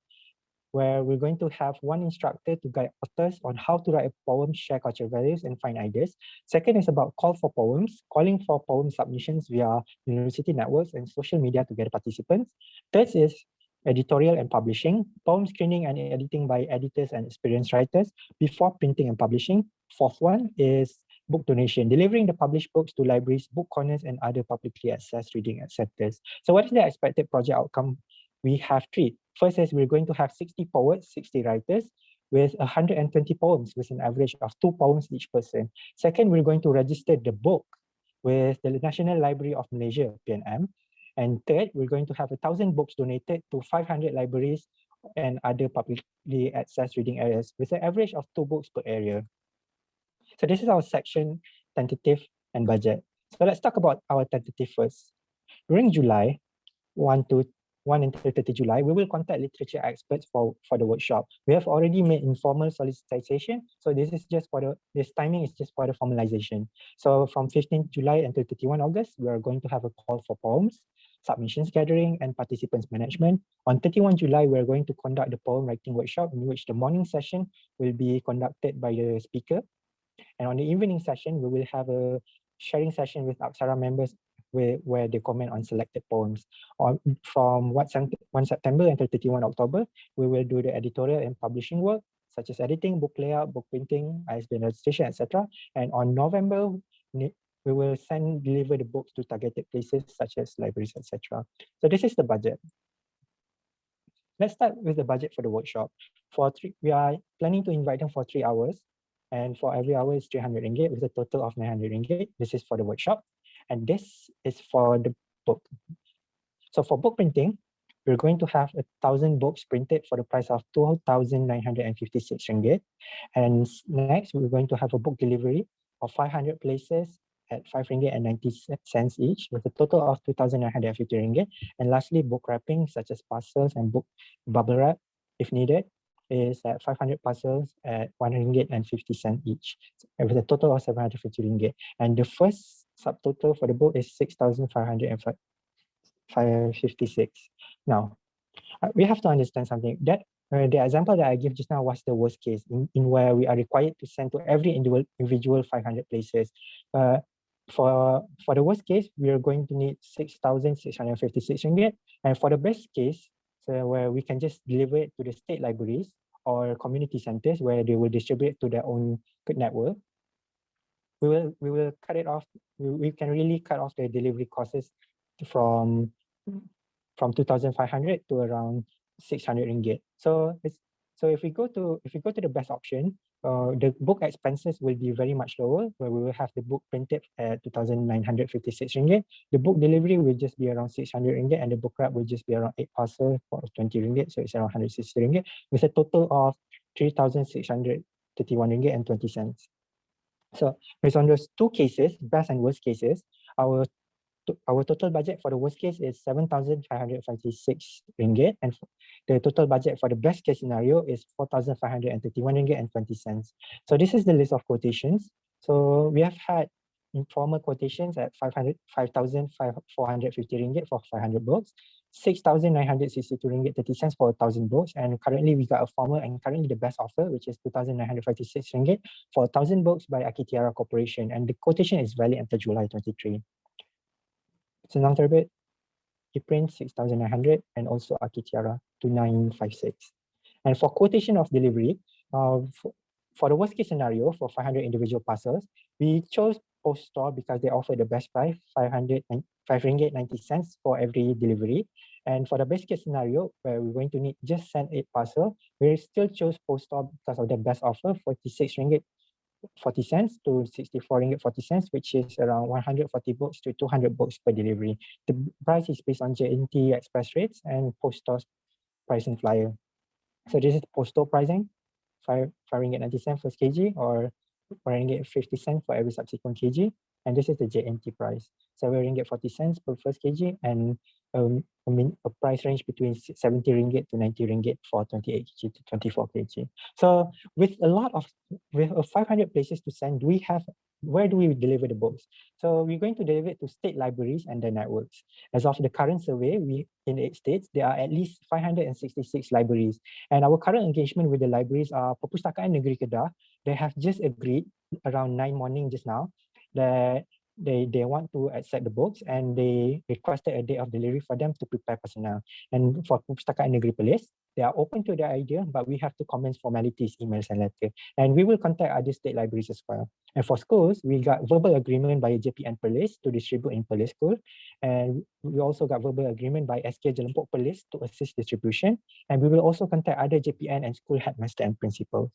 where we're going to have one instructor to guide authors on how to write a poem, share cultural values, and find ideas. Second is about call for poems, calling for poem submissions via university networks and social media to get participants. Third is editorial and publishing, poem screening and editing by editors and experienced writers before printing and publishing. Fourth one is book donation, delivering the published books to libraries, book corners, and other publicly accessed reading centers. So what is the expected project outcome? We have 3. First is we're going to have 60 poets, 60 writers with 120 poems with an average of 2 poems each person. Second, we're going to register the book with the National Library of Malaysia, PNM. And third, we're going to have 1,000 books donated to 500 libraries and other publicly accessed reading areas with an average of 2 books per area. So this is our section, tentative and budget. So let's talk about our tentative first. During July, 1 and 30 July, we will contact literature experts for the workshop. We have already made informal solicitation. So this timing is just for the formalization. So from 15th July until 31 August, we are going to have a call for poems, submissions gathering, and participants management. On 31 July, we're going to conduct the poem writing workshop, in which the morning session will be conducted by the speaker. And on the evening session, we will have a sharing session with Aksara members where they comment on selected poems. From 1 September until 31 October, we will do the editorial and publishing work, such as editing, book layout, book printing, ISBN registration, etc. And on November, we will deliver the books to targeted places such as libraries, etc. So this is the budget. Let's start with the budget for the workshop. We are planning to invite them for 3 hours. And for every hour is 300 ringgit with a total of 900 ringgit. This is for the workshop. And this is for the book. So for book printing, we're going to have 1,000 books printed for the price of 2,956 ringgit. And next, we're going to have a book delivery of 500 places at 5 ringgit and 90 cents each, with a total of 2,950 ringgit. And lastly, book wrapping, such as parcels and book bubble wrap, if needed, is at 500 parcels at 1 ringgit and 50 cents each, with a total of 750 ringgit. And the first subtotal for the book is 6,556. Now, we have to understand something. That the example that I gave just now was the worst case, in where we are required to send to every individual 500 places. For the worst case, we are going to need 6,656 ringgit. And for the best case, so where we can just deliver it to the state libraries or community centers where they will distribute to their own network, we will cut it off. We can really cut off the delivery costs from 2,500 to around 600 ringgit. So if we go to the best option, the book expenses will be very much lower, where we will have the book printed at 2,956 ringgit. The book delivery will just be around 600 ringgit, and the book wrap will just be around 8 parcels for 20 ringgit. So it's around 160 ringgit, with a total of 3,631 ringgit and 20 cents. So based on those 2 cases, best and worst cases, our total budget for the worst case is 7,556 ringgit, and the total budget for the best case scenario is 4,531 ringgit and 20 cents. So this is the list of quotations. So we have had informal quotations at 5,450 ringgit for 500 books, 6,962 ringgit 30 cents for 1,000 books, and currently we got a formal and currently the best offer, which is 2,956 ringgit for 1,000 books by Akitiara Corporation, and the quotation is valid until July 23. Senang Terbit, ePrint 6,900, and also Akitiara 2,956. And for quotation of delivery, for the worst case scenario for 500 individual parcels, we chose Post Store because they offer the best price, 5 ringgit 90 cents for every delivery. And for the best case scenario, where we're going to need just send 8 parcel, we still chose post store because of the best offer, 46 ringgit 40 cents to 64 ringgit 40 cents, which is around 140 books to 200 books per delivery. The price is based on JNT express rates and post store pricing flyer. So this is postal pricing, 5 ringgit 90 cents per kg, or 1 ringgit 50 cents for every subsequent kg. And this is the JNT price, 7 ringgit 40 cents per first kg, and a price range between 70 ringgit to 90 ringgit for 28 kg to 24 kg. So with 500 places to send, where do we deliver the books? So we're going to deliver it to state libraries and their networks. As of the current survey, in 8 states, there are at least 566 libraries. And our current engagement with the libraries are Perpustakaan Negeri Kedah. They have just agreed around 9 morning just now that they want to accept the books, and they requested a date of delivery for them to prepare personnel. And for Perpustakaan Negeri Perlis, they are open to the idea, but we have to commence formalities, emails and letter. And we will contact other state libraries as well. And for schools, we got verbal agreement by JPN Perlis to distribute in Perlis School. And we also got verbal agreement by SK Jelempok Perlis to assist distribution. And we will also contact other JPN and school headmaster and principals.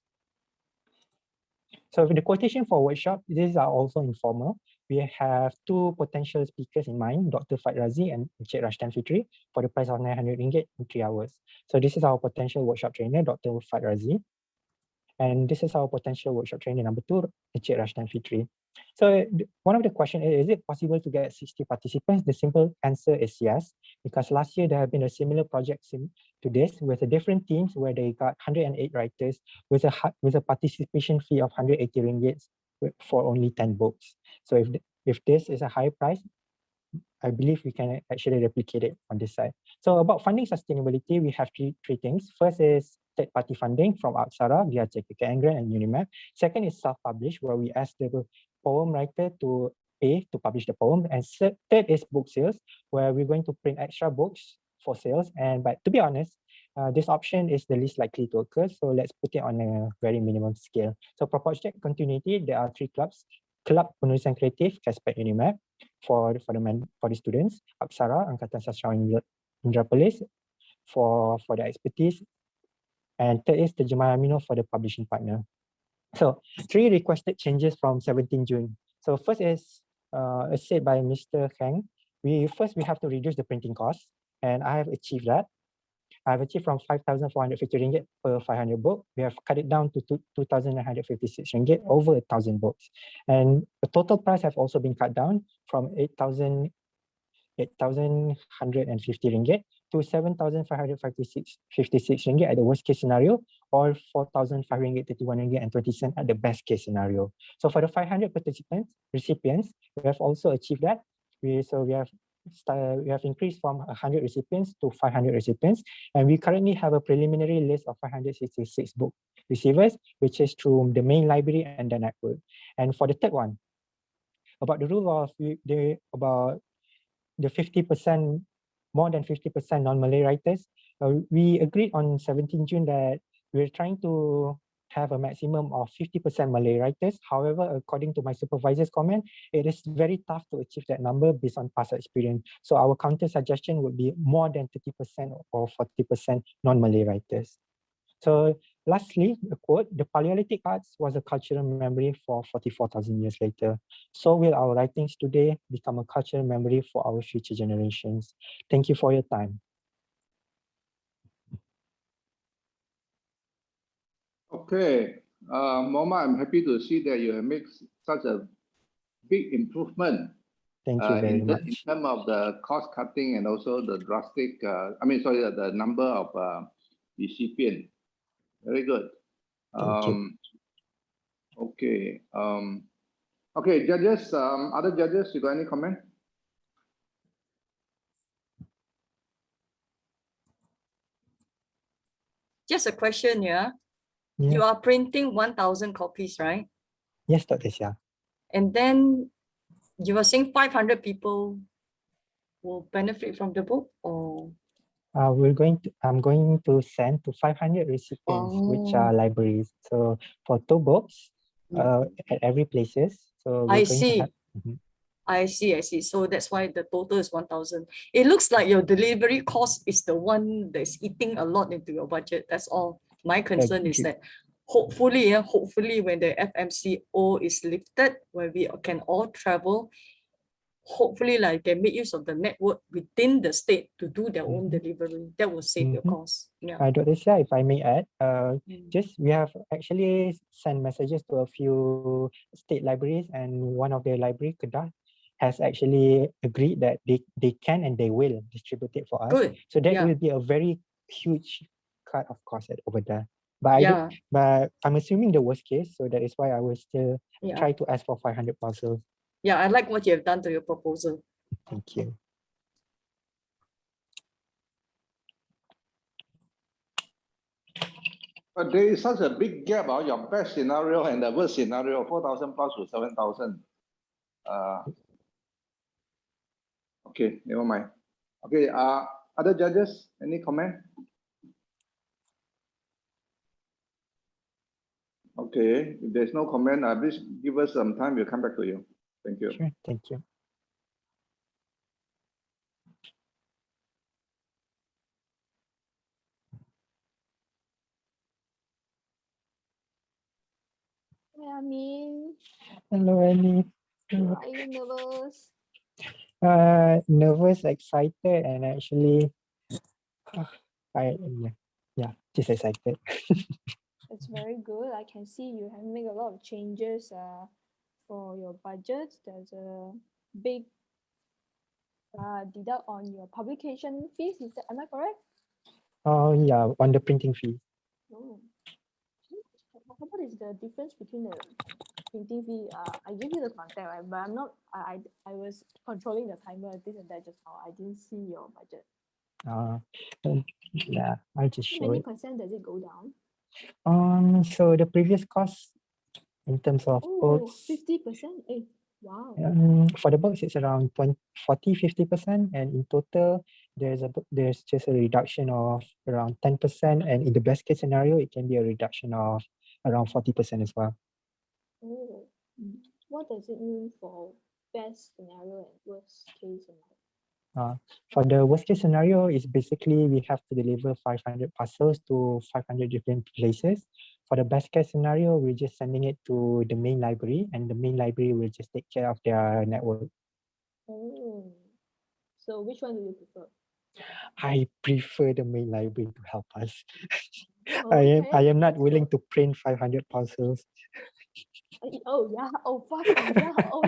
So the quotation for workshop, these are also informal. We have 2 potential speakers in mind, Dr. Fad Razi and Encik Rashdan Fitri, for the price of 900 ringgit in 3 hours. So this is our potential workshop trainer, Dr. Fad Razi. And this is our potential workshop trainer number 2, Encik Rashdan Fitri. So one of the questions is it possible to get 60 participants? The simple answer is yes, because last year there have been a similar project to this with a different teams where they got 108 writers with a participation fee of 180 ringgit for only 10 books. So if this is a high price, I believe we can actually replicate it on this side. So about funding sustainability, we have three things. First is third-party funding from Aksara via JKKN Grant and Unimap. Second is self-publish, where we ask the poem writer to pay to publish the poem. And third is book sales, where we're going to print extra books for sales. But to be honest, this option is the least likely to occur. So let's put it on a very minimum scale. So for project continuity, there are 3 clubs. Club Penulisan Kreatif, Caspet Unimap, for the students, Aksara, Angkatan Sastra Indra Perlis for the expertise, and third is the Jemaah Amino for the publishing partner. So 3 requested changes from 17 June. So first is, as said by Mr. Heng, we have to reduce the printing cost, and I have achieved that. I've achieved from 5,450 ringgit per 500 book. We have cut it down to 2,956 ringgit over 1,000 books. And the total price have also been cut down from 8,150 ringgit to 7,556 ringgit at the worst case scenario, or 4,531 ringgit and 20 cents at the best case scenario. So for the 500 recipients, we have also achieved that. We have increased from 100 recipients to 500 recipients, and we currently have a preliminary list of 566 book receivers, which is through the main library and the network. And for the third one, about the rule of about the 50%, more than 50% non-Malay writers, we agreed on 17 June that we're trying to have a maximum of 50% Malay writers. However, according to my supervisor's comment, it is very tough to achieve that number based on past experience. So our counter suggestion would be more than 30% or 40% non-Malay writers. So lastly, a quote, the Paleolithic arts was a cultural memory for 44,000 years later. So will our writings today become a cultural memory for our future generations. Thank you for your time. Okay, Moma, I'm happy to see that you have made such a big improvement. Thank you very in much. terms of the cost cutting and also the drastic, the number of recipients. Very good. Thank you. Okay. Okay, judges, other judges, you got any comment? Just a question, yeah? Yeah. You are printing 1,000 copies, right? Yes, Dr. Xia. And then you are saying 500 people will benefit from the book, or? I'm going to send to 500 recipients, which are libraries. So for 2 books at every places. So I we're going see. to have, I see, I see. So that's why the total is 1,000. It looks like your delivery cost is the one that's eating a lot into your budget. That's all. My concern is that hopefully, hopefully when the FMCO is lifted, when we can all travel, hopefully like can make use of the network within the state to do their own delivery. That will save your cost. Yeah. Dr. Sia, if I may add, just we have actually sent messages to a few state libraries, and one of their library, Kedah, has actually agreed that they can and they will distribute it for us. Good. So that Yeah. will be a very huge cut of cost over there. But but I'm assuming the worst case, so that is why I will still try to ask for 500 parcels. Yeah, I like what you have done to your proposal. Thank you. But there is such a big gap on your best scenario and the worst scenario, 4,000 plus to 7,000. Okay, never mind. Okay, other judges, any comment? Okay, if there's no comment, please give us some time. We'll come back to you. Thank you. Sure, thank you. Hi, Amin. Hello, Annie. Are you nervous? Nervous, excited, and actually, just excited. It's very good. I can see you have made a lot of changes for your budget. There's a big deduct on your publication fees. Am I correct? Oh yeah, on the printing fee. Oh. What is the difference between the printing fee? I give you the contact, right? But I'm not. I was controlling the timer, this and that just now. I didn't see your budget. Yeah, I'll just How show many it. percent does it go down? So the previous cost in terms of books, 50%. Wow. for the books it's around 40-50%, and in total there's just a reduction of around 10%, and in the best case scenario it can be a reduction of around 40% as well. Oh, what does it mean for best scenario and worst case scenario? For the worst case scenario, is basically we have to deliver 500 parcels to 500 different places. For the best case scenario, we're just sending it to the main library, and the main library will just take care of their network. Oh, so which one do you prefer? I prefer the main library to help us. Okay, I am not willing to print 500 parcels. Oh yeah, oh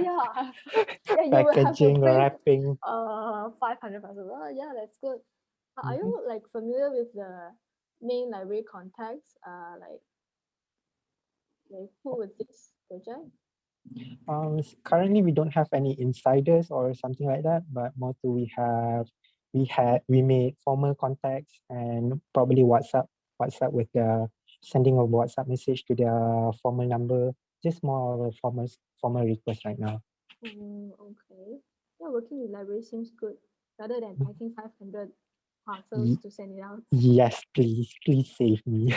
yeah. Yeah, you will have to Packaging, print wrapping. 500 parcels. Oh yeah, that's good. Are you like familiar with the main library contacts? Like who with this project? Currently we don't have any insiders or something like that, but more to we made formal contacts and probably WhatsApp with the sending of WhatsApp message to their formal number, just more of a formal request right now. Okay. Yeah, working with library seems good rather than packing 500 parcels to send it out. Yes, please save me.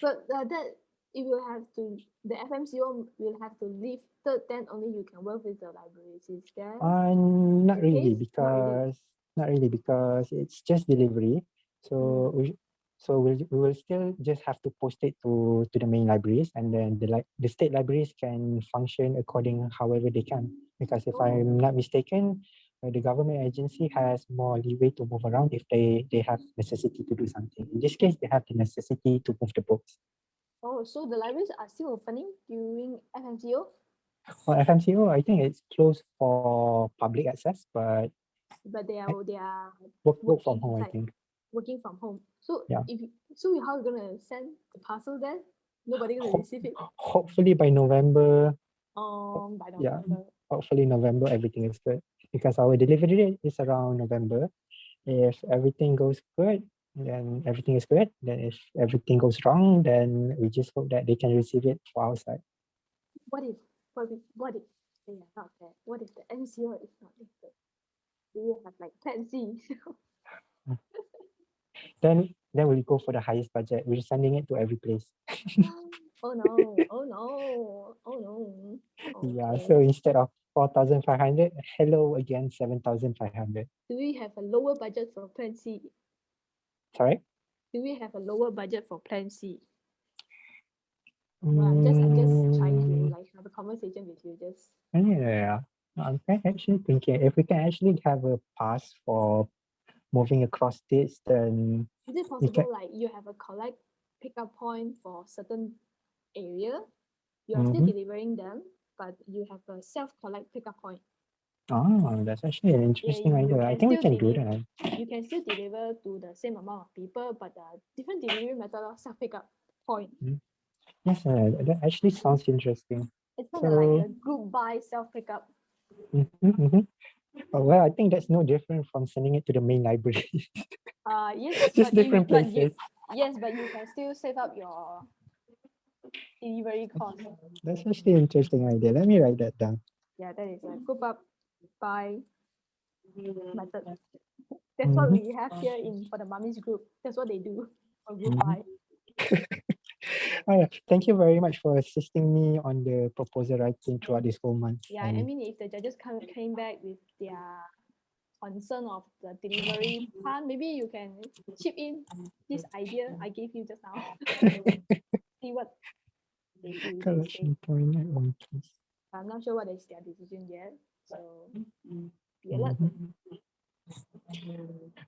But that it will have to, the FMCO will have to leave then only you can work with the libraries. Is there? Not really, case? not really because it's just delivery. So we will still just have to post it to the main libraries, and then the state libraries can function according however they can. Because if I'm not mistaken, the government agency has more leeway to move around if they have necessity to do something. In this case, they have the necessity to move the books. Oh, so the libraries are still opening during FMCO? For FMCO, I think it's closed for public access, but they are work from home, I think. Working from home. So Yeah. How are you gonna send the parcel then? Nobody gonna receive it. Hopefully by November. By November. Yeah, hopefully November everything is good, because our delivery date is around November. If everything goes good, then everything is good. Then if everything goes wrong, then we just hope that they can receive it for our side. What if they are not there? What if the MCO is not lifted? Do you have like plan C? Then we'll go for the highest budget. We're sending it to every place. Oh no, oh no, oh no, Yeah, Okay. so instead of 4,500, hello again, 7,500. Do we have a lower budget for Plan C? Sorry? Do we have a lower budget for Plan C? No, I'm just trying to like have a conversation with you. Just Yeah, I'm actually thinking if we can actually have a pass for moving across states, then is it we can. possible like you have a collect pickup point for certain area? You are still Mhm. delivering them, but you have a self collect pickup point. Oh, that's actually an interesting you idea. I can think we still can do deliver. that. You can still deliver to the same amount of people, but different delivery method of self pickup point. Yes, that actually sounds interesting. It's kind of like So, a group buy self pickup. Oh, well, I think that's no different from sending it to the main library. Yes, Just but you, different but you, places. yes, but you can still save up your delivery cost. That's actually an interesting idea. Let me write that down. Yeah, that is a group up buy method. That's what we have here in for the mummies group. That's what they do for group buy. Oh, yeah. Thank you very much for assisting me on the proposal writing throughout this whole month. Yeah, I mean, if the judges came back with their concern of the delivery part, maybe you can chip in this idea I gave you just now. See what they do. They say. Collection point at one place. I'm not sure what is their decision yet. So be alert.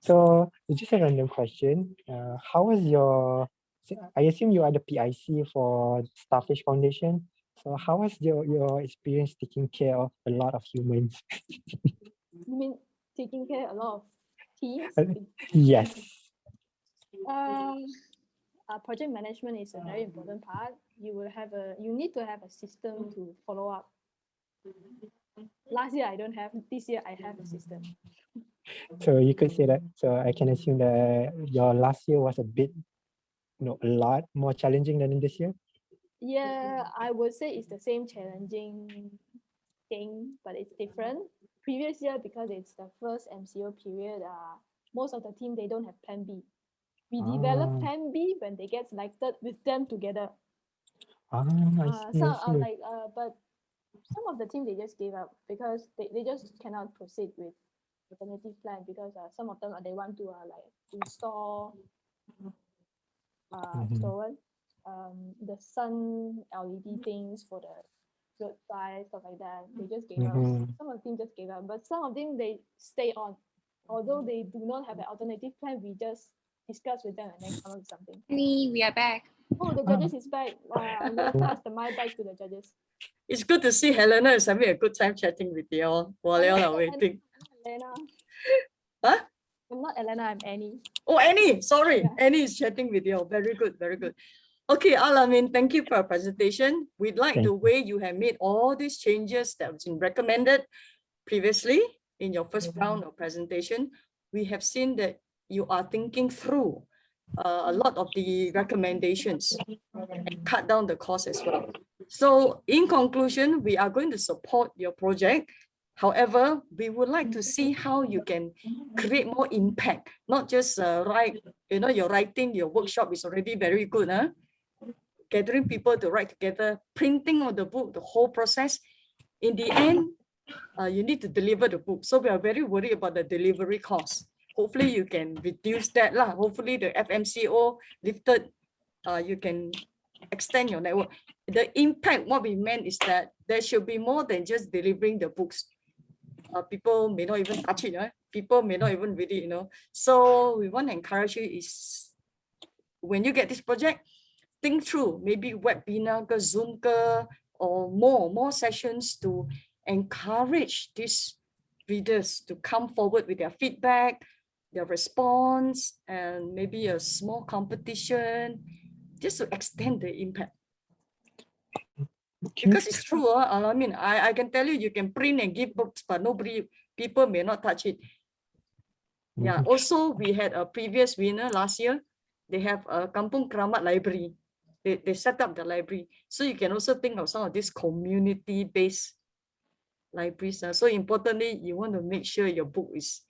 So, just a random question. How was your? I assume you are the PIC for Starfish Foundation. So, how was your experience taking care of a lot of humans? You mean taking care a lot of teams? Yes. Project management is a very important part. You need to have a system to follow up. Last year I don't have. This year I have a system. So you could say that. So I can assume that your last year was a bit, a lot more challenging than in this year. Yeah, I would say it's the same challenging thing, but it's different. Previous year, because it's the first MCO period, most of the team they don't have Plan B. We develop Plan B when they get selected with them together. I see. But some of the team they just gave up because they just cannot proceed with alternative plan because some of them they want to like install install the sun LED things for the roadside stuff like that. They just gave up. Some of the team just gave up, but some of them they stay on. Although they do not have an alternative plan, we just discuss with them and then come up with something. We are back. Oh, the judges is back. I'm gonna pass the mic back to the judges. It's good to see Helena is having a good time chatting with you all while you all are waiting. Elena. Huh? I'm not Elena, I'm Annie. Oh, Annie, sorry. Yeah. Annie is chatting with you. Very good, very good. Okay, Al-Amin, thank you for your presentation. We'd like the way you have made all these changes that have been recommended previously in your first round of presentation. We have seen that you are thinking through a lot of the recommendations and cut down the cost as well. So in conclusion, we are going to support your project. However, we would like to see how you can create more impact, not just write, your writing, your workshop is already very good, huh? Gathering people to write together, printing of the book, the whole process. In the end, you need to deliver the book. So we are very worried about the delivery cost. Hopefully you can reduce that lah. Hopefully the FMCO lifted, you can extend your network. The impact, what we meant is that there should be more than just delivering the books. People may not even touch it. People may not even read it, So we want to encourage you is when you get this project, think through maybe webinar, Zoom, or more sessions to encourage these readers to come forward with their feedback, their response, and maybe a small competition, just to extend the impact. Because it's true, I mean, I can tell you, you can print and give books, but people may not touch it. Yeah, also we had a previous winner last year. They have a Kampung Keramat library. They set up the library. So you can also think of some of these community-based libraries. So importantly, you want to make sure your book is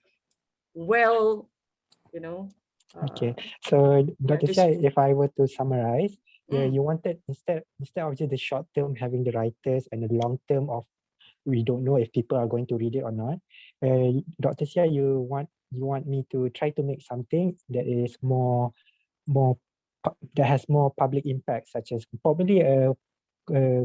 well, Okay, so Dr. Shah, if I were to summarize, Yeah, you wanted instead of just the short term having the writers and the long term of we don't know if people are going to read it or not. Dr. Sia, you want me to try to make something that is more that has more public impact, such as probably a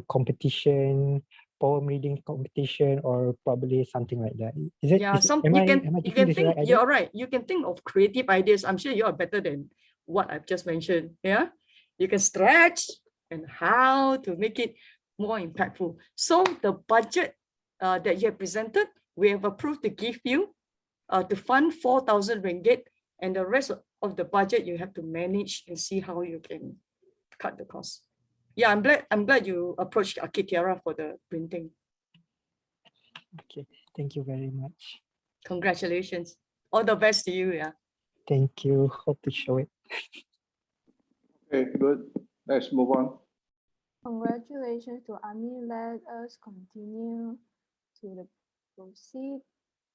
competition, poem reading competition, or probably something like that. Is it? Yeah, Am you I can getting this right think, idea? you're right. You can think of creative ideas. I'm sure you are better than what I've just mentioned. Yeah. You can stretch and how to make it more impactful. So the budget that you have presented, we have approved to give you to fund 4,000 ringgit, and the rest of the budget you have to manage and see how you can cut the cost. Yeah, I'm glad you approached Akitiara for the printing. Okay, thank you very much. Congratulations. All the best to you. Yeah. Thank you. Hope to show it. Okay, good. Let's move on. Congratulations to Ami. Let us continue to the proceed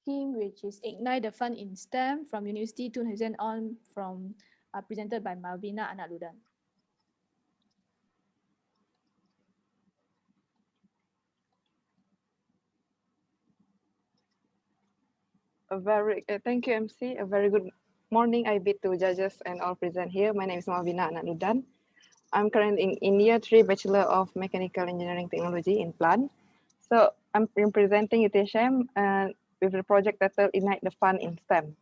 team, which is Ignite the Fun in STEM from University 2000 on from presented by Malvina Analudan. Thank you, MC. A very good morning, IB to judges and all present here. My name is Malvina Analudan. I'm currently in year 3 Bachelor of Mechanical Engineering Technology in Plan. So I'm presenting UTSM with the project titled Ignite the Fun in STEM.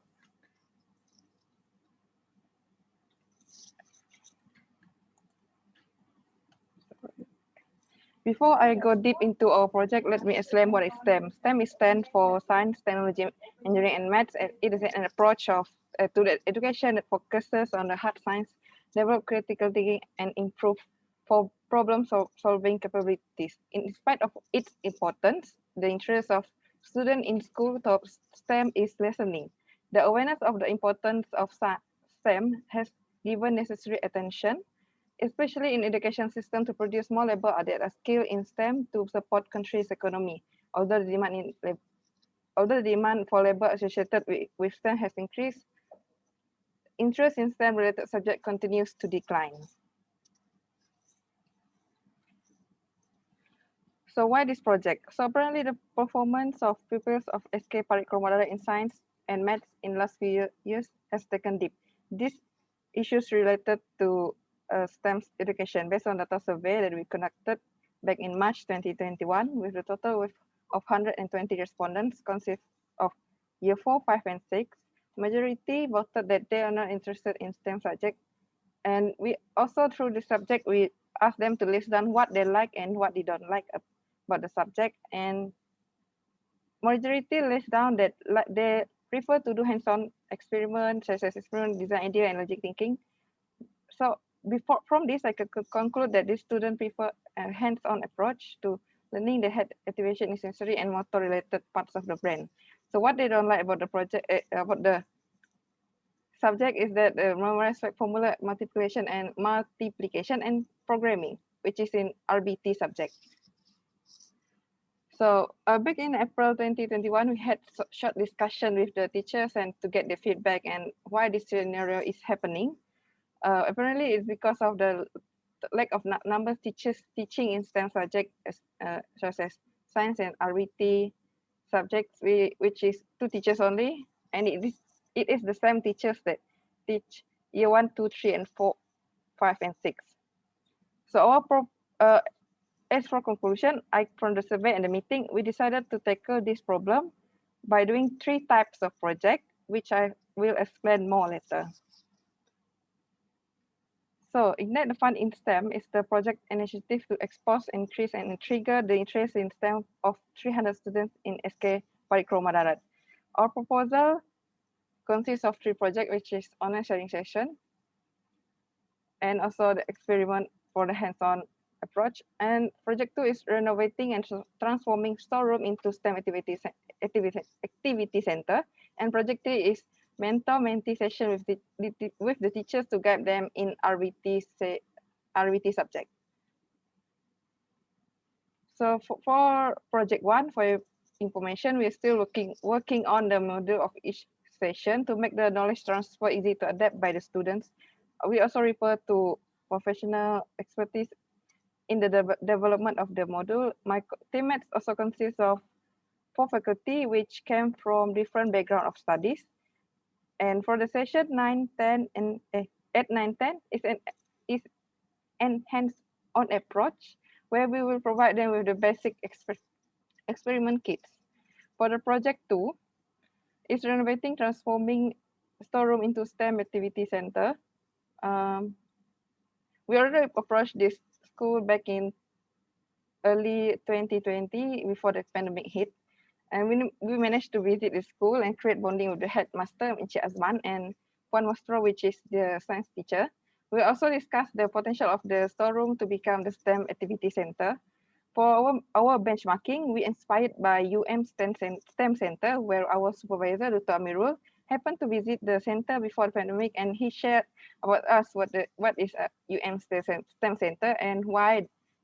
Before I go deep into our project, let me explain what is STEM. STEM is stand for Science, Technology, Engineering, and Maths. It is an approach to the education that focuses on the hard science, develop critical thinking, and improve for problem-solving capabilities. In spite of its importance, the interest of students in school towards STEM is lessening. The awareness of the importance of STEM has given necessary attention, especially in education system, to produce more labor that are skilled in STEM to support country's economy. Although the demand for labor associated with STEM has increased, interest in STEM-related subject continues to decline. So why this project? So apparently the performance of pupils of SK Parikromadara in science and maths in last few years has taken dip. These issues related to STEM education based on data survey that we conducted back in March 2021 with a total of 120 respondents consist of year 4, 5, and 6. Majority voted that they are not interested in STEM subject. And we also, through the subject, we asked them to list down what they like and what they don't like about the subject. And majority list down that they prefer to do hands-on experiments, such as experiment, design idea, and logic thinking. So from this, I could conclude that this student prefer a hands-on approach to learning. The head activation is sensory and motor-related parts of the brain. So what they don't like about the project, about the subject, is that memorize formula, multiplication and multiplication, and programming, which is in RBT subject. So back in April 2021, we had short discussion with the teachers and to get the feedback and why this scenario is happening. Apparently, it's because of the lack of number of teachers teaching in STEM subjects, such as science and RBT subjects, which is 2 teachers only, and it is the same teachers that teach year 1, 2, 3, and 4, 5, and 6. So as for conclusion, from the survey and the meeting, we decided to tackle this problem by doing 3 types of project, which I will explain more later. So Ignite the Fun in STEM is the project initiative to expose, increase, and trigger the interest in STEM of 300 students in SK Parikromadara. Our proposal consists of 3 projects, which is honor sharing session, and also the experiment for the hands-on approach. And project 2 is renovating and transforming storeroom into STEM activity center. And project 3 is mentor-mentee session with the teachers to guide them in RBT subject. So for project 1, for your information, we're still working on the module of each session to make the knowledge transfer easy to adapt by the students. We also refer to professional expertise in the development of the module. My teammates also consist of 4 faculty which came from different background of studies. And for the session 9, 10, and 8, 9, 10 is an hands-on approach where we will provide them with the basic experiment kits. For the project 2, is renovating, transforming storeroom into STEM activity center. We already approached this school back in early 2020 before the pandemic hit. And we managed to visit the school and create bonding with the headmaster, Encik Azman, and Puan Mastro, which is the science teacher. We also discussed the potential of the storeroom to become the STEM activity center. For our benchmarking, we inspired by STEM Center, where our supervisor, Dr. Amirul, happened to visit the center before the pandemic, and he shared about us what is a STEM Center and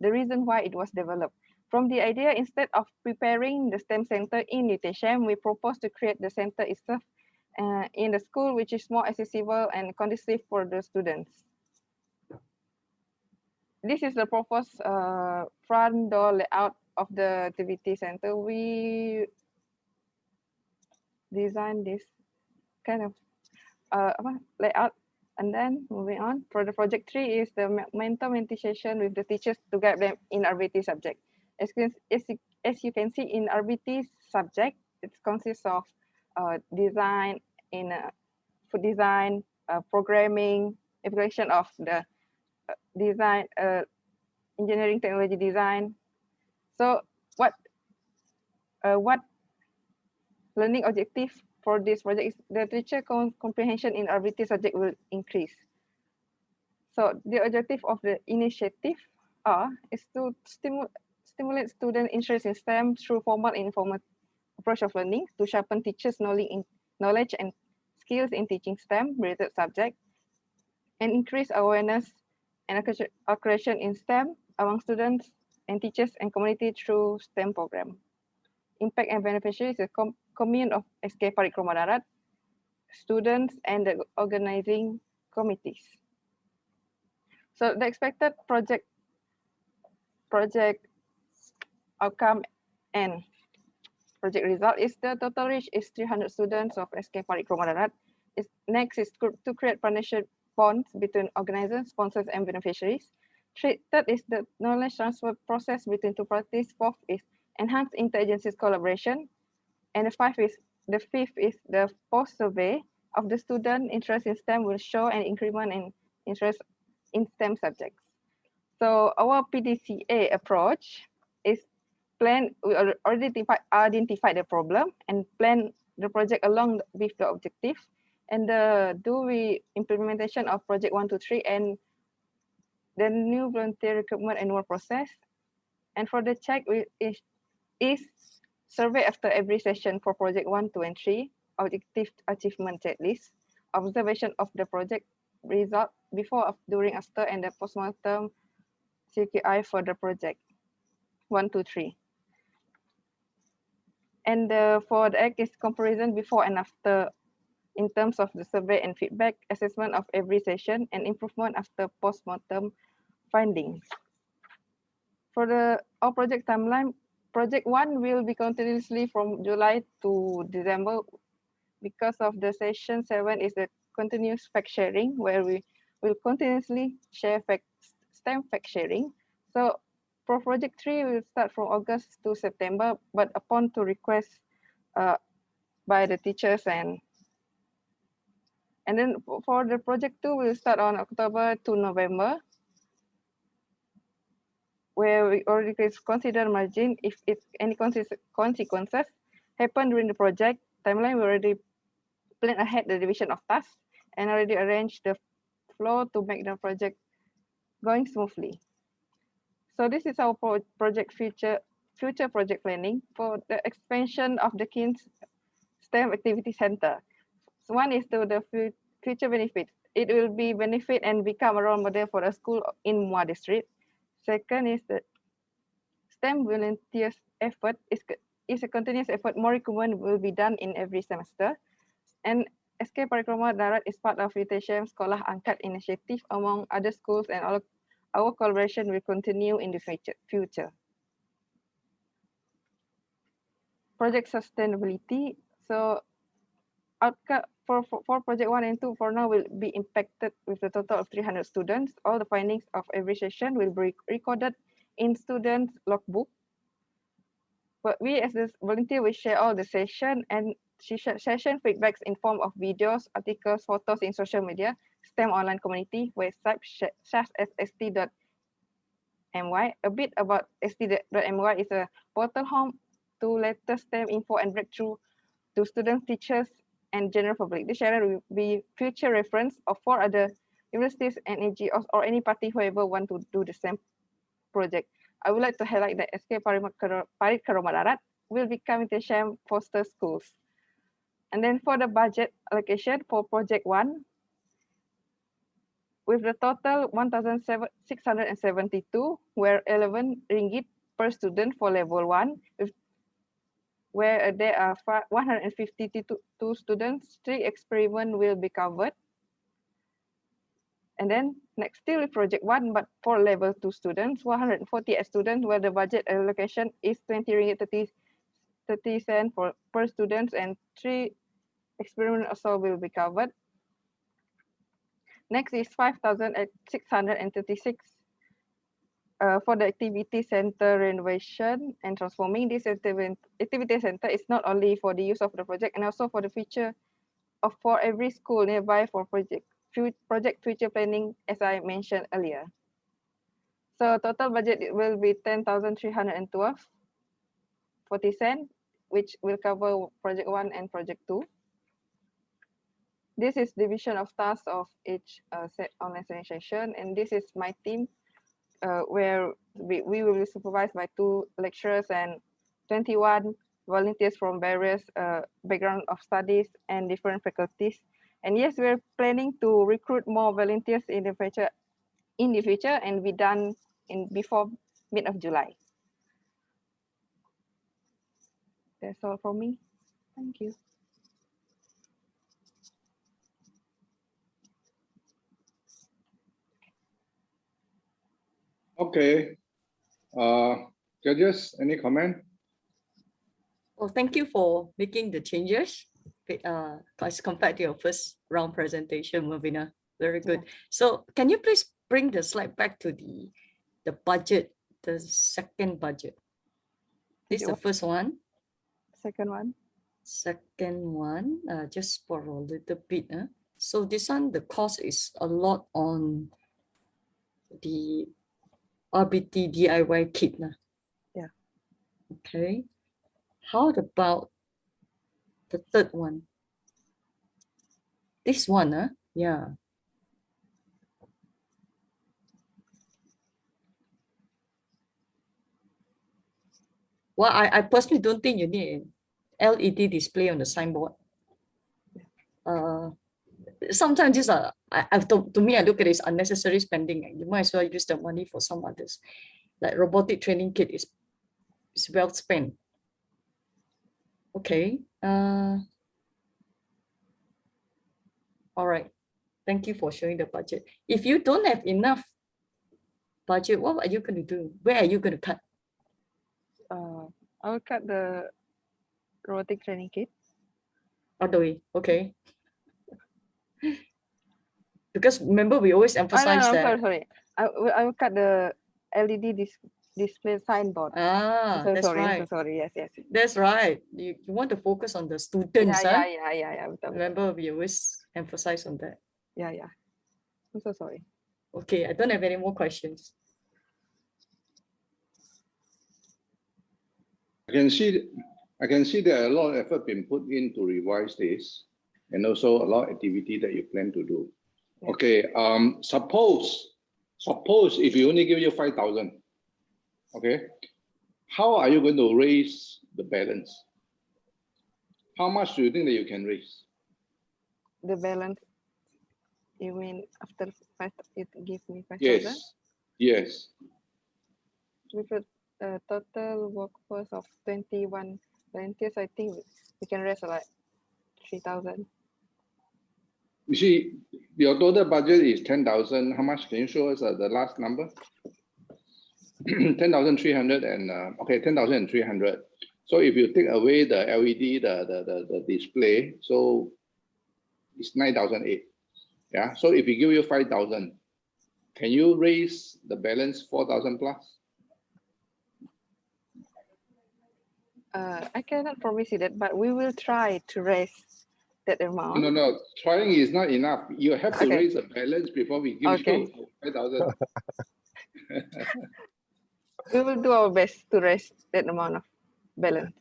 the reason why it was developed. From the idea, instead of preparing the STEM Center in UTSM, we propose to create the center itself in the school, which is more accessible and conducive for the students. This is the proposed front door layout of the activity center. We designed this kind of layout. And then moving on, for the project 3 is the mentor-mentee session with the teachers to guide them in RBT subject. As you can see in RBT subject, it consists of design, food design, programming, evaluation of the design, engineering technology design. So what learning objective for this project is the teacher comprehension in RBT subject will increase. So the objective of the initiative is to stimulate student interest in STEM through formal and informal approach of learning, to sharpen teachers' knowledge and skills in teaching STEM-related subjects, and increase awareness and accreditation in STEM among students and teachers and community through STEM program. Impact and beneficiaries is a commune of SK Parikrama Darat, students, and the organizing committees. So the expected project outcome and project result is the total reach is 300 students of SK Parikrama Darat. Next is to create partnership bonds between organizers, sponsors, and beneficiaries. Third is the knowledge transfer process between two parties. Fourth is enhanced inter-agencies collaboration. And the fifth is the post-survey of the student interest in STEM will show an increment in interest in STEM subjects. So our PDCA approach is we already identify the problem and plan the project along with the objective, and do implementation of project 1, 2, 3, and the new volunteer recruitment and work process. And for the check is survey after every session for project 1, 2, and 3, objective achievement checklist, observation of the project result before, during, after, and the postmortem CQI for the project 1, 2, 3. And for the act is comparison before and after in terms of the survey and feedback, assessment of every session, and improvement after postmortem findings. For our project timeline, project 1 will be continuously from July to December. Because of the session 7 is the continuous fact sharing, where we will continuously share STEM fact sharing. So for project 3, we will start from August to September, but upon to request by the teachers, and then for the project 2, we will start on October to November, where we already consider margin if any consequences happen during the project timeline. We already plan ahead the division of tasks and already arrange the flow to make the project going smoothly. So this is our project future project planning for the expansion of the KINS STEM Activity Center. So one is to the future benefits. It will be benefit and become a role model for a school in Mua district. Second is the STEM volunteers effort is a continuous effort. More recruitment will be done in every semester. And SK Parikrama Darat is part of UTSM Sekolah Angkat initiative among other schools, and our collaboration will continue in the future. Project sustainability. So outcome for project 1 and 2 for now will be impacted with a total of 300 students. All the findings of every session will be recorded in students' logbook. But we as a volunteer will share all the session and session feedbacks in form of videos, articles, photos in social media, STEM online community, website such as st.my. A bit about st.my is a portal home to latest STEM info and breakthrough to students, teachers, and general public. This channel will be future reference of 4 other universities and NGOs or any party who ever want to do the same project. I would like to highlight that SK Parikrama Darat will become UTSM foster schools. And then for the budget allocation for project 1, with the total 1,672, where 11 ringgit per student for level 1, where there are 152 students, 3 experiments will be covered. And then next still project 1, but for level 2 students, 148 students, where the budget allocation is 20 ringgit 30 cents per student, and 3 experiments also will be covered. Next is 5,636 for the activity center renovation and transforming. This activity center is not only for the use of the project and also for the future of for every school nearby for project future planning, as I mentioned earlier. So total budget will be 10,312.40 cents, which will cover project 1 and project 2. This is division of tasks of each online session, and this is my team, where we will be supervised by 2 lecturers and 21 volunteers from various background of studies and different faculties. And yes, we're planning to recruit more volunteers in the future, and be done before mid of July. That's all from me. Thank you. Okay. Judges, any comment? Well, thank you for making the changes as compared to your first round presentation, Marvina. Very good. So can you please bring the slide back to the budget, the second budget? This is the first one. Second one. Second one, just for a little bit. So this one, the cost is a lot on the RBT DIY kit. Yeah. Okay. How about the third one? This one, yeah. Well, I personally don't think you need an LED display on the signboard. Sometimes these are, to me, I look at it as unnecessary spending. You might as well use the money for some others. Like robotic training kit is well spent. Okay. All right. Thank you for showing the budget. If you don't have enough budget, what are you going to do? Where are you going to cut? I will cut the robotic training kit. All the way. Okay. Because remember, we always emphasize no, that. Sorry. I will cut the LED display signboard. That's sorry, right. I'm so sorry. Yes. That's right. You want to focus on the students. Yeah. Remember, we always emphasize on that. Yeah. I'm so sorry. Okay, I don't have any more questions. I can see there are a lot of effort being put in to revise this, and also a lot of activity that you plan to do. Yeah. Okay, suppose if you only give you 5,000, okay, how are you going to raise the balance? How much do you think that you can raise? The balance, you mean after 5, it gives me 5,000? Yes. With a total workforce of 21 volunteers, I think we can raise like 3,000. You see, your total budget is 10,000. How much? Can you show us the last number? 10,300 and okay, 10,300. So if you take away the LED, the display, so it's 9,008. Yeah. So if we give you 5,000, can you raise the balance 4,000 plus? I cannot promise you that, but we will try to raise that amount. No. Trying is not enough. You have to Okay. raise a balance before we give Okay. you 5,000. We will do our best to raise that amount of balance.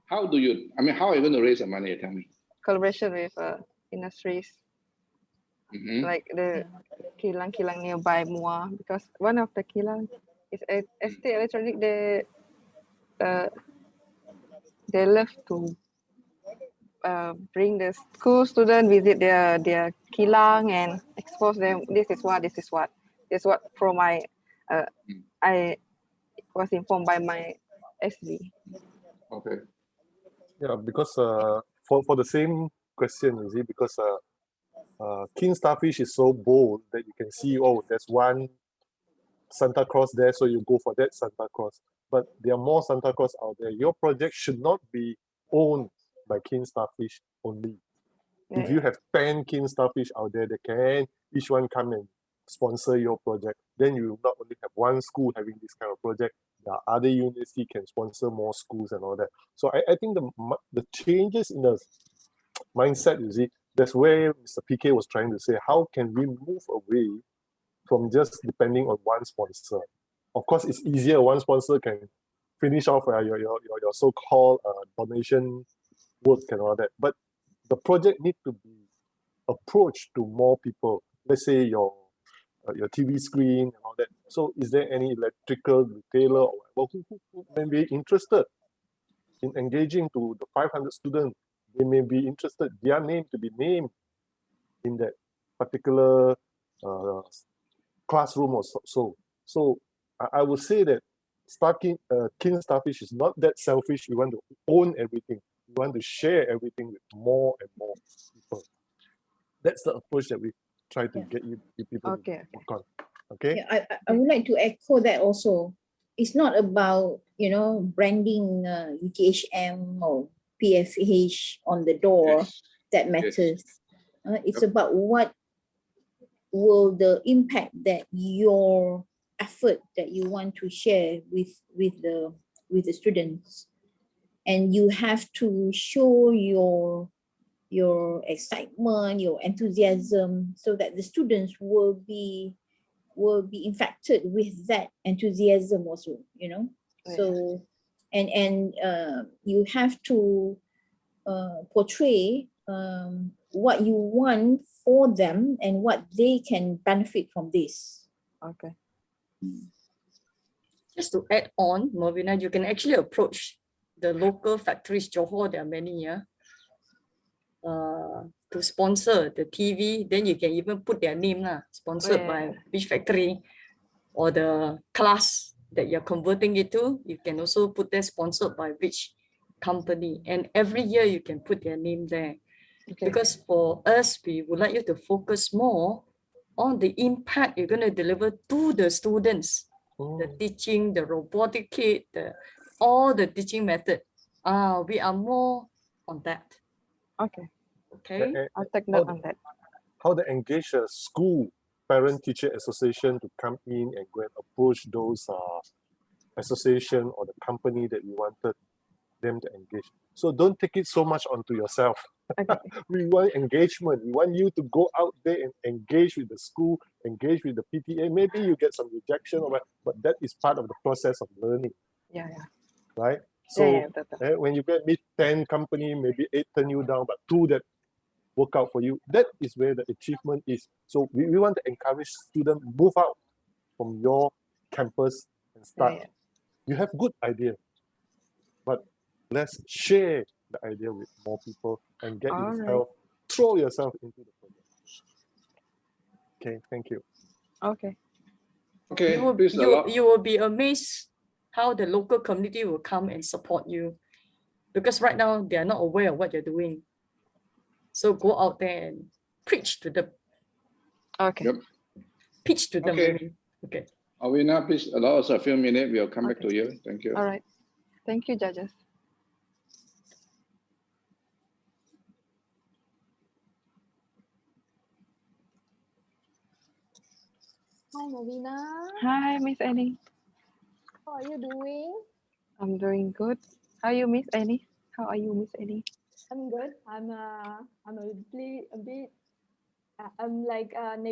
How do you? I mean, how are you going to raise the money? Tell me. Collaboration with industries like the kilang nearby Mua, because one of the kilang is ST Electronic. They love to bring the school student visit their kilang and expose them. This is what from my I was informed by my SD. Okay. Yeah, because for the same question, you see, because King Starfish is so bold that you can see, oh, there's one Santa Claus there, so you go for that Santa Claus. But there are more Santa Claus out there. Your project should not be owned by King Starfish only. If you have 10 King Starfish out there, they can each one come and sponsor your project. Then you will not only have one school having this kind of project, the other university can sponsor more schools and all that. So I think the changes in the mindset, you see, that's where Mr. PK was trying to say, how can we move away from just depending on one sponsor? Of course, it's easier. One sponsor can finish off your so-called donation work and all that. But the project needs to be approached to more people. Let's say your TV screen and all that. So is there any electrical retailer or who may be interested in engaging to the 500 students? They may be interested, their name to be named in that particular classroom or so. So I would say that King Starfish is not that selfish. We want to own everything. We want to share everything with more and more people. That's the approach that we try to get you people to work on. Okay. Yeah, I would like to echo that also. It's not about, branding UTHM or PFH on the door that matters. It's about what will the impact that your effort that you want to share with the students, and you have to show your excitement, your enthusiasm, so that the students will be infected with that enthusiasm also, So, and you have to portray what you want for them and what they can benefit from this. Okay. Just to add on, Marvina, you can actually approach the local factories, Johor, there are many, to sponsor the TV. Then you can even put their name, sponsored by which factory, or the class that you're converting it to. You can also put there sponsored by which company. And every year you can put their name there. Because for us, we would like you to focus more on the impact you're going to deliver to the students. The teaching, the robotic kit, all the teaching method. We are more on that. Okay. Okay. I'll take note on that. How to engage a school parent-teacher association to come in and go and approach those association or the company that you wanted them to engage. So don't take it so much onto yourself. We want engagement. We want you to go out there and engage with the school, engage with the PTA. Maybe you get some rejection, but that is part of the process of learning. Yeah. Right? So when you get meet 10 company, maybe 8 turn you down, but 2 that work out for you, that is where the achievement is. So we want to encourage students move out from your campus and start. You have good idea, but let's share the idea with more people and get yourself, throw yourself into the project. Okay, thank you. Okay. You will be amazed how the local community will come and support you, because right now they are not aware of what you're doing. So go out there and preach to them. Okay. Yep. Pitch to them. Okay. I mean. Okay. Awina, please allow us a few minutes. We'll come back to you. Thank you. All right. Thank you, judges. Hi, Novina. Hi, Miss Annie. How are you doing? I'm doing good. How are you, Miss Annie? How are you, Miss Annie? I'm good. I'm a bit I'm like I'm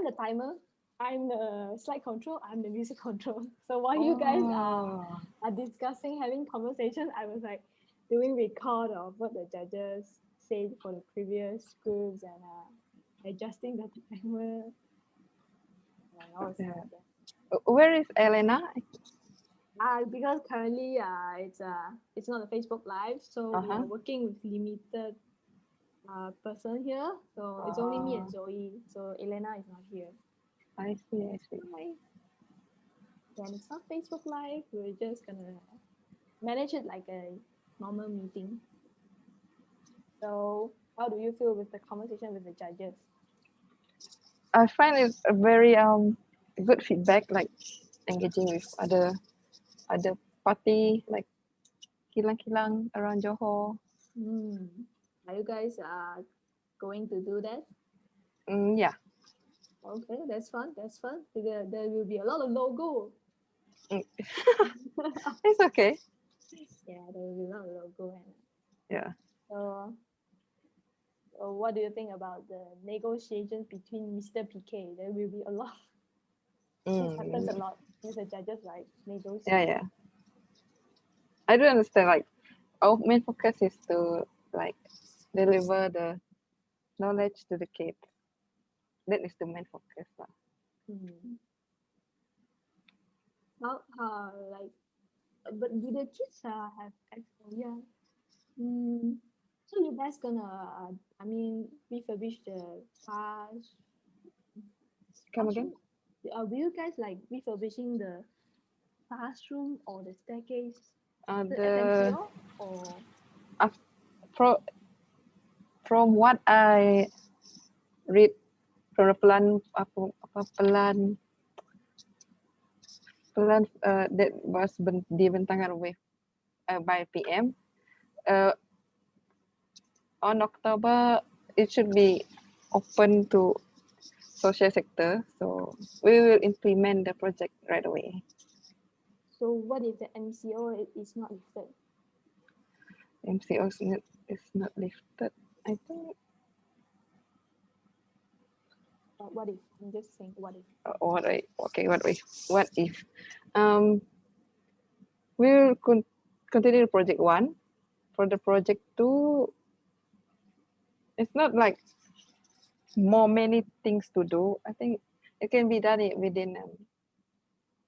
the timer. I'm the slide control. I'm the music control. So while you guys are discussing, having conversation, I was like doing record of what the judges said for the previous groups and adjusting the timer. And all of that. Where is Elena? Because currently it's not a Facebook Live, so we are working with limited person here. So it's only me and Zoe. So Elena is not here. I see, I see. And it's not Facebook Live. We're just gonna manage it like a normal meeting. So how do you feel with the conversation with the judges? I find it a very good feedback, like engaging with other party, like kilang around Johor. Are you guys going to do that? Yeah. Okay, that's fun. That's fun. There will be a lot of logo. It's okay. Yeah, there will be a lot of logo. Yeah. So what do you think about the negotiations between Mr. PK? There will be a lot. This happens a lot with the judges, right? Negotiate. Yeah. I do understand. Like our main focus is to like deliver the knowledge to the kids. That is the main focus. How like, but do the kids have yeah? So you guys gonna refurbish the cars? Come again? Will you guys like refurbishing the classroom or the staircase? The FMCO or from what I read from the plan that was dibentangkan with by PM on October, it should be open to social sector, so we will implement the project right away. So what if the MCO is not lifted? MCO is not lifted, I think. What if? I'm just saying, what if? What if? We will continue project 1. For the project 2, it's not like many things to do. I think it can be done within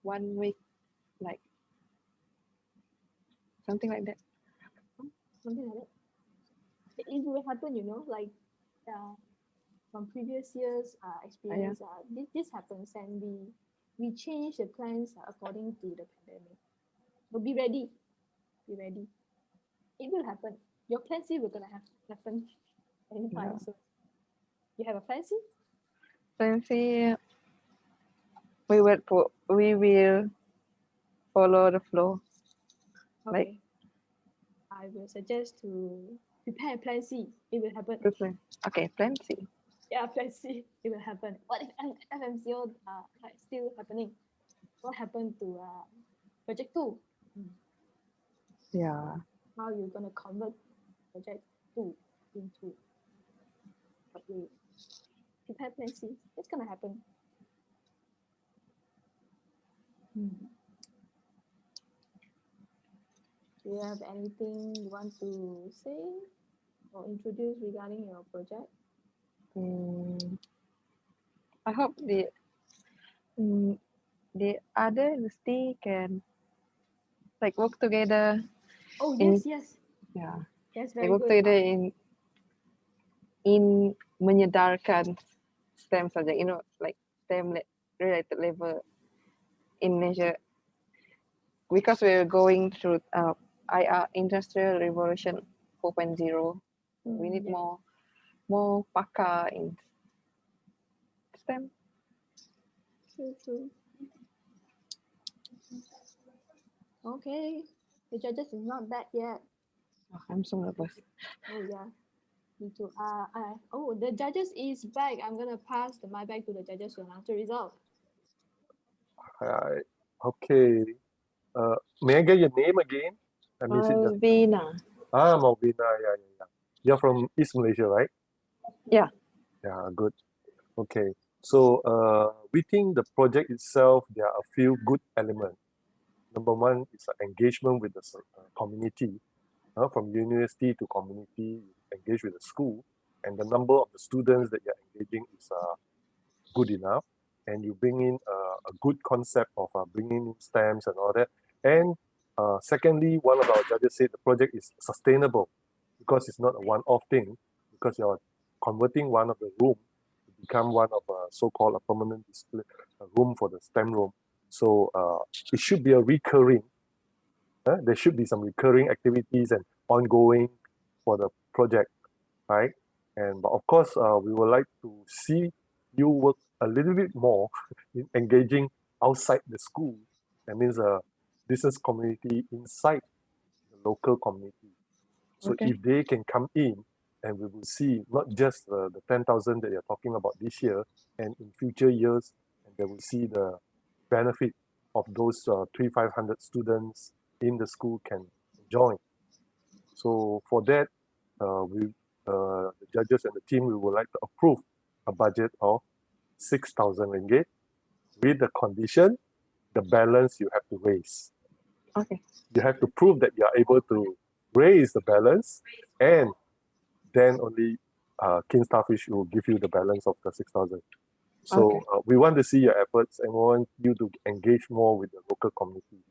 1 week, like something like that. Something like that. It will happen, like from previous years experience. This happens, and we change the plans according to the pandemic. So be ready. Be ready. It will happen. Your plan C will gonna happen anytime soon. You have a plan C? Plan C, we will follow the flow. Okay. Like I will suggest to prepare plan C. It will happen. Okay, plan C. Yeah, plan C. It will happen. What if FMCO still happening? What happened to project 2? Yeah. How you gonna convert project 2 into what we prepare plan C? It's gonna happen. Do you have anything you want to say or introduce regarding your project? I hope the other university can like work together. Oh yes. Yeah. That's They very work good. together in menyedarkan STEM subject, like STEM related level in Malaysia, because we're going through IR Industrial Revolution 4.0. We need more more pakar in STEM. True. Okay, the judges is not back yet. Oh, I'm so nervous. Oh yeah, me too. Oh, the judges is back. I'm gonna pass the mic back to the judges to announce the result. Hi. Okay. May I get your name again? I missed it. Malvina. Malvina. Yeah. You're from East Malaysia, right? Yeah. Yeah, good. Okay. So within the project itself, there are a few good elements. Number one is engagement with the community. From university to community, you engage with the school, and the number of the students that you're engaging is good enough, and you bring in a good concept of bringing in stamps and all that. And secondly, one of our judges said the project is sustainable because it's not a one-off thing, because you're converting one of the room to become one of a so-called a permanent display room for the STEM room. So it should be a recurring. There should be some recurring activities and ongoing for the project, right? And but of course, we would like to see you work a little bit more in engaging outside the school. That means business community inside the local community. So Okay. if they can come in, and we will see not just the 10,000 that you're talking about this year, and in future years, and they will see the benefit of those 3,500 students in the school can join. So for that, the judges and the team, we would like to approve a budget of 6,000 ringgit with the condition, the balance you have to raise. Okay. You have to prove that you are able to raise the balance, and then only Starfish will give you the balance of the 6,000. So we want to see your efforts and we want you to engage more with the local community.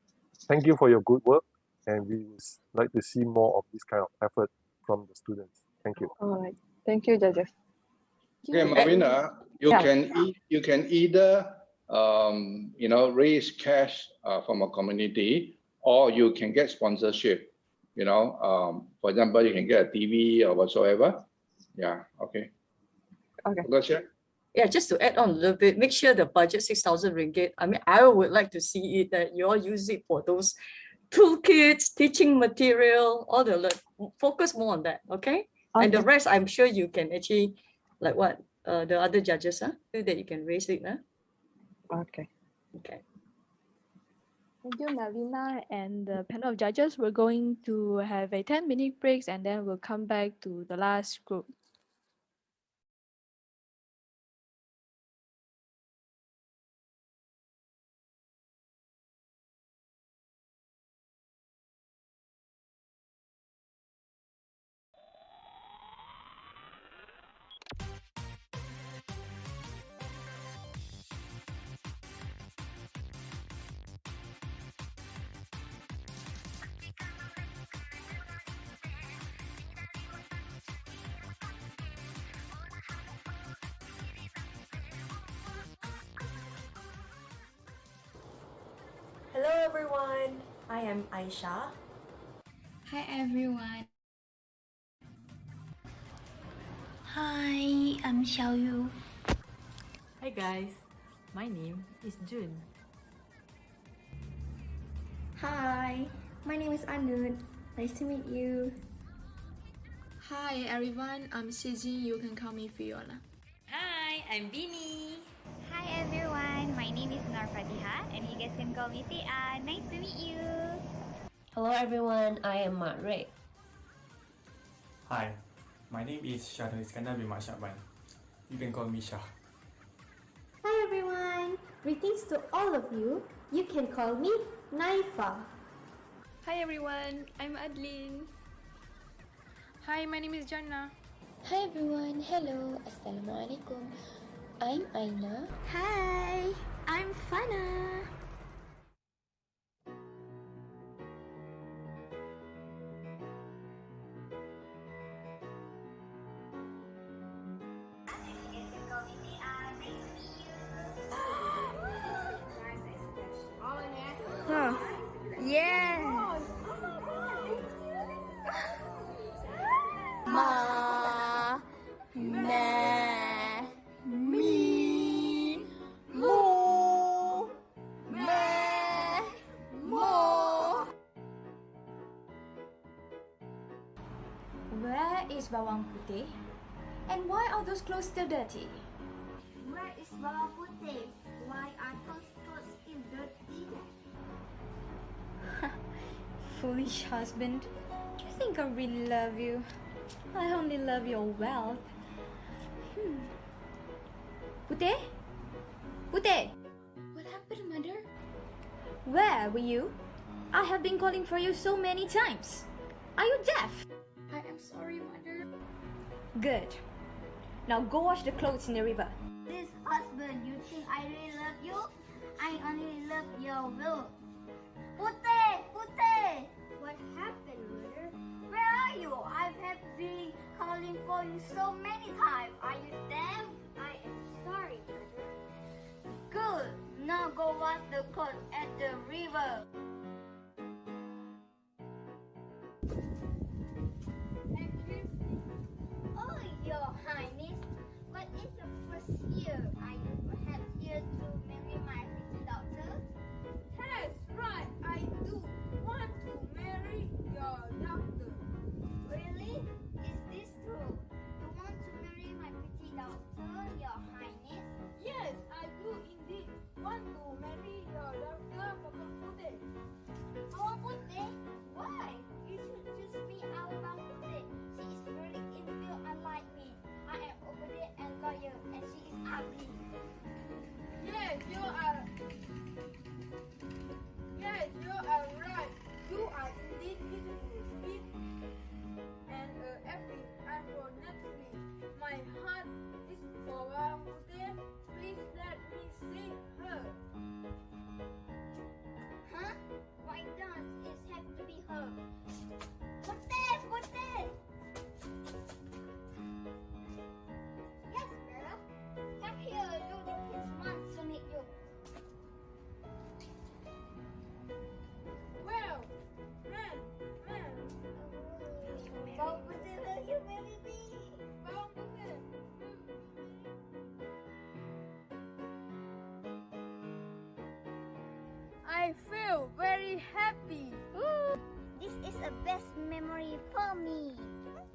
Thank you for your good work, and we would like to see more of this kind of effort from the students. Thank you. All right. Thank you, judges. Okay, Malvina, you can either raise cash from a community, or you can get sponsorship. For example, you can get a TV or whatsoever. Yeah. Okay. Okay. Yeah, just to add on a little bit, make sure the budget 6,000 ringgit. I mean, I would like to see it that you all use it for those toolkits, teaching material, all the focus more on that, okay? And the rest, I'm sure you can actually, like what the other judges, that you can raise it, Okay. Okay. Thank you, Malvina, and the panel of judges. We're going to have a 10-minute break, and then we'll come back to the last group. Hello everyone, I am Aisha. Hi everyone. Hi, I'm Xiaoyu. Hi guys, my name is Jun. Hi, my name is Anud. Nice to meet you. Hi everyone, I'm Sijin. You can call me Fiona. Hi, I'm Bini. Hi everyone, my name is Nur Fatiha and you guys can call me Tia. Nice to meet you. Hello everyone, I am Mat Ray. Hi, my name is Shahdan Iskandar bin Mat Syakban. You can call me Shah. Hi everyone, greetings to all of you. You can call me Naifa. Hi everyone, I'm Adlin. Hi, my name is Jannah. Hi everyone, hello, Assalamualaikum. I'm Aina. Hi, I'm Fana. Yeah. Ma, Where is Bawang Putih? And why are those clothes still dirty? Where is Bawang Putih? Why are those clothes still dirty? Foolish husband. Do you think I really love you? I only love your wealth. Putih? Putih? What happened, Mother? Where were you? I have been calling for you so many times. Are you deaf? I am sorry, Mother. Good. Now go wash the clothes in the river. This husband, you think I really love you? I only love your will. Putih! Putih! What happened, Mother? Where are you? I have been calling for you so many times. Are you deaf? I am sorry, Mother. Good. Now go wash the clothes at the river. Oh, Your Highness, what is the first year? Are you perhaps here to marry my pretty daughter? Yes, right. I do want to marry your daughter. Really? Is this true? You want to marry my pretty daughter, Your Highness? Yes, I do indeed want to marry your daughter, Bawang Putih. Bawang Putih? Why? You should choose me our Bawang Putih. She is very ill, unlike me. I am obedient and loyal, and she is ugly. Yes, you are. Yes, you are right. You are indeed beautiful, sweet, and every. Unfortunately, my heart is for Bawang Putih. Please let me see her. Huh? Why does it have to be her? Putih, Putih! Yes, girl. Come here, you the prince wants to meet you. Well, man. Bawang Putih, will you marry me? Bawang Putih. I feel very happy. This is a best memory for me.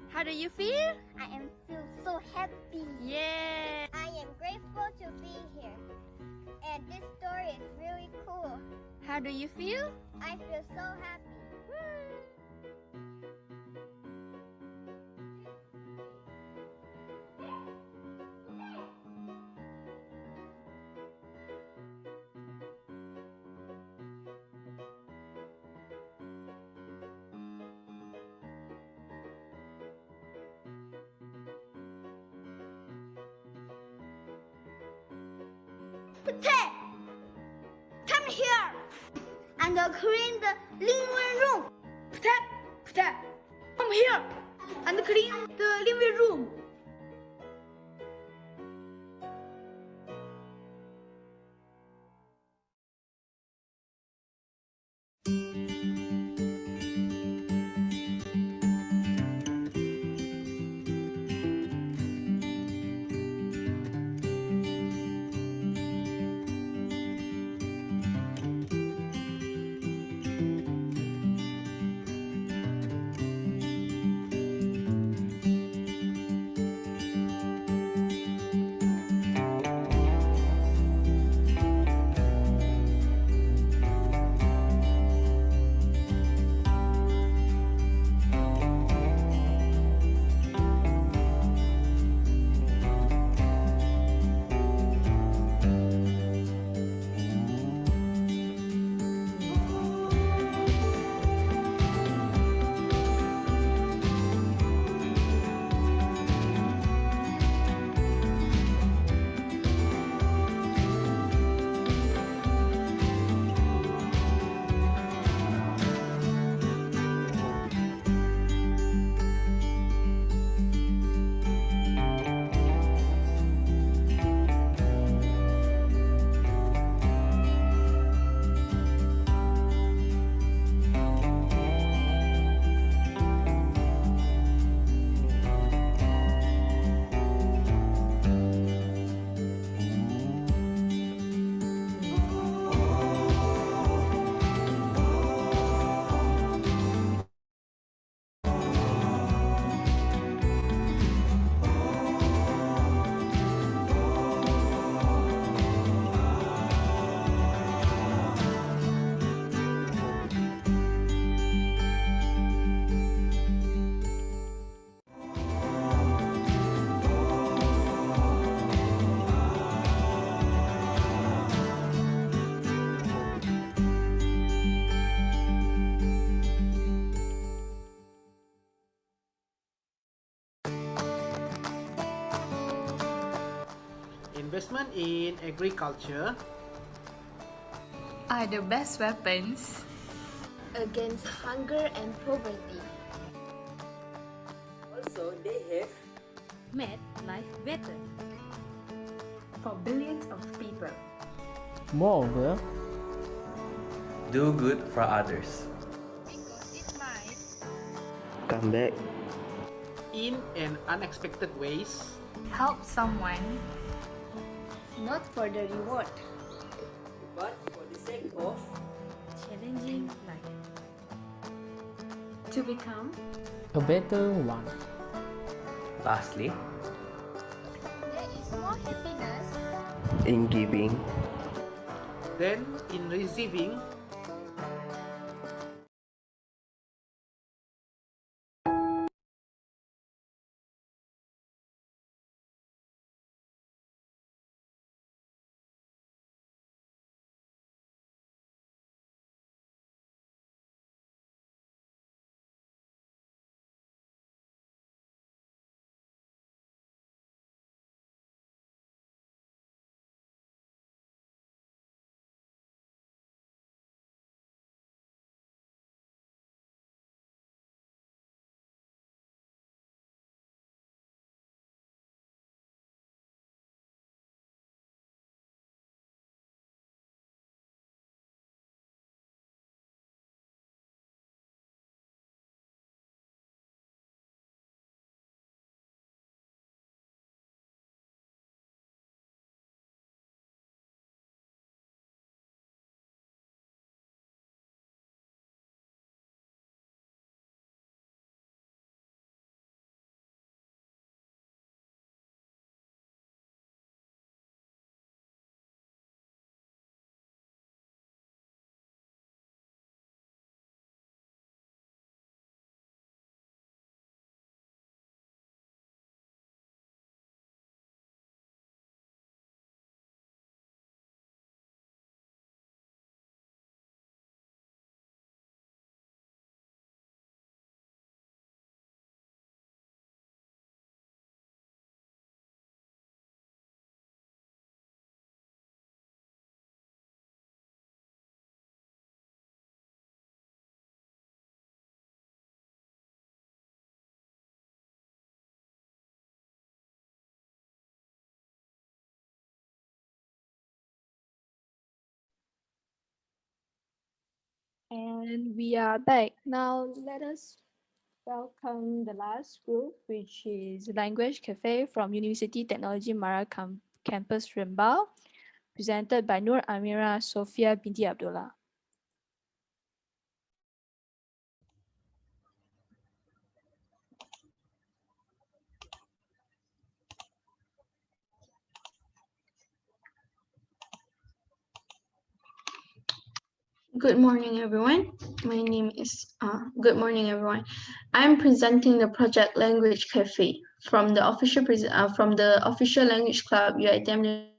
How do you feel? I am feel so happy. Yeah. I am grateful to be here. And this story is really cool. How do you feel? I feel so happy. Putih, come here and clean the living room. Putih, come here and clean the living room. investment in agriculture are the best weapons against hunger and poverty. Also, they have made life better for billions of people. Moreover, do good for others. Because it might come back in an unexpected ways. help someone, not for the reward, but for the sake of challenging life to become a better one. Lastly, there is more happiness In giving, than in receiving. And we are back. Now let us welcome the last group, which is Language Cafe from University Technology Mara Campus Rembau, presented by Nur Amira Sofia binti Abdullah. Good morning, everyone. My name is Good morning, everyone. I'm presenting the project Language Cafe from the official language club UiTM.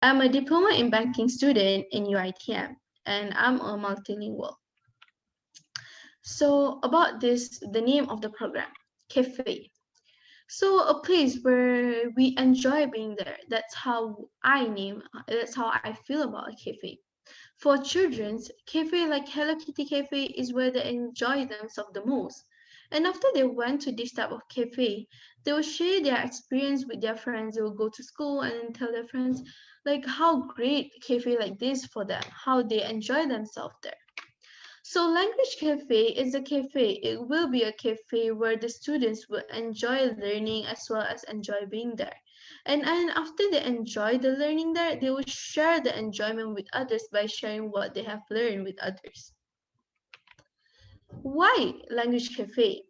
I'm a diploma in banking student in UiTM, and I'm a multilingual. So about this, the name of the program, Cafe. So a place where we enjoy being there. That's how I feel about a cafe. For children, cafe like Hello Kitty Cafe is where they enjoy themselves the most. And after they went to this type of cafe, they will share their experience with their friends. They will go to school and tell their friends like how great cafe like this for them, how they enjoy themselves there. So Language Cafe is a cafe. It will be a cafe where the students will enjoy learning as well as enjoy being there. And after they enjoy the learning there, they will share the enjoyment with others by sharing what they have learned with others. Why Language Cafe?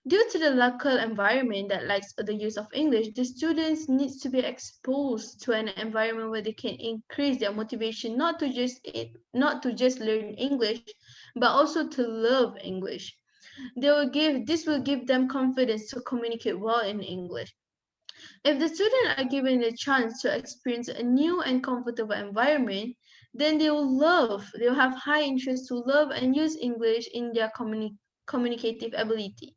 Due to the local environment that likes the use of English, the students need to be exposed to an environment where they can increase their motivation not to just learn English, but also to love English. This will give them confidence to communicate well in English. If the students are given the chance to experience a new and comfortable environment, then they'll have high interest to love and use English in their communicative ability.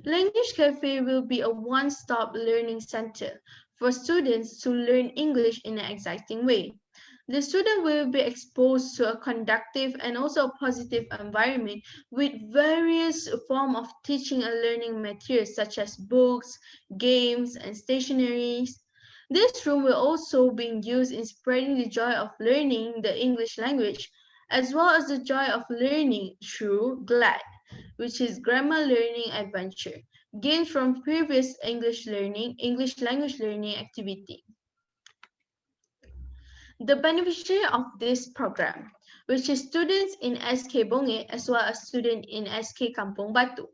Language Cafe will be a one-stop learning center for students to learn English in an exciting way. The student will be exposed to a conductive and also a positive environment with various forms of teaching and learning materials such as books, games, and stationeries. This room will also be used in spreading the joy of learning the English language, as well as the joy of learning through GLAD, which is Grammar Learning Adventure, gained from previous English language learning activity. The beneficiary of this program, which is students in SK Bonge as well as students in SK Kampung Batu.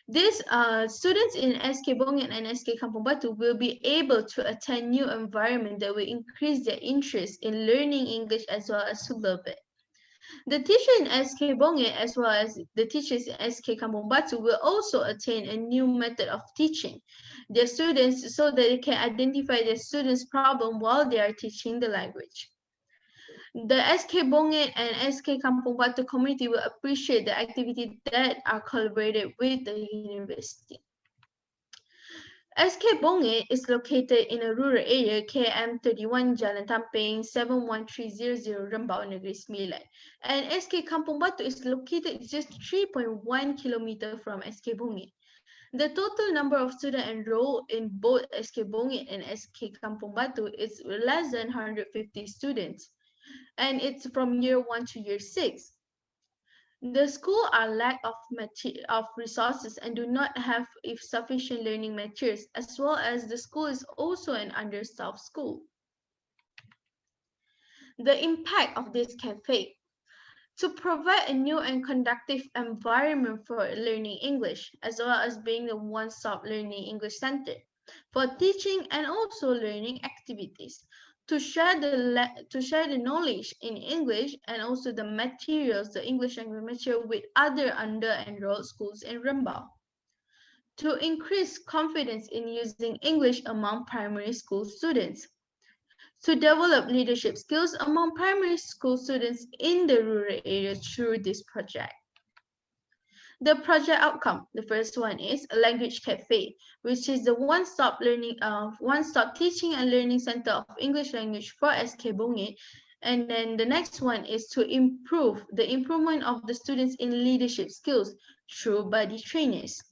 These students in SK Bonge and SK Kampung Batu will be able to attend new environment that will increase their interest in learning English as well as to love it. The teacher in SK Bonge as well as the teachers in SK Kampung Batu will also attain a new method of teaching their students so that they can identify their students' problem while they are teaching the language. The SK Bonge and SK Kampung Batu community will appreciate the activities that are collaborated with the university. SK Bonge is located in a rural area KM31 Jalan Tamping 71300 Rembau Negeri Sembilan, and SK Kampung Batu is located just 3.1 km from SK Bonge. The total number of students enrolled in both SK Bonge and SK Kampung Batu is less than 150 students, and it's from year 1 to year 6. The school are lack of resources and do not have sufficient learning materials, as well as the school is also an understaffed school. The impact of this cafe: to provide a new and conducive environment for learning English, as well as being the one-stop learning English center for teaching and also learning activities, to share the knowledge in English and also the materials, the English language material with other under-enrolled schools in Rembau, to increase confidence in using English among primary school students, to develop leadership skills among primary school students in the rural areas through this project. The project outcome, the first one is a language cafe, which is the one-stop teaching and learning center of English language for SK Bonge. And then the next one is to improve the improvement of the students in leadership skills through buddy trainers.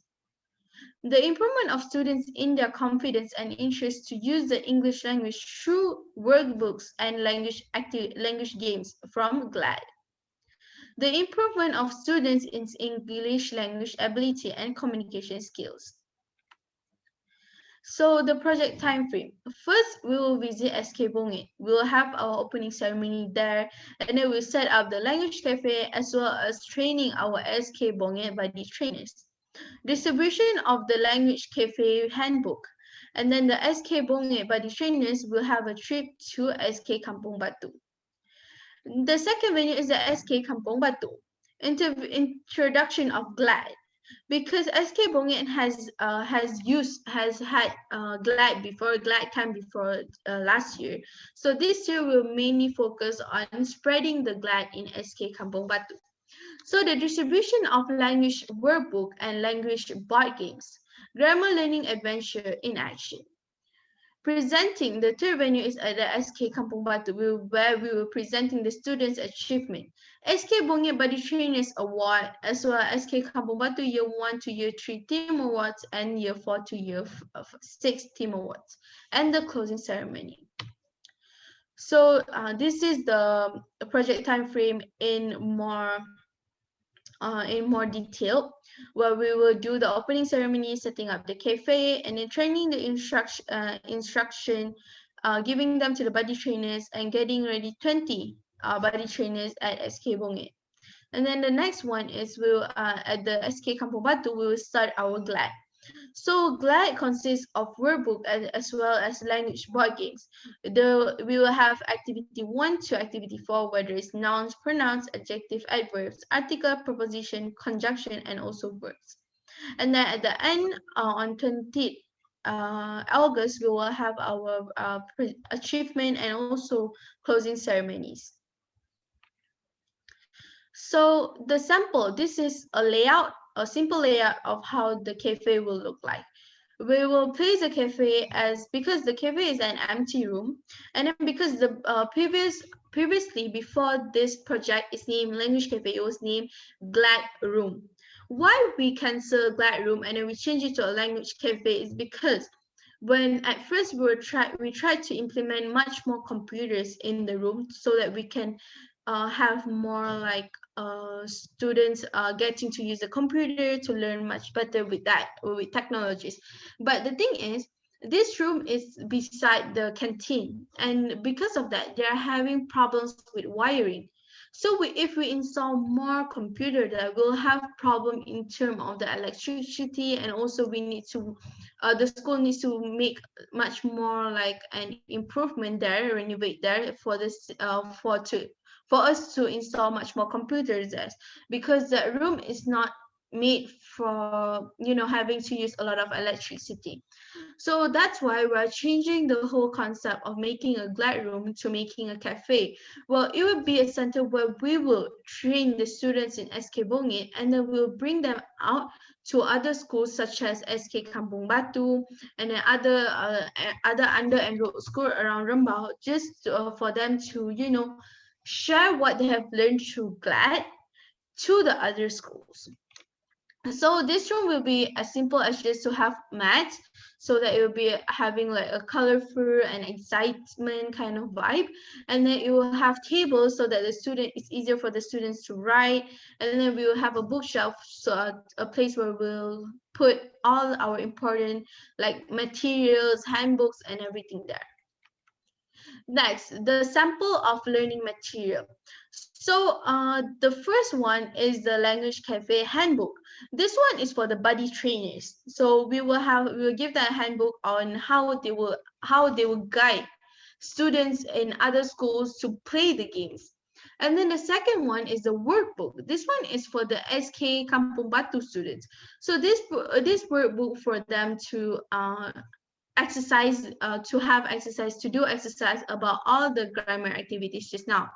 The improvement of students in their confidence and interest to use the English language through workbooks and language games from GLAD. The improvement of students in English language ability and communication skills. So the project time frame. First, we will visit SK Bonge. We will have our opening ceremony there, and then we'll set up the language cafe as well as training our SK Bonge buddy trainers. Distribution of the language cafe handbook, and then the SK Bonge buddy trainers will have a trip to SK Kampung Batu. The second venue is the SK Kampung Batu. Introduction of GLAD, because SK Bonge has had GLAD before. GLAD came before last year, so this year we'll mainly focus on spreading the GLAD in SK Kampung Batu. So the distribution of language workbook and language board games, grammar learning adventure in action. Presenting, the third venue is at the SK Kampung Batu, where we were presenting the students' achievement. SK Bonge Buddy Trainers Award, as well as SK Kampung Batu Year 1 to Year 3 Team Awards and Year 4 to Year 6 Team Awards, and the closing ceremony. So this is the project time frame in more detail, where we will do the opening ceremony, setting up the cafe, and then training the instruction, giving them to the buddy trainers, and getting ready 20 buddy trainers at SK Bonge. And then the next one is at the SK Kampung Batu, we will start our GLAD. So GLAD consists of workbook as well as language board games. We will have activity 1 to activity 4, where there is nouns, pronouns, adjective, adverbs, article, preposition, conjunction, and also verbs. And then at the end, on 20th August, we will have our achievement and also closing ceremonies. So the sample, this is a layout a simple layout of how the cafe will look like. We will place the cafe as, because the cafe is an empty room, and then because the previously before this project is named Language Cafe, it was named Glad Room. Why we cancel Glad Room and then we change it to a Language Cafe is because when at first we tried to implement much more computers in the room so that we can have more like students getting to use the computer to learn much better with that, with technologies. But the thing is, this room is beside the canteen, and because of that they are having problems with wiring. So if we install more computer, that will have problem in terms of the electricity, and also we need to the school needs to make much more like an improvement there, renovate there for this for us to install much more computers there, because the room is not made for having to use a lot of electricity. So that's why we're changing the whole concept of making a glad room to making a cafe. Well, it would be a center where we will train the students in SK Bungit, and then we'll bring them out to other schools such as SK Kampung Batu and then other under enrolled school around Rembau, just for them to share what they have learned through GLAD to the other schools. So this room will be as simple as just to have mats, so that it will be having like a colorful and excitement kind of vibe, and then it will have tables so that it's easier for the students to write, and then we will have a bookshelf, so a place where we'll put all our important like materials, handbooks and everything there. Next, the sample of learning material. So the first one is the Language Cafe handbook. This one is for the buddy trainers. So we will give them a handbook on how they will guide students in other schools to play the games. And then the second one is the workbook. This one is for the SK Kampung Batu students. So this workbook for them to exercise to do exercise about all the grammar activities just now.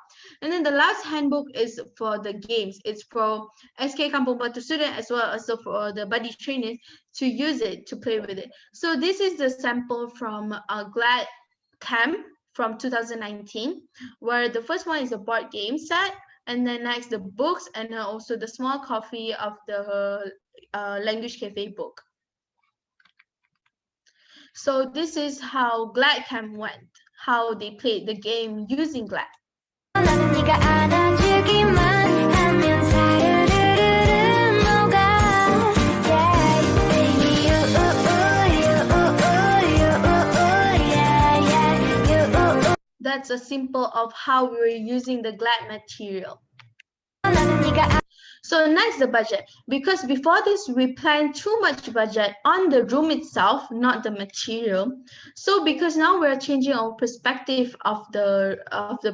And then the last handbook is for the games. It's for SK Kampung Batu student as well as for the buddy trainers to use it, to play with it. So this is the sample from Glad Camp from 2019, where the first one is a board game set, and then next the books, and then also the small copy of the Language Cafe book. So this is how Glad Camp went, how they played the game using Glad. That's a simple of how we were using the Glad material. So next, the budget. Because before this, we planned too much budget on the room itself, not the material. So because now we're changing our perspective of the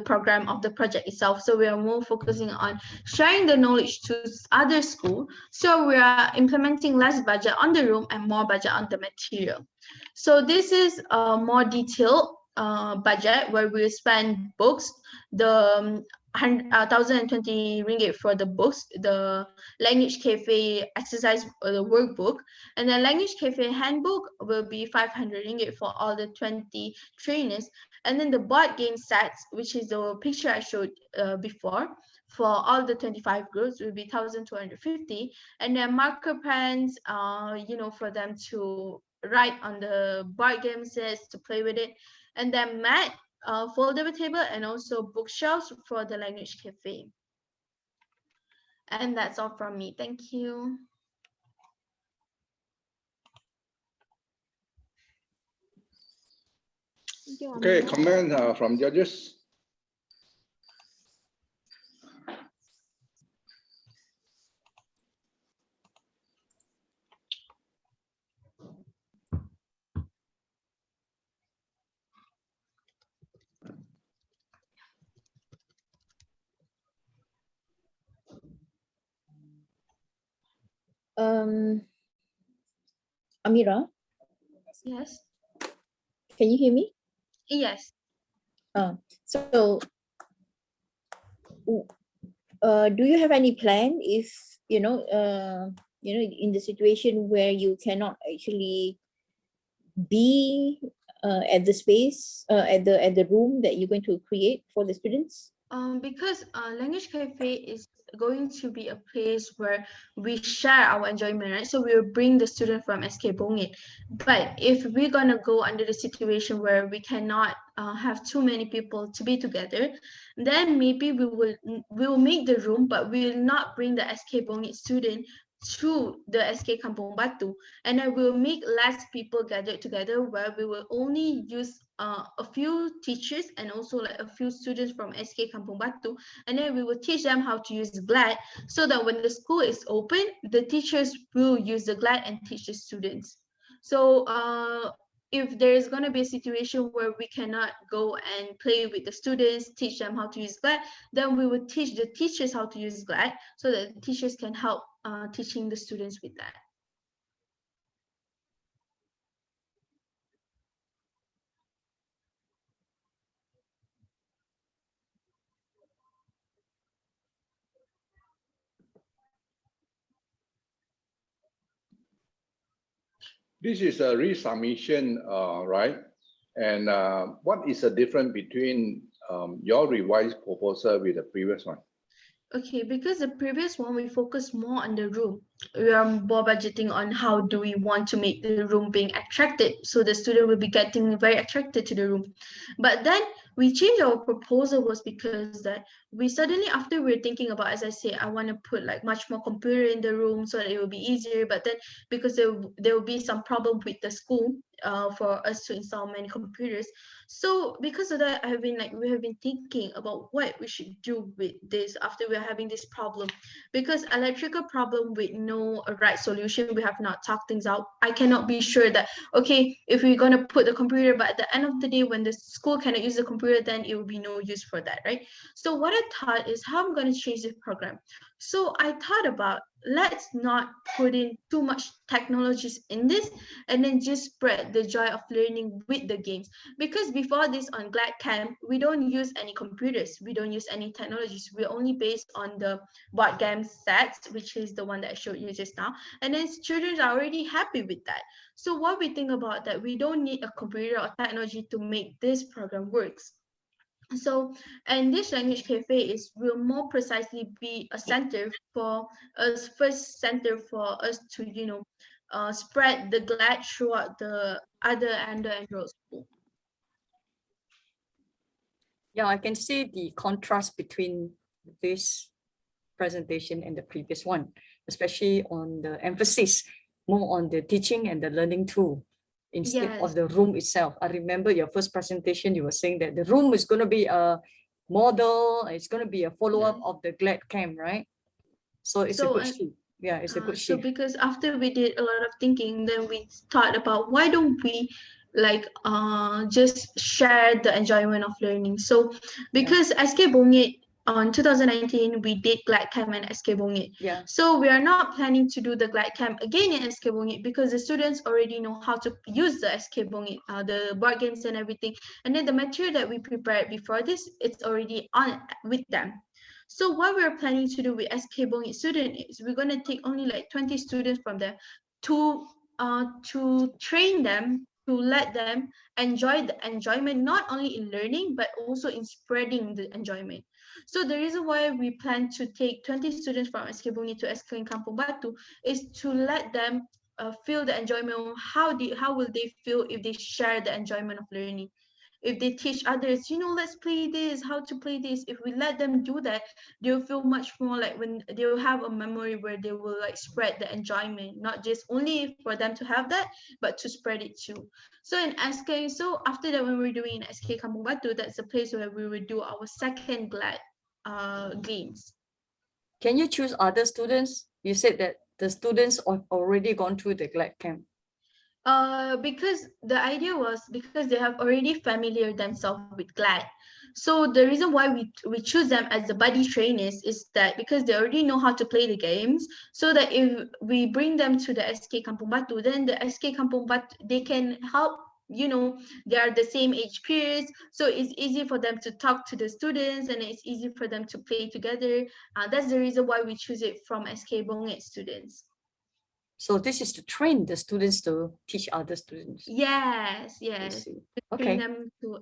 program, of the project itself. So we are more focusing on sharing the knowledge to other schools. So we are implementing less budget on the room and more budget on the material. So this is a more detailed budget where we spend books, the 1,020 ringgit for the books, the Language Cafe exercise the workbook, and the Language Cafe handbook will be 500 ringgit for all the 20 trainers, and then the board game sets, which is the picture I showed before, for all the 25 groups will be 1,250, and then marker pens, for them to write on the board game sets, to play with it, and then mat, foldable table, and also bookshelves for the Language Cafe. And that's all from me. Thank you. Okay, comment from judges. Amira, Yes. can you hear me? Yes. So do you have any plan if in the situation where you cannot actually be at the space, at the room that you're going to create for the students? Because language cafe is going to be a place where we share our enjoyment, right? So we will bring the student from SK Bongit. But if we're gonna go under the situation where we cannot have too many people to be together, then maybe we will make the room, but we will not bring the SK Bongit student to the SK Kampung Batu, and then we'll make less people gathered together, where we will only use a few teachers and also like a few students from SK Kampung Batu, and then we will teach them how to use GLAD, so that when the school is open, the teachers will use the GLAD and teach the students. So if there is going to be a situation where we cannot go and play with the students, teach them how to use GLAD, then we will teach the teachers how to use GLAD, so that the teachers can help teaching the students with that. This is a resubmission, right? And what is the difference between your revised proposal with the previous one? Okay, because the previous one we focus more on the room. We are more budgeting on how do we want to make the room being attracted, so the student will be getting very attracted to the room. But then we changed our proposal was because that we suddenly, after we're thinking about, as I say, I want to put like much more computer in the room so that it will be easier. But then because there will be some problem with the school for us to install many computers. So because of that, we have been thinking about what we should do with this after we're having this problem. Because electrical problem with no right solution, we have not talked things out. I cannot be sure that, okay, if we're going to put the computer, but at the end of the day, when the school cannot use the computer, then it will be no use for that, right? So what I thought is how I'm going to change this program. So I thought about, let's not put in too much technologies in this, and then just spread the joy of learning with the games. Because before this on Glad Camp, we don't use any computers, we don't use any technologies, we're only based on the board game sets, which is the one that I showed you just now, and then children are already happy with that. So what we think about that, we don't need a computer or technology to make this program works. So, and this language cafe will more precisely be a center for us, first center for us to, spread the glad throughout the other and road school. Yeah, I can see the contrast between this presentation and the previous one, especially on the emphasis more on the teaching and the learning tool instead of the room itself. I remember your first presentation, you were saying that the room is going to be a model, it's going to be a follow-up of the GLAD camp, right? So it's a good shift. Yeah, it's a good So shift. because after we did a lot of thinking, then we thought about why don't we just share the enjoyment of learning. So because SK Bongit on 2019 we did Glad Camp and SK Bongit. Yeah. So we are not planning to do the Glad Camp again in SK Bongit because the students already know how to use the SK Bongit, the board games and everything. And then the material that we prepared before this, it's already on with them. So what we're planning to do with SK Bongit student is we're going to take only like 20 students from there to train them, to let them enjoy the enjoyment, not only in learning, but also in spreading the enjoyment. So the reason why we plan to take 20 students from SK Bongit to SK Kampung Batu is to let them feel the enjoyment. How will they feel if they share the enjoyment of learning? If they teach others, let's play this, how to play this. If we let them do that, they'll feel much more like when they'll have a memory where they will like spread the enjoyment, not just only for them to have that, but to spread it too. So in SK, so after that, when we're doing in SK Kampung Batu, that's the place where we will do our second GLAD games. Can you choose other students? You said that the students have already gone through the GLAD camp. Because the idea was because they have already familiar themselves with GLAD. So the reason why we choose them as the buddy trainers is that because they already know how to play the games, so that if we bring them to the SK Kampung Batu, then the SK Kampung Batu, they can help, they are the same age peers, so it's easy for them to talk to the students and it's easy for them to play together. That's the reason why we choose it from SK Bongit students. So this is to train the students to teach other students. Yes, I yes. see. To train Okay. them to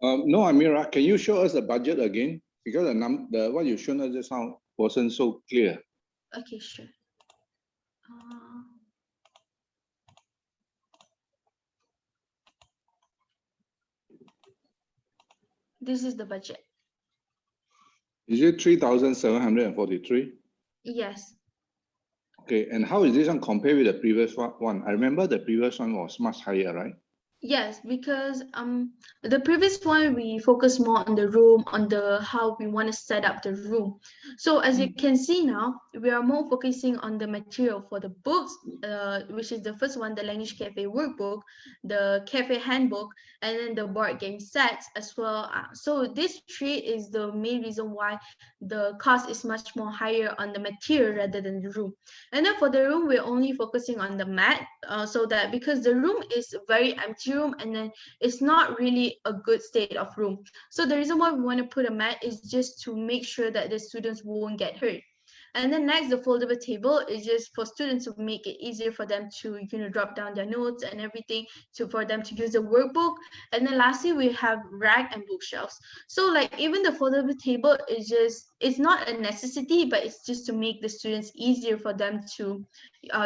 No, Amira, can you show us the budget again? Because the what you shown us just now wasn't so clear. okay, sure. This is the budget. Is it 3,743? Yes. Okay, and how is this one compared with the previous one? I remember the previous one was much higher, right? Yes, because the previous one we focus more on the room, on the how we want to set up the room. So as you can see now, we are more focusing on the material for the books, which is the first one, the Language Cafe workbook, the cafe handbook, and then the board game sets as well. So this three is the main reason why the cost is much more higher on the material rather than the room. And then for the room, we're only focusing on the mat, so that because the room is very empty room, and then it's not really a good state of room. So the reason why we want to put a mat is just to make sure that the students won't get hurt. And then next, the foldable table is just for students to make it easier for them to, drop down their notes and everything, for them to use the workbook. And then lastly, we have rack and bookshelves. So like even the foldable table is just, it's not a necessity, but it's just to make the students easier for them to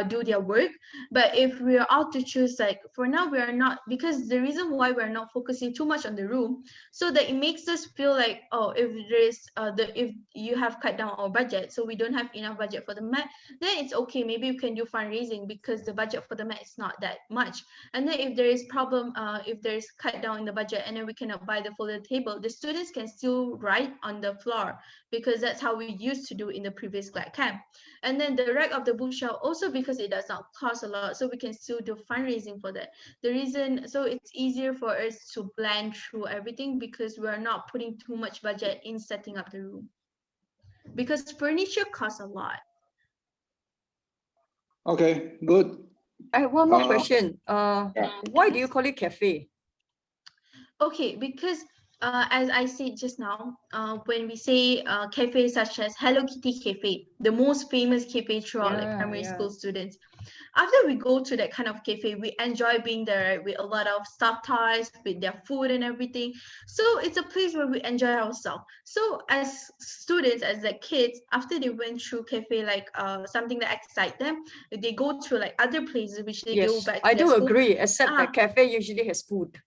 do their work. But if we are out to choose, like for now, we are not, because the reason why we're not focusing too much on the room, so that it makes us feel like, oh, if there's if you have cut down our budget, so we don't have enough budget for the mat, then it's okay, maybe we can do fundraising because the budget for the mat is not that much. And then if there is problem, if there's cut down in the budget and then we cannot buy the folded table, the students can still write on the floor, because that's how we used to do in the previous glad camp. And then the rack of the bookshelf also, because it does not cost a lot, so we can still do fundraising for that. The reason, so it's easier for us to plan through everything, because we're not putting too much budget in setting up the room, because furniture costs a lot. Okay, good. I have one more question. Why do you call it cafe? Okay, because as I said just now, when we say cafes such as Hello Kitty Cafe, the most famous cafe throughout like primary school students, after we go to that kind of cafe, we enjoy being there with a lot of stuffed toys, with their food and everything. So it's a place where we enjoy ourselves. So as students, as like kids, after they went through cafe, like something that excites them, they go to like other places which they go back to I their do school. agree, except that cafe usually has food.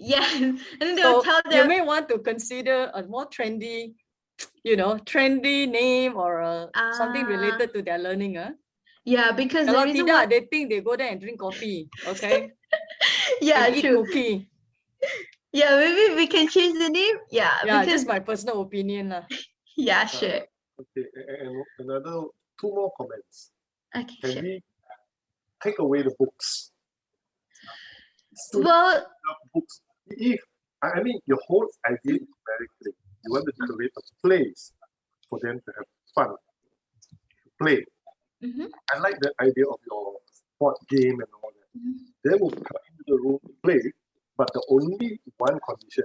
Yeah, and then they So will tell them, you may want to consider a more trendy, trendy name or something related to their learning. Yeah, because the Kalau reason tidak, why, they think they go there and drink coffee, okay? yeah, and eat true. cookie. Yeah, maybe we can change the name. Yeah, Yeah, because just my personal opinion. yeah, sure. Okay, and another two more comments. Okay, Can sure. we take away the books? Well, books. If I mean, your whole idea is very clear. You want to create a place for them to have fun, to play. I like the idea of your board game and all that. They will come into the room to play, but the only one condition,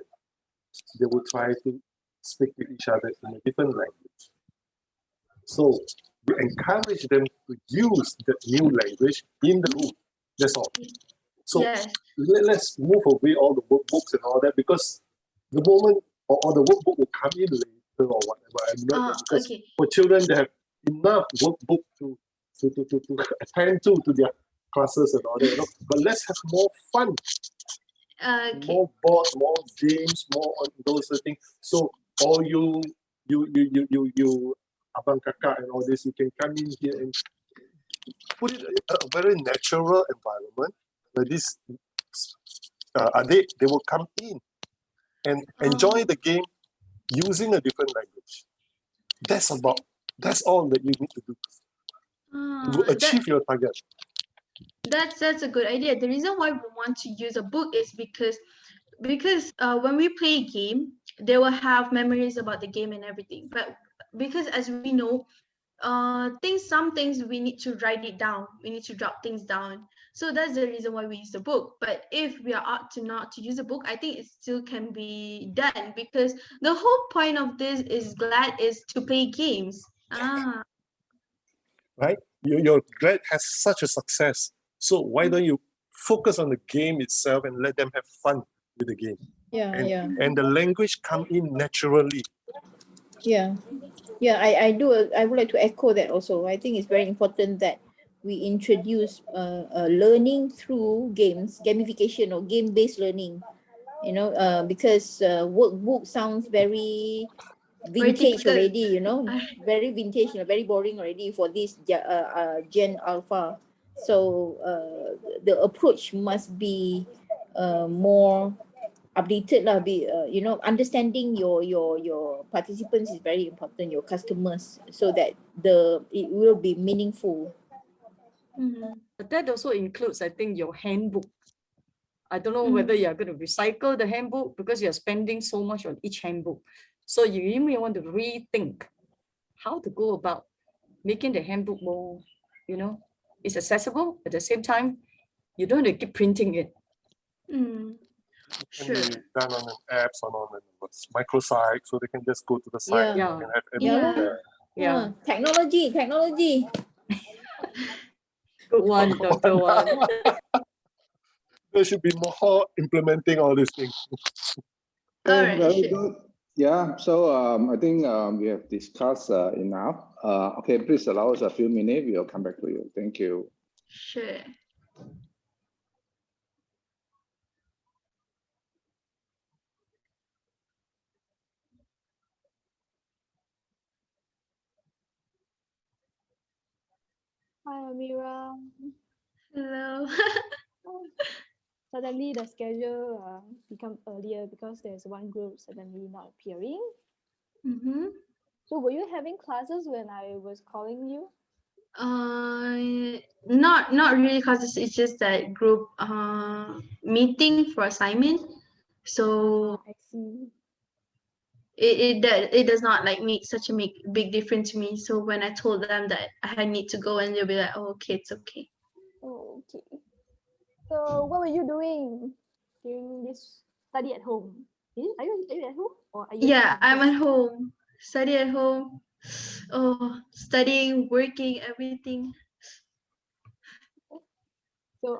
they will try to speak to each other in a different language. So we encourage them to use the new language in the room. That's all. So let's move away all the workbooks and all that, because the moment or the workbook will come in later or whatever. Because for children, they have enough workbook to attend to their classes and all that. But let's have more fun, more boards, more games, more on those things. So all you abang kakak and all this, you can come in here and put it in a very natural environment where this they will come in and enjoy the game using a different language. That's all that you need to do to achieve your target. That's a good idea. The reason why we want to use a book is because when we play a game, they will have memories about the game and everything. But because as we know, some things we need to write it down. We need to drop things down. So that's the reason why we use the book. But if we are out to not to use a book, I think it still can be done, because the whole point of this is to play games. Right? your grad has such a success. So why don't you focus on the game itself and let them have fun with the game? Yeah, and, yeah. and the language come in naturally. Yeah, yeah. I do. I would like to echo that also. I think it's very important that we introduce learning through games, gamification or game-based learning. You know, because workbook sounds very vintage typical. already. You know, very vintage, very boring already for this Gen Alpha. So the approach must be more updated lah. Be you know, understanding your participants is very important, your customers, so that it will be meaningful. But that also includes, I think, your handbook. I don't know whether you're going to recycle the handbook because you're spending so much on each handbook. So you may want to rethink how to go about making the handbook more, you know, it's accessible. At the same time, you don't have to keep printing it. Can be done on an apps or on a microsite, so they can just go to the site Yeah. and have everything there. Yeah. Technology. Good one, Dr. Wan. There should be more implementing all these things. Okay, very good. Yeah, so I think we have discussed enough. Okay, please allow us a few minutes. We'll come back to you. Thank you. Sure. Hi, Amira. Hello. Suddenly the schedule become earlier because there's one group suddenly not appearing. So were you having classes when I was calling you? Not really classes. It's just that group meeting for assignment. So I see. It does not like make such a big difference to me. So when I told them that I need to go, and they'll be like, "Oh, okay, it's okay." Oh, okay. So what were you doing during this study at home? Are you at home or are you? Yeah, I'm at home. Study at home. Oh, studying, working, everything. So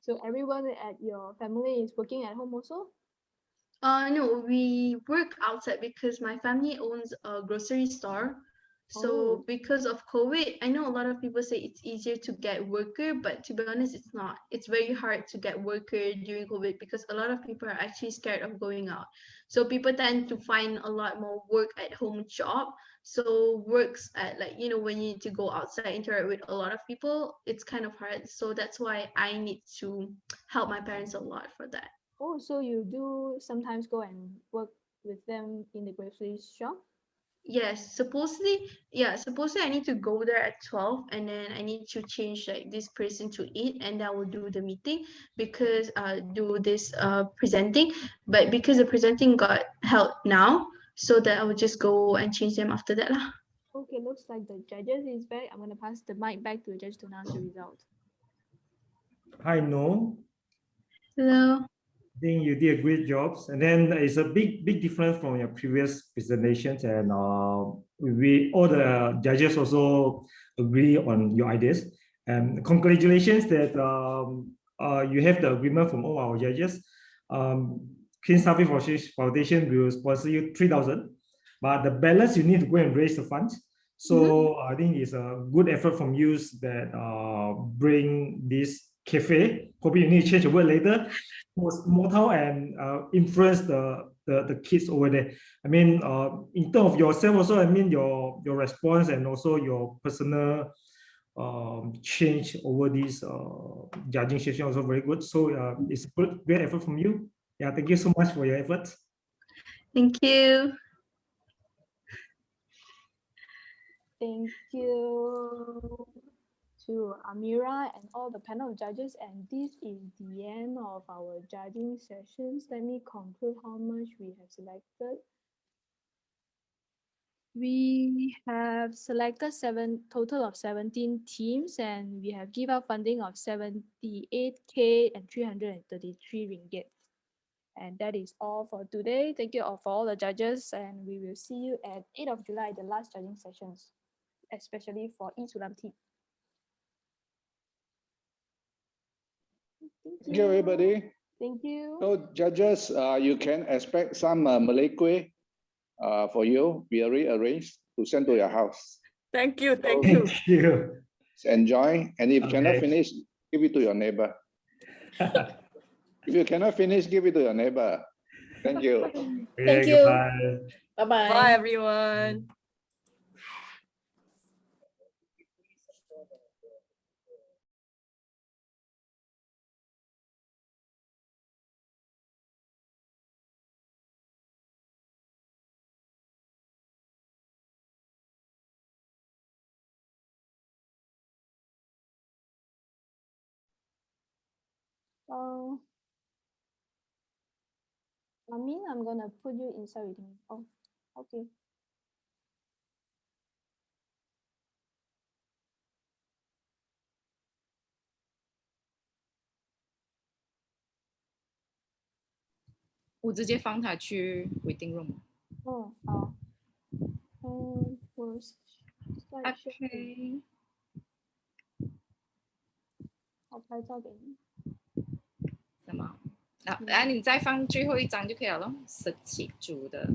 so everyone at your family is working at home also? No, we work outside because my family owns a grocery store. So because of COVID, I know a lot of people say it's easier to get worker, but to be honest, it's not. It's very hard to get worker during COVID because a lot of people are actually scared of going out. So people tend to find a lot more work at home job. So works at like, you know, when you need to go outside, interact with a lot of people, it's kind of hard. So that's why I need to help my parents a lot for that. Oh, so you do sometimes go and work with them in the grocery shop? Yes, supposedly I need to go there at 12, and then I need to change like this person to 8, and I will do the meeting because do this presenting. But because the presenting got held now, so that I will just go and change them after that lah. Okay, looks like the judges is back. I'm gonna pass the mic back to the judge to announce the result. Hi, No. Hello. I think you did a great job. And then it's a big difference from your previous presentations. And we all the judges also agree on your ideas. And congratulations that you have the agreement from all our judges. Clean Starfish Foundation will sponsor you 3,000, but the balance you need to go and raise the funds. So I think it's a good effort from you that bring this cafe. Probably you need to change the word later. Was mortal and influence the kids over there. I mean, in terms of yourself also, I mean your response and also your personal change over this judging session also very good. So it's a great effort from you. Yeah, thank you so much for your efforts. Thank you. Thank you to Amira and all the panel of judges. And this is the end of our judging sessions. Let me conclude how much we have selected. We have selected total of 17 teams, and we have give out funding of 78K and 333 ringgit. And that is all for today. Thank you all for all the judges, and we will see you at 8th of July, the last judging sessions. especially for艺术蓝 team. Thank you, everybody. Thank you. So judges, you can expect some Malay kuih for you. We rearranged to send to your house. Thank you, thank you. Thank you. Enjoy, and if you cannot Okay. finish, give it to your neighbor. If you cannot finish, give it to your neighbor. Thank you. Thank you. Goodbye. Bye-bye. Bye, everyone. I mean, I'm gonna put you inside with me. Oh, okay.我直接放他去 waiting room。哦，好。我再选。OK。我拍照给你。什么？然后你再放最后一张就可以了咯，17组的。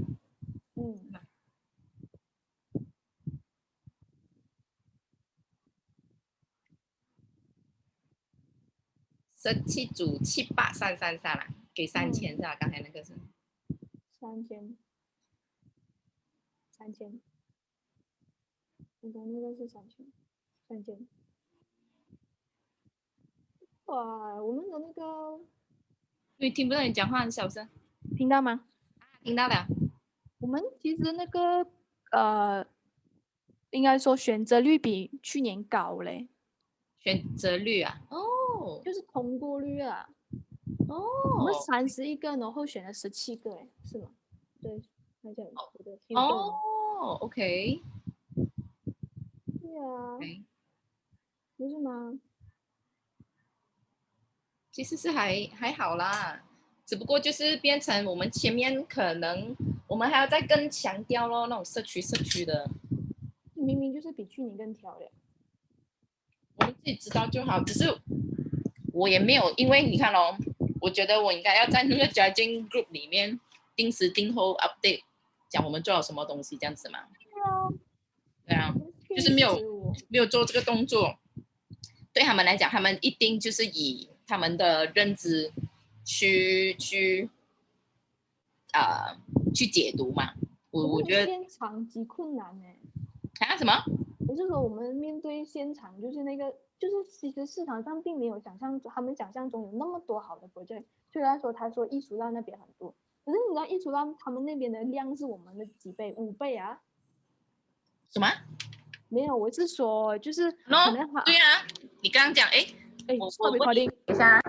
17组78333啦，给3000是吧？刚才那个是3000。你的那个是3000。哇，我们的那个。对，听不到你讲话，很小声。听到吗？听到了。我们其实那个应该说选择率比去年高嘞。选择率啊？哦。就是通过率啊。哦。我们31个，然后选了17个，哎，是吗？对，看一下我的天分。哦 ，OK。对啊。不是吗？其实是还好啦，只不过就是变成我们前面可能我们还要再更强调咯，那种社区的。明明就是比去年更挑的。我们自己知道就好，只是我也没有，因为你看咯，我觉得我应该要在那个 judging group 里面定时定候 update， 讲我们做了什么东西这样子嘛。对啊，就是没有做这个动作，对他们来讲，他们一定就是以他们的认知去解读嘛。我觉得现场极困难啊什么？我是说我们面对现场，就是那个，就是其实市场上并没有他们想象中有那么多好的 project。虽然说他说艺术浪那边很多，可是你知道艺术浪他们那边的量是我们的几倍？5倍啊？什么？没有，我是说就是可能对啊，你刚刚讲我问你，等一下啊。